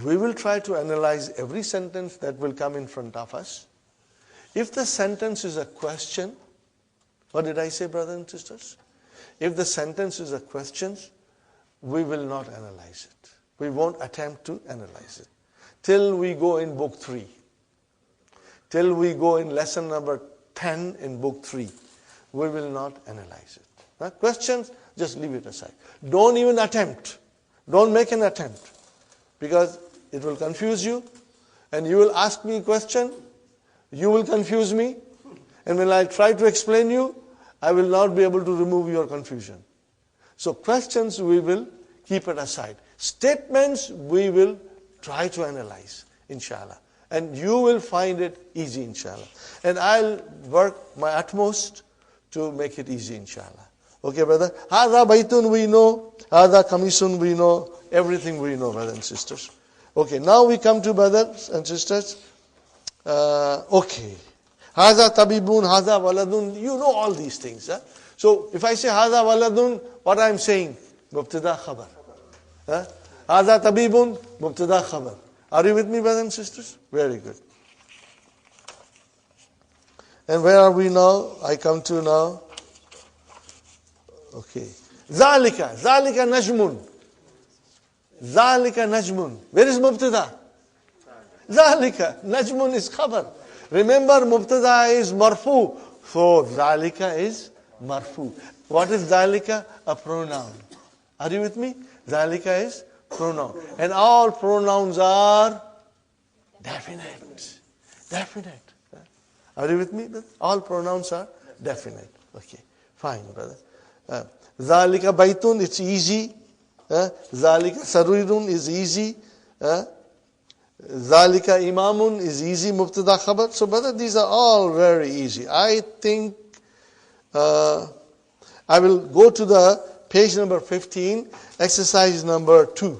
We will try to analyze every sentence that will come in front of us. If the sentence is a question, what did I say, brothers and sisters? If the sentence is a question, we will not analyze it. We won't attempt to analyze it. Till we go in book 3. Till we go in lesson number 10 in book 3. We will not analyze it. Questions, just leave it aside. Don't even attempt. Don't make an attempt. Because it will confuse you. And you will ask me a question. You will confuse me. And when I try to explain you, I will not be able to remove your confusion. So questions, we will keep it aside. Statements, we will try to analyze, inshallah. And you will find it easy, inshallah. And I'll work my utmost to make it easy, inshallah. Okay, brother? Hadha baytun we know. Hadha kamisun we know. Everything we know, brothers and sisters. Okay, now we come to brothers and sisters. Okay. Hadha tabibun, hadha waladun. You know all these things. So, if I say hadha waladun, what I'm saying? Mubtada khabar. Hadha tabibun, mubtada khabar. Are you with me, brothers and sisters? Very good. And where are we now? I come to now. Okay. Zalika. Zalika najmun. Zalika najmun. Where is mubtada? Zalika. Najmun is khabar. Remember, mubtada is marfu. So, zalika is Marfu. What is dhalika? A pronoun. Are you with me? Dhalika is pronoun. And all pronouns are definite. Definite. Are you with me? All pronouns are definite. Okay. Fine, brother. Dhalika baitun, it's easy. Dhalika sarirun is easy. Dhalika imamun is easy. Mubtada khabar. So, brother, these are all very easy. I think I will go to the page number 15, exercise number 2.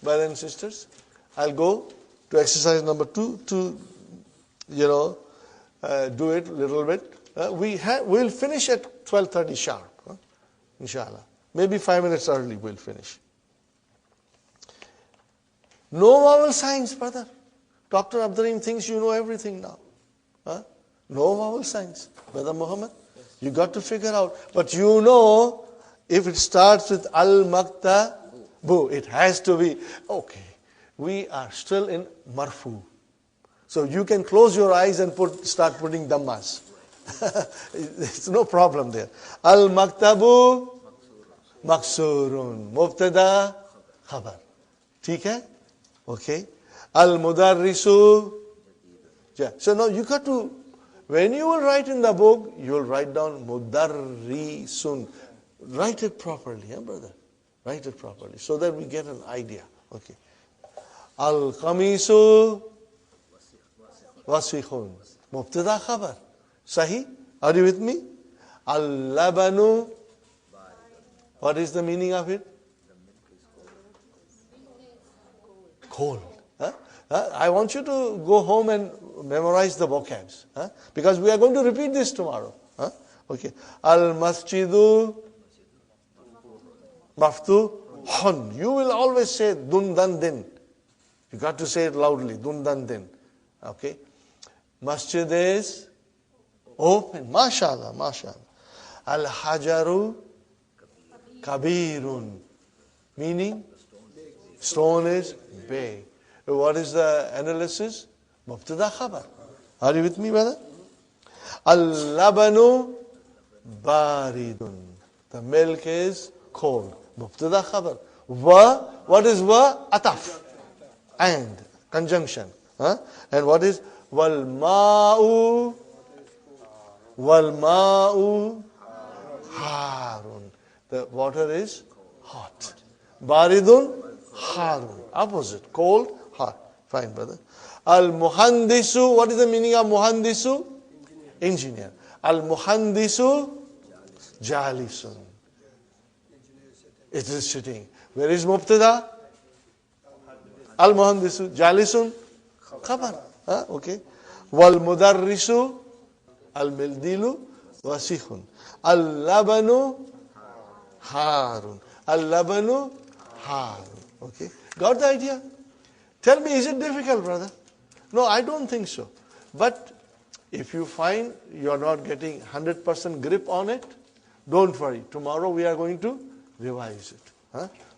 Brothers and sisters, I'll go to exercise number 2 to, do it a little bit. We'll finish at 12:30 sharp, inshallah. Maybe 5 minutes early we'll finish. No vowel signs, brother. Dr. Abdurrahim thinks you know everything now. No vowel signs. Brother Muhammad, you got to figure out. But you know, if it starts with al-maktabu, it has to be, okay, we are still in marfu. So you can close your eyes and start putting dhammas. It's no problem there. Al-maktabu maksurun. Mubtada khabar. ठीक है? Okay. Al-mudarrisu. Yeah. So now you got to, when you will write in the book, you will write down mudarrisun. Write it properly, brother. Write it properly so that we get an idea. Okay. Al-qamisu wasikhun. Mubtada khabar. Sahi? Are you with me? Al-labanu. What is the meaning of it? Cold. I want you to go home and memorize the vocabs. Because we are going to repeat this tomorrow. Okay. Al-masjidu maftuhun. You will always say dundan din. You got to say it loudly. Dundan din. Okay. Masjid is open. MashaAllah. MashaAllah. Al-hajaru kabirun. Meaning? Stone is big. What is the analysis? Mubtada khabar. Are you with me, brother? Al-labanu baridun. The milk is cold. Mubtada khabar. What is ataf. And. Conjunction. And what is wal-ma'u harun. The water is hot. Baridun harun. Opposite. Cold, hot. Fine, brother. Al-muhandisu. What is the meaning of muhandisu? Engineer. Al-muhandisu jalisun. It is sitting. Where is mubtada? Al-muhandisu jalisun khabar. Okay. Wal-mudarrisu al-mildilu wasikhun. Al-labanu harun. Al-labanu harun. Okay. Got the idea? Tell me, is it difficult, brother? No, I don't think so. But if you find you are not getting 100% grip on it, don't worry. Tomorrow we are going to revise it.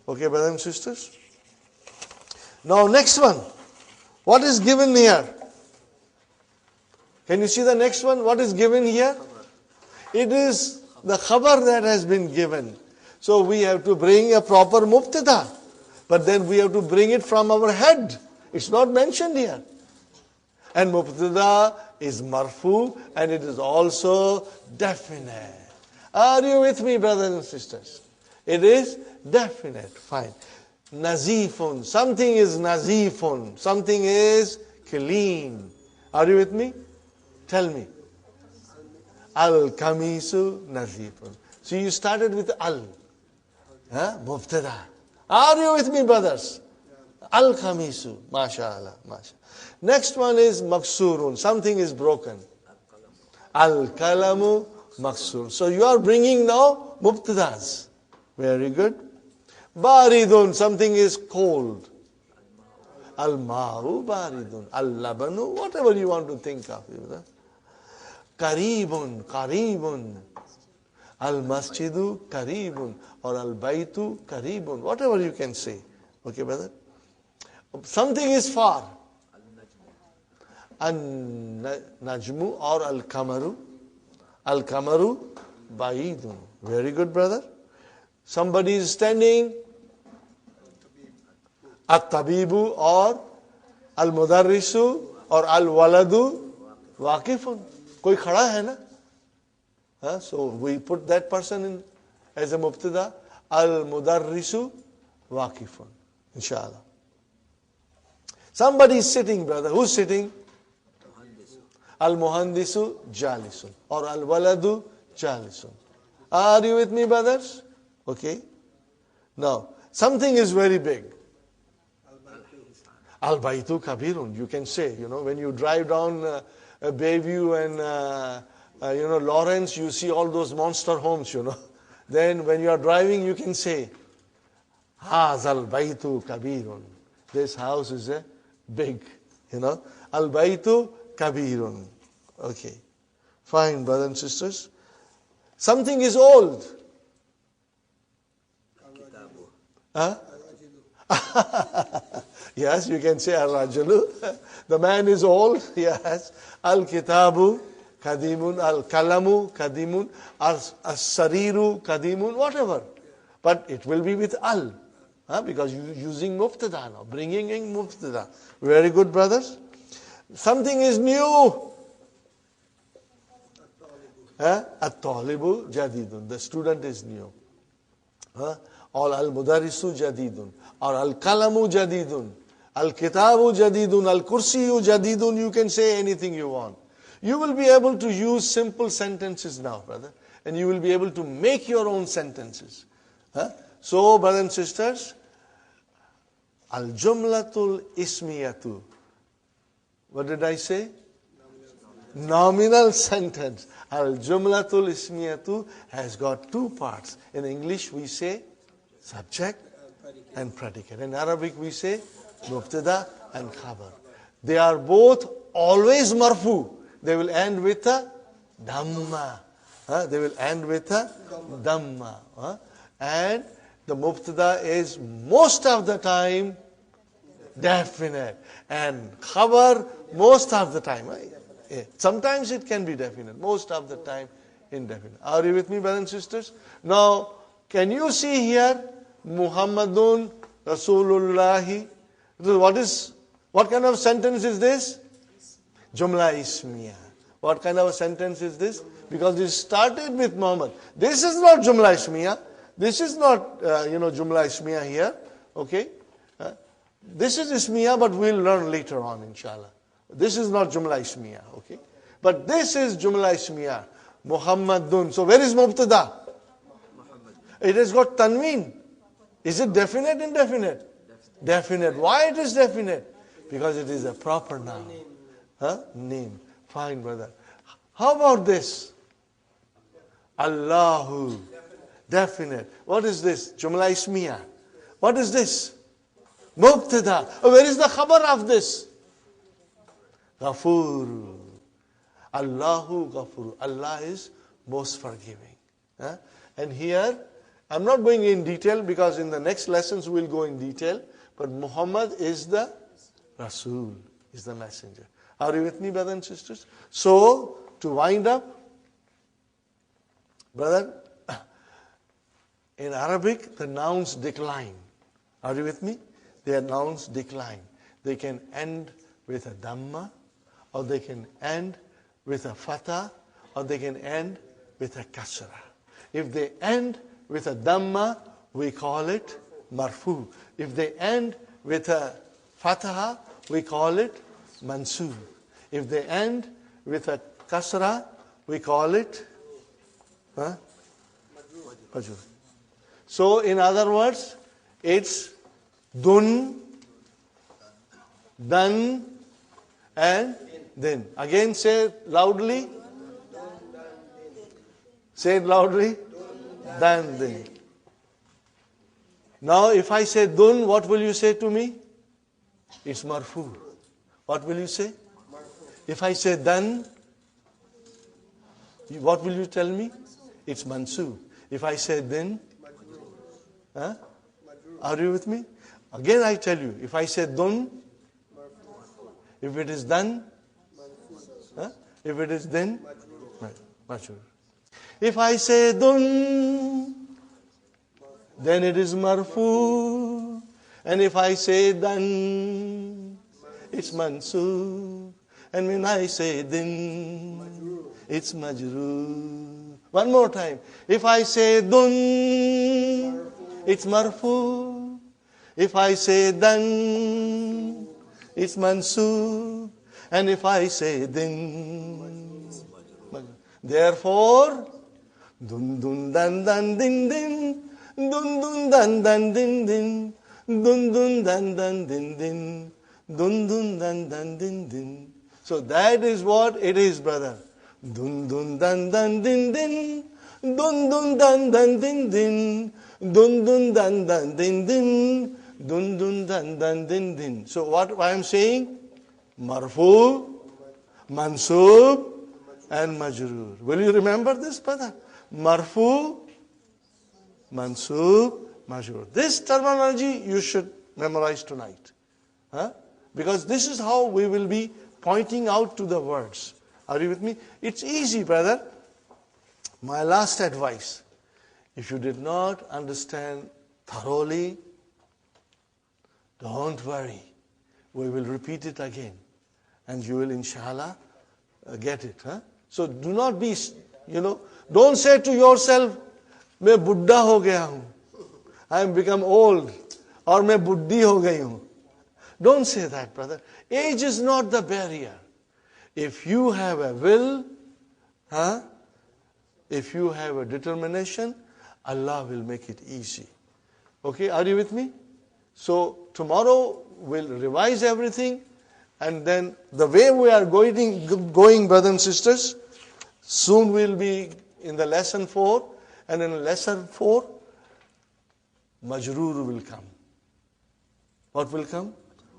Okay, brothers and sisters? Now, next one. What is given here? Can you see the next one? What is given here? It is the khabar that has been given. So we have to bring a proper mubtada. But then we have to bring it from our head. It's not mentioned here. And mubtada is marfu and it is also definite. Are you with me, brothers and sisters? It is definite. Fine. Nazifun. Something is nazifun. Something is clean. Are you with me? Tell me. Al-kamisu nazifun. So you started with al. Mubtada. Are you with me, brothers? Al-Khamisu. MashaAllah. MashaAllah. Next one is maksurun. Something is broken. Al-Kalamu maksur. So you are bringing now mubtadas. Very good. Baridun. Something is cold. Al-Ma'u baridun. Al-Labanu. Whatever you want to think of. Karibun. Karibun. Al-Masjidu karibun. Or al-baytu karibun, whatever you can say. Okay, brother? Something is far. Al-najmu or al-kamaru. Al-kamaru ba'idun. Very good, brother. Somebody is standing. At-tabibu or al-mudarrisu or al-waladu waqifun. Koi khada hai na? So we put that person in as a mubtada. Al-mudarrisu waqifun. Inshallah. Somebody is sitting, brother. Who's sitting? Al-muhandisu jalisun or al-waladu jalisun. Are you with me, brothers? Okay. Now, something is very big. Al-baytu kabirun. You can say, when you drive down Bayview and, Lawrence, you see all those monster homes, Then when you are driving, you can say, Hazal baytu kabirun. This house is big, Al-baytu kabirun. Okay. Fine, brothers and sisters. Something is old. Huh? Yes, you can say al-rajulu. The man is old. Yes. Al-kitabu kadimun. Al-kalamu kadimun. Al-sariru kadimun. Whatever. But it will be with al. Because you're using mubtada now. Bringing in mubtada. Very good, brothers. Something is new. At-talibu jadidun. The student is new. Or al-mudarrisu jadidun. Or al-kalamu jadidun. Al-kitabu jadidun. Al-kursiyu jadidun. You can say anything you want. You will be able to use simple sentences now, brother. And you will be able to make your own sentences. So, brothers and sisters, al-jumlatul ismiyatu. What did I say? Nominal sentence. Al-jumlatul ismiyatu has got two parts. In English we say subject and predicate. In Arabic we say mubtada and khabar. They are both always marfu. They will end with a dhamma. They will end with a dhamma. And the mubtada is most of the time definite. And khabar most of the time. Sometimes it can be definite. Most of the time indefinite. Are you with me, brothers and sisters? Now, can you see here Muhammadun Rasulullahi? What kind of sentence is this? Jumla ismiya. What kind of a sentence is this? Because it started with Muhammad. This is not Jumla ismiya. This is not, Jumla ismiya here. Okay? This is ismiya, but we'll learn later on, inshallah. This is not Jumla ismiya. Okay? But this is Jumla ismiya. Muhammadun. So where is Mubtada? It has got tanween. Is it definite, indefinite? Definite. Why it is definite? Because it is a proper noun. Name. Fine, brother. How about this? Allahu. Definite. What is this? Jumla ismiya. What is this? Mubtada. Where is the khabar of this? Ghafur. Allahu Ghafur. Allah is most forgiving. And here, I'm not going in detail because in the next lessons we'll go in detail. But Muhammad is the Rasul, is the messenger. Are you with me, brothers and sisters? So, to wind up, brother, in Arabic, the nouns decline. Are you with me? Their nouns decline. They can end with a dhamma, or they can end with a fatha, or they can end with a kasra. If they end with a dhamma, we call it marfu. If they end with a fatha, we call it mansub. If they end with a kasra, we call it majrur. So, in other words, it's dun, dan, and then. Again, say it loudly. Say it loudly. Dan, then. Now, if I say dun, what will you say to me? It's marfu. What will you say? If I say dan, what will you tell me? It's mansub. If I say then, are you with me? Again I tell you, if I say dun, if it is done, if it is then, majrur. If I say dun, then it is marfu. And if I say dan, it's mansub. And when I say din, it's majroor. One more time. If I say dun, it's marfu. If I say dan, it's mansub. And if I say din, therefore, dun dun dan dan din din, dun dun dan dan din din, dun dun dan dan din din, dun dun dan dan din din. So that is what it is, brother. Dun dun dan dan din din, dun dun dan dan din din, dun dun dan dan din din, dun dun dan dan din din. So what I am saying? Marfu, mansub, and majroor. Will you remember this, brother? Marfu, mansub, majroor. This terminology you should memorize tonight. Huh? Because this is how we will be pointing out to the words. Are you with me? It's easy, brother. My last advice. If you did not understand thoroughly, don't worry. We will repeat it again. And you will, inshallah, get it. Huh? So do not be, don't say to yourself, मैं बुड्ढा हो गया हूँ. I am become old. Or मैं बुड्ढी हो गई हूँ. Don't say that, brother. Age is not the barrier. If you have a will, if you have a determination, Allah will make it easy. Okay, are you with me? So tomorrow we'll revise everything, and then the way we are going, brothers and sisters, soon we'll be in the lesson 4, and in lesson 4, majroor will come. What will come?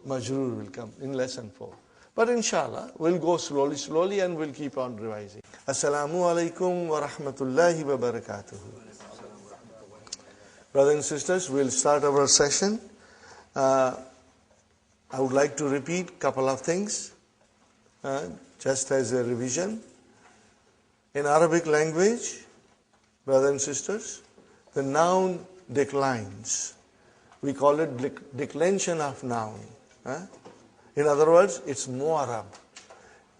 Majroor will come in lesson 4. But inshallah, we'll go slowly, and we'll keep on revising. Assalamu alaikum wa rahmatullahi wa barakatuh. Brothers and sisters, we'll start our session. I would like to repeat a couple of things, just as a revision. In Arabic language, brothers and sisters, the noun declines. We call it declension of noun. In other words, it's mu'arab.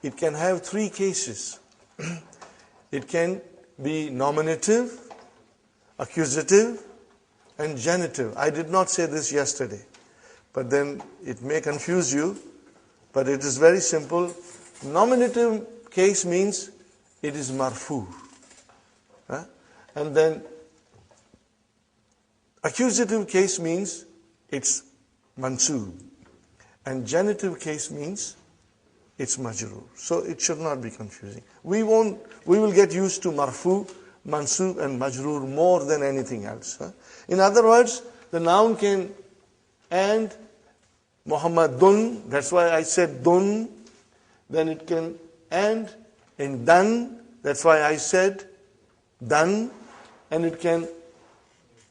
It can have 3 cases. It can be nominative, accusative, and genitive. I did not say this yesterday, but then it may confuse you, but it is very simple. Nominative case means it is marfu. And then accusative case means it's mansub. And genitive case means it's majroor. So it should not be confusing. We will get used to marfu, mansub, and majroor more than anything else. In other words, the noun can end Muhammadun, that's why I said dun. Then it can end in dan, that's why I said dan. And it can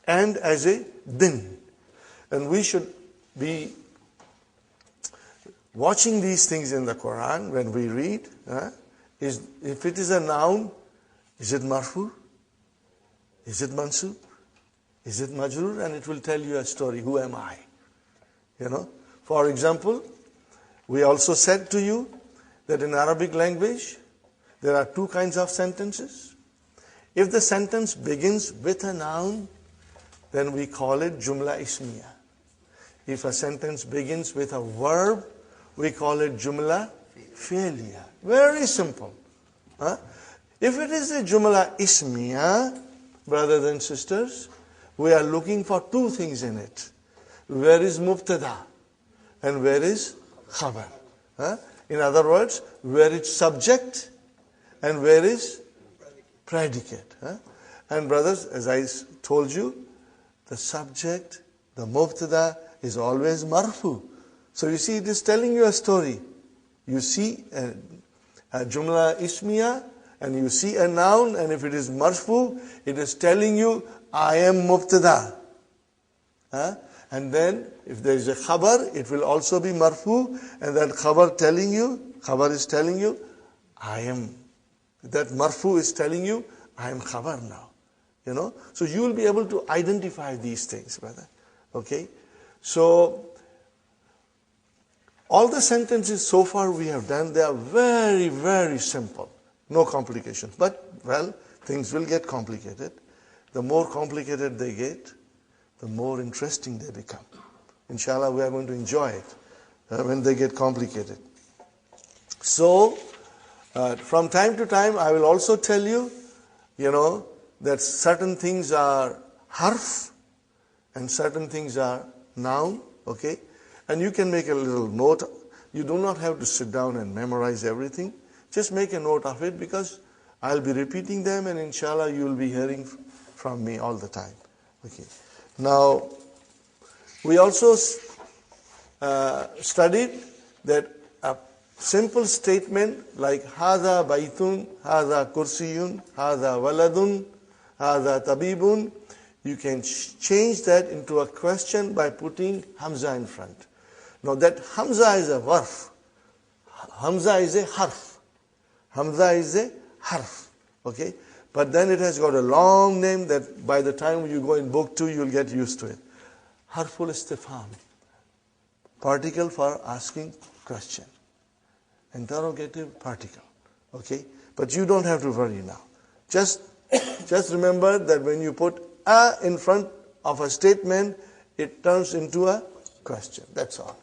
end as a din. And we should be watching these things in the Quran when we read. If it is a noun, is it marfu? Is it mansub? Is it majroor? And it will tell you a story. Who am I? For example, we also said to you that in Arabic language, there are 2 kinds of sentences. If the sentence begins with a noun, then we call it jumla ismiya. If a sentence begins with a verb, we call it jumla fi'liya. Very simple. If it is a jumla ismiya, brothers and sisters, we are looking for 2 things in it. Where is mubtada and where is khabar? In other words, where is subject and where is predicate. And brothers, as I told you, the subject, the mubtada is always marfu. So you see, it is telling you a story. You see a jumla ismiya and you see a noun, and if it is marfu, it is telling you, I am mubtada. And then if there is a khabar, it will also be marfu, and that khabar is telling you, I am. That marfu is telling you, I am khabar now. So you will be able to identify these things, brother. Okay? So, all the sentences so far we have done, they are very, very simple. No complications. But, well, things will get complicated. The more complicated they get, the more interesting they become. Inshallah, we are going to enjoy it when they get complicated. So, from time to time, I will also tell you, that certain things are harf and certain things are noun, okay? And you can make a little note. You do not have to sit down and memorize everything. Just make a note of it because I'll be repeating them and inshallah you will be hearing from me all the time. Okay. Now, we also studied that a simple statement like Hada Baitun, Hada Kursiyun, Hada Waladun, Hada Tabibun, you can change that into a question by putting Hamza in front. Now that Hamza is a varf. Hamza is a harf. Hamza is a harf. Okay? But then it has got a long name that by the time you go in book 2, you'll get used to it. Harful istifham. Particle for asking question. Interrogative particle. Okay? But you don't have to worry now. Just remember that when you put a in front of a statement, it turns into a question. That's all.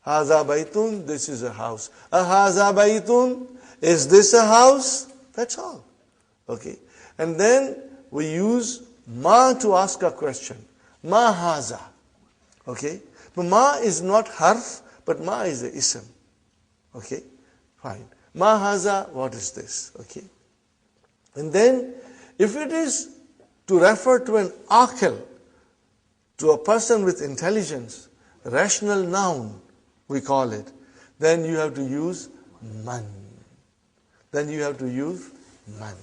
Haza baitun, this is a house. Haza baitun, is this a house? That's all. Okay. And then we use ma to ask a question. Ma haza. Okay. But ma is not harf, but ma is a ism. Okay. Fine. Ma haza, what is this? Okay. And then, if it is to refer to an aqil, to a person with intelligence, rational noun, we call it, then you have to use man. Then you have to use man.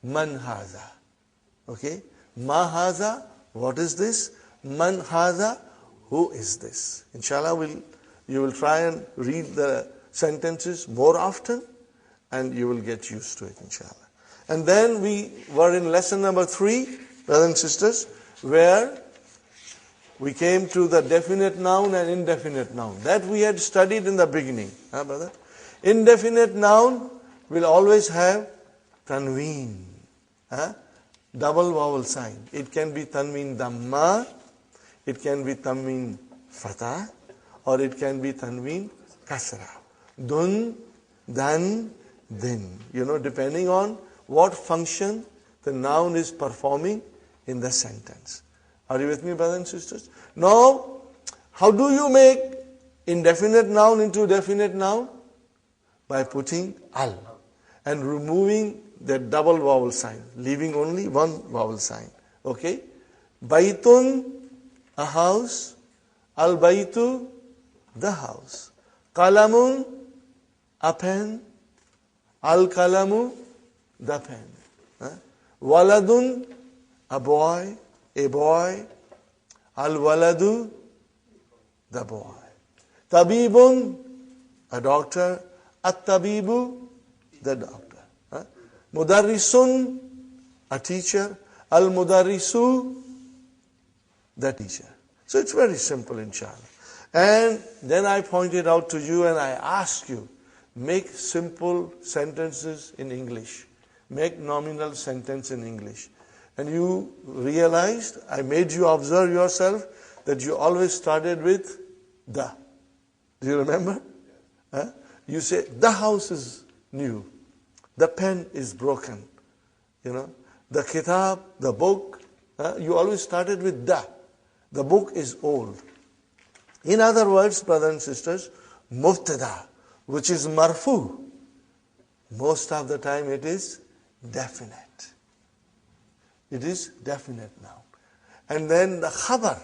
Man haza. Okay? Ma haza, what is this? Man haza, who is this? Inshallah, you will try and read the sentences more often and you will get used to it, inshallah. And then we were in lesson number 3, brothers and sisters, where we came to the definite noun and indefinite noun. That we had studied in the beginning. Huh, brother? Indefinite noun will always have tanween. Double vowel sign. It can be tanween dhamma, it can be tanween fatah, or it can be tanween kasra. Dun, dan, din. Depending on what function the noun is performing in the sentence. Are you with me, brothers and sisters? Now, how do you make indefinite noun into definite noun? By putting al and removing the double vowel sign, leaving only one vowel sign. Okay? Baitun, a house. Al baitu, the house. Qalamun, a pen. Al kalamu, the pen. Waladun, a boy. Al waladu, the boy. Tabibun, a doctor. At tabibu, the doctor. Mudarrisun, a teacher. Al mudarrisu, the teacher. So it's very simple, inshallah. And then I pointed out to you and I asked you, make simple sentences in English. Make nominal sentence in English. And you realized, I made you observe yourself, that you always started with the. Do you remember? You say, the house is new. The pen is broken. The kitab, the book, you always started with the. The book is old. In other words, brothers and sisters, mubtada, which is marfu, most of the time it is definite. It is definite now. And then the khabar,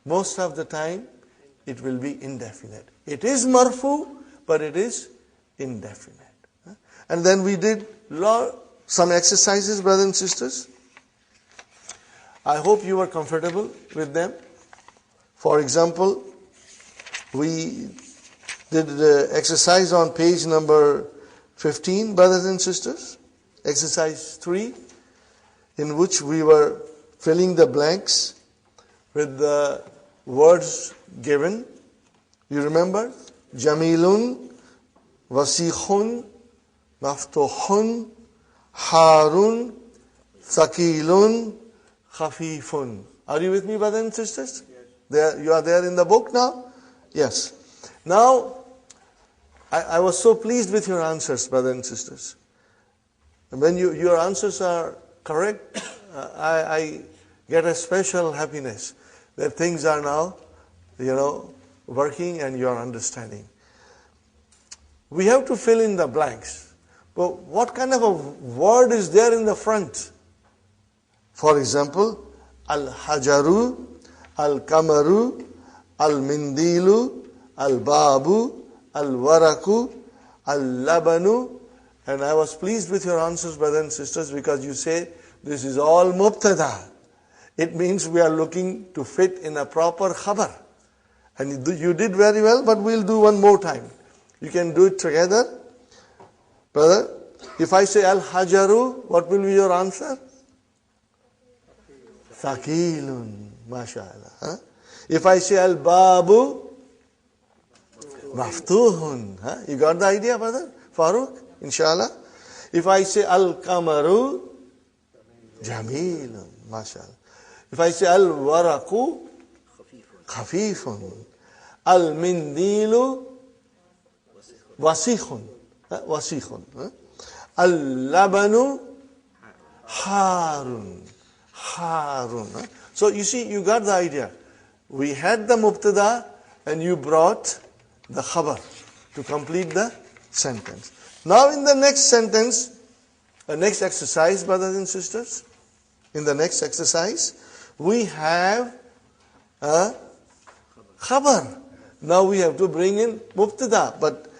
most of the time it will be indefinite. It is marfu, but it is indefinite. And then we did some exercises, brothers and sisters. I hope you were comfortable with them. For example, we did the exercise on page number 15, brothers and sisters. exercise 3, in which we were filling the blanks with the words given. You remember? Jamilun, Wasikhun, Maftuhun, Harun, Thakilun, Khafifun. Are you with me, brothers and sisters? Yes. You are there in the book now? Yes. Now, I was so pleased with your answers, brothers and sisters. And when your answers are correct, I get a special happiness that things are now, working and you are understanding. We have to fill in the blanks. But what kind of a word is there in the front? For example, Al-Hajaru, Al-Kamaru, Al-Mindilu, Al-Babu, Al-Waraku, Al-Labanu. And I was pleased with your answers, brothers and sisters, because you say this is all mubtada. It means we are looking to fit in a proper khabar. And you did very well, but we'll do one more time. You can do it together. Brother, if I say Al-Hajaru, what will be your answer? Thaqilun, mashallah. Huh? If I say Al-Babu, Maftuhun. Huh? You got the idea, brother? Farooq, inshallah. If I say Al-Kamaru, Jamilun, mashallah. If I say Al-Waraku, Khafifun. Al-Mindilu, Wasikhun. Wasikhun. Al-Labanu, Harun. Harun. So you see, you got the idea. We had the mubtada and you brought the khabar to complete the sentence. Now in the next sentence, the next exercise, brothers and sisters, in the next exercise, we have a khabar. Now we have to bring in mubtada, but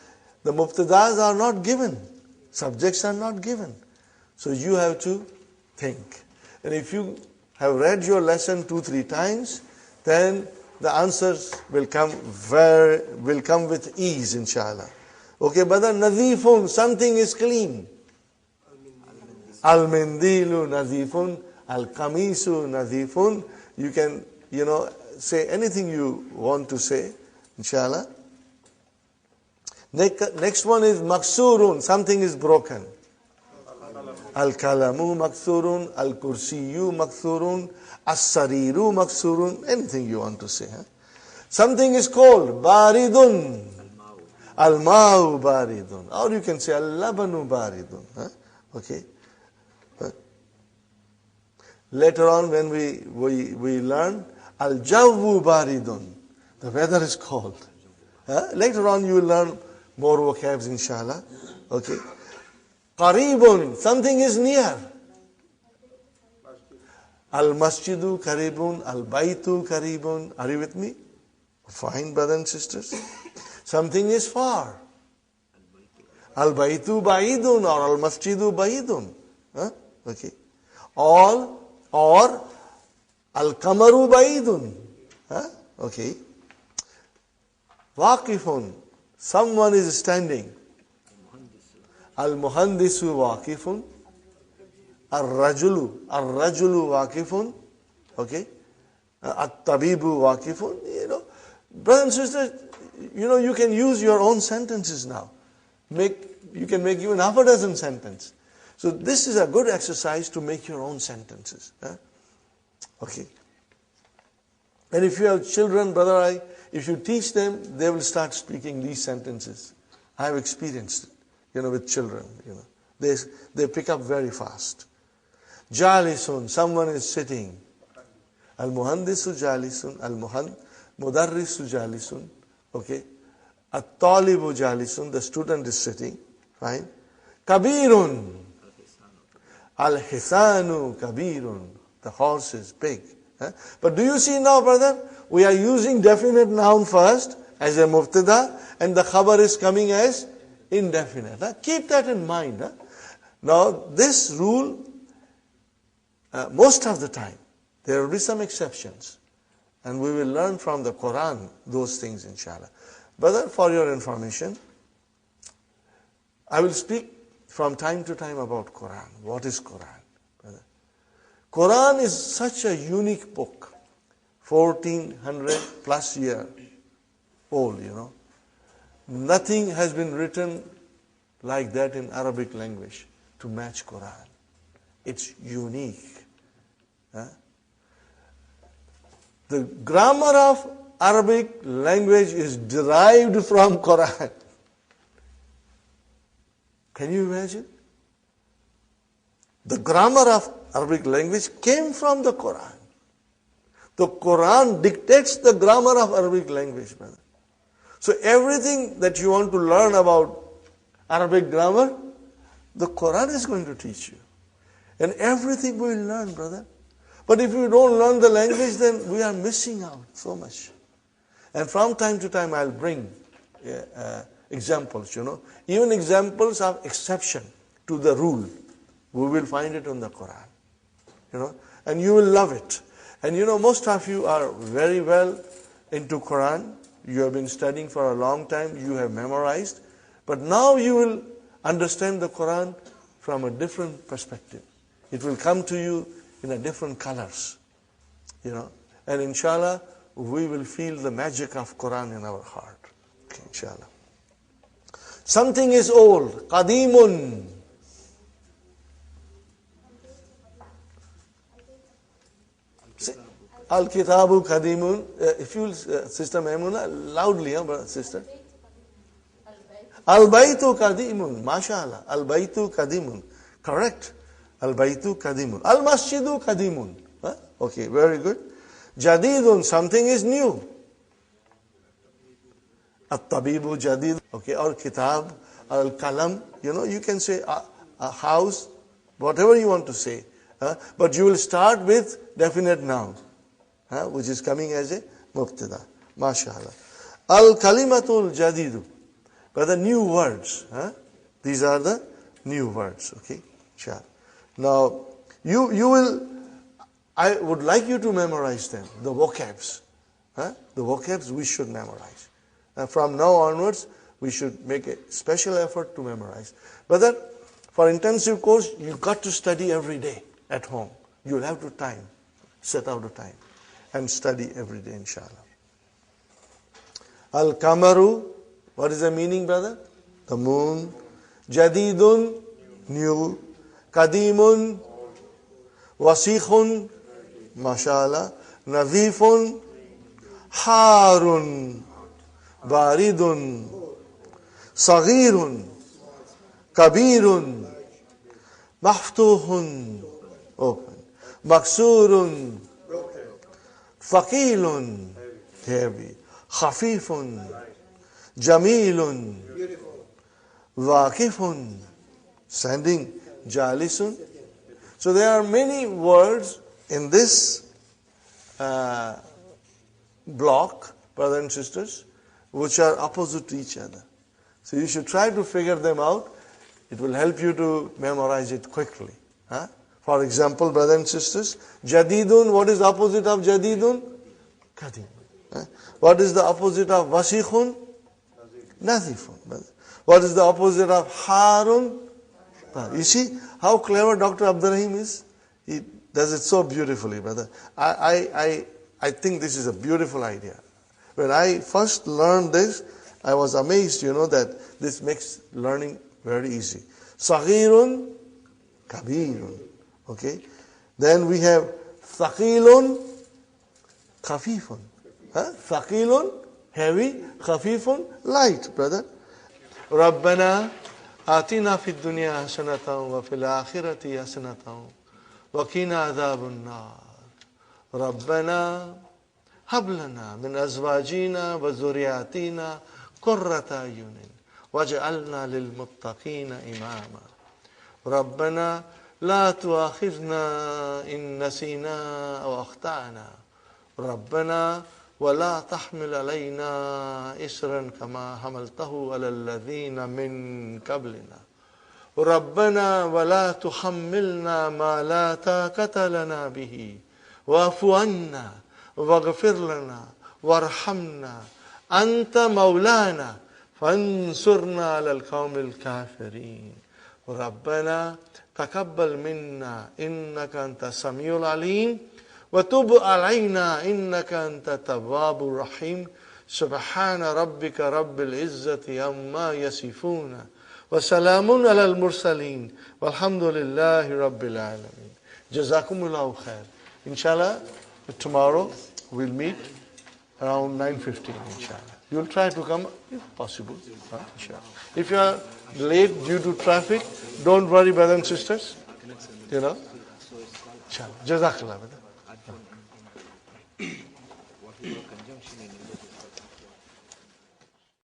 the mubtadas are not given. Subjects are not given. So you have to think. And if you have read your lesson 2-3 times, then the answers will come with ease, inshallah. Okay, brother, nadifun, something is clean. Al-mindilu nadifun, al-kamisu nadifun. You can, say anything you want to say, inshallah. Next one is maksurun, something is broken. Al-kalamu maksurun, al-kursiyu maksurun, as-sariru maksurun, anything you want to say. Huh? Something is cold, baridun, al-ma'u baridun. Or you can say al-labanu baridun. Huh? Okay. Later on when we learn, al-jawwu baridun, the weather is cold. Huh? Later on you will learn more vocabs, inshallah. Okay. Qaribun, something is near. Al-masjidu qaribun, al-baytu qaribun. Are you with me? Fine, brothers and sisters. Something is far. Al-baytu ba'idun or al-masjidu ba'idun. Huh? Okay. Or al-kamaru ba'idun. Huh? Okay. Waqifun, someone is standing. Al-muhandisu waqifun. Ar-rajulu waqifun. Okay. At-tabibu waqifun. Brothers and sisters, you can use your own sentences now. You can make even half a dozen sentences. So this is a good exercise to make your own sentences. Huh? Okay. And if you have children, brother, if you teach them, they will start speaking these sentences. I have experienced it. With children, they pick up very fast. Jalisun, someone is sitting. Al-muhandisu jalisun, mudarrisu jalisun. Okay. At-talibu jalisun, the student is sitting. Fine. Kabirun. Al-hisanu kabirun, the horse is big. But do you see now, brother, we are using definite noun first as a mubtada, and the khabar is coming as indefinite. Keep that in mind. Now, this rule, most of the time, there will be some exceptions. And we will learn from the Quran those things, inshallah. Brother, for your information, I will speak from time to time about Quran. What is Quran, brother? Quran is such a unique book, 1400 plus year old, Nothing has been written like that in Arabic language to match Quran. It's unique. The grammar of Arabic language is derived from Quran. Can you imagine? The grammar of Arabic language came from the Quran. The Quran dictates the grammar of Arabic language, brother. So everything that you want to learn about Arabic grammar, the Quran is going to teach you. And everything we will learn, brother. But if you don't learn the language, then we are missing out so much. And from time to time, I'll bring examples, Even examples of exception to the rule. We will find it in the Quran, And you will love it. And most of you are very well into Quran. You have been studying for a long time. You have memorized. But now you will understand the Quran from a different perspective. It will come to you in a different colors, And inshallah, we will feel the magic of Quran in our heart. Okay, inshallah. Something is old. Qadimun. Al-Kitabu Qadimun. If you, Sister Maimuna, loudly, sister. Al-Baytu Qadimun. MashaAllah. Al-Baytu Qadimun. Correct. Al-Baytu Qadimun. Al-Masjidu Qadimun. Okay, very good. Jadidun, something is new. At-Tabibu Jadid. Okay, or Kitab, Al-Kalam. You can say a house, whatever you want to say. But you will start with definite noun, which is coming as a mubtada. MashaAllah. Al-Kalimatul Jadidu. But the new words. These are the new words. Okay, sure. Now, you will, I would like you to memorize them, the vocabs. The vocabs we should memorize. From now onwards, we should make a special effort to memorize. But that, for intensive course, you got to study every day at home. You'll have to set out the time, and study every day, inshallah. Al-Kamaru, what is the meaning, brother? The moon. Jadidun, new. Qadimun, Wasikhun, MashaAllah. Nadhifun, Harun, Baridun, Saghirun, Kabirun, Maftuhun, open. Maksurun, Thaqilun, heavy. Khafifun, Jamilun, Waqifun, standing. Jalisun. So there are many words in this block, brothers and sisters, which are opposite to each other. So you should try to figure them out. It will help you to memorize it quickly. For example, brothers and sisters, Jadidun, what is the opposite of Jadidun? Qadim. What is the opposite of Wasikhun? Nazifun. What is the opposite of Harun? You see how clever Dr. Abdurrahim is? He does it so beautifully, brother. I think this is a beautiful idea. When I first learned this, I was amazed, that this makes learning very easy. Saghirun, Kabirun. Okay? Then we have Thaqilun, Khafifun. Thaqilun, heavy, Khafifun, light, brother. Rabbana آتنا في الدنيا حسنة وفي الآخرة حسنة وقنا عذاب النار ربنا هب لنا من أزواجنا وذرياتنا قرة أعين واجعلنا للمتقين إماما ربنا لا تؤاخذنا إن نسينا أو أخطأنا ربنا ولا تحمل علينا إسرا كما حملته على الذين من قبلنا ربنا ولا تحملنا ما لا طاقة لنا به واعف عنا واغفر لنا وارحمنا أنت مولانا فانصرنا على القوم الكافرين ربنا تقبل منا إنك أنت السميع العليم وتب علينا إنك أنت التواب الرحيم سبحان ربك رب العزة عما يصفون وسلام على المرسلين والحمد لله رب العالمين. Jazakumullahu khair. Inshallah, tomorrow we'll meet around 9:15, inshallah. You'll try to come if possible, inshallah. If you are late due to traffic, don't worry, brothers and sisters. You know, inshallah. Jazakallah.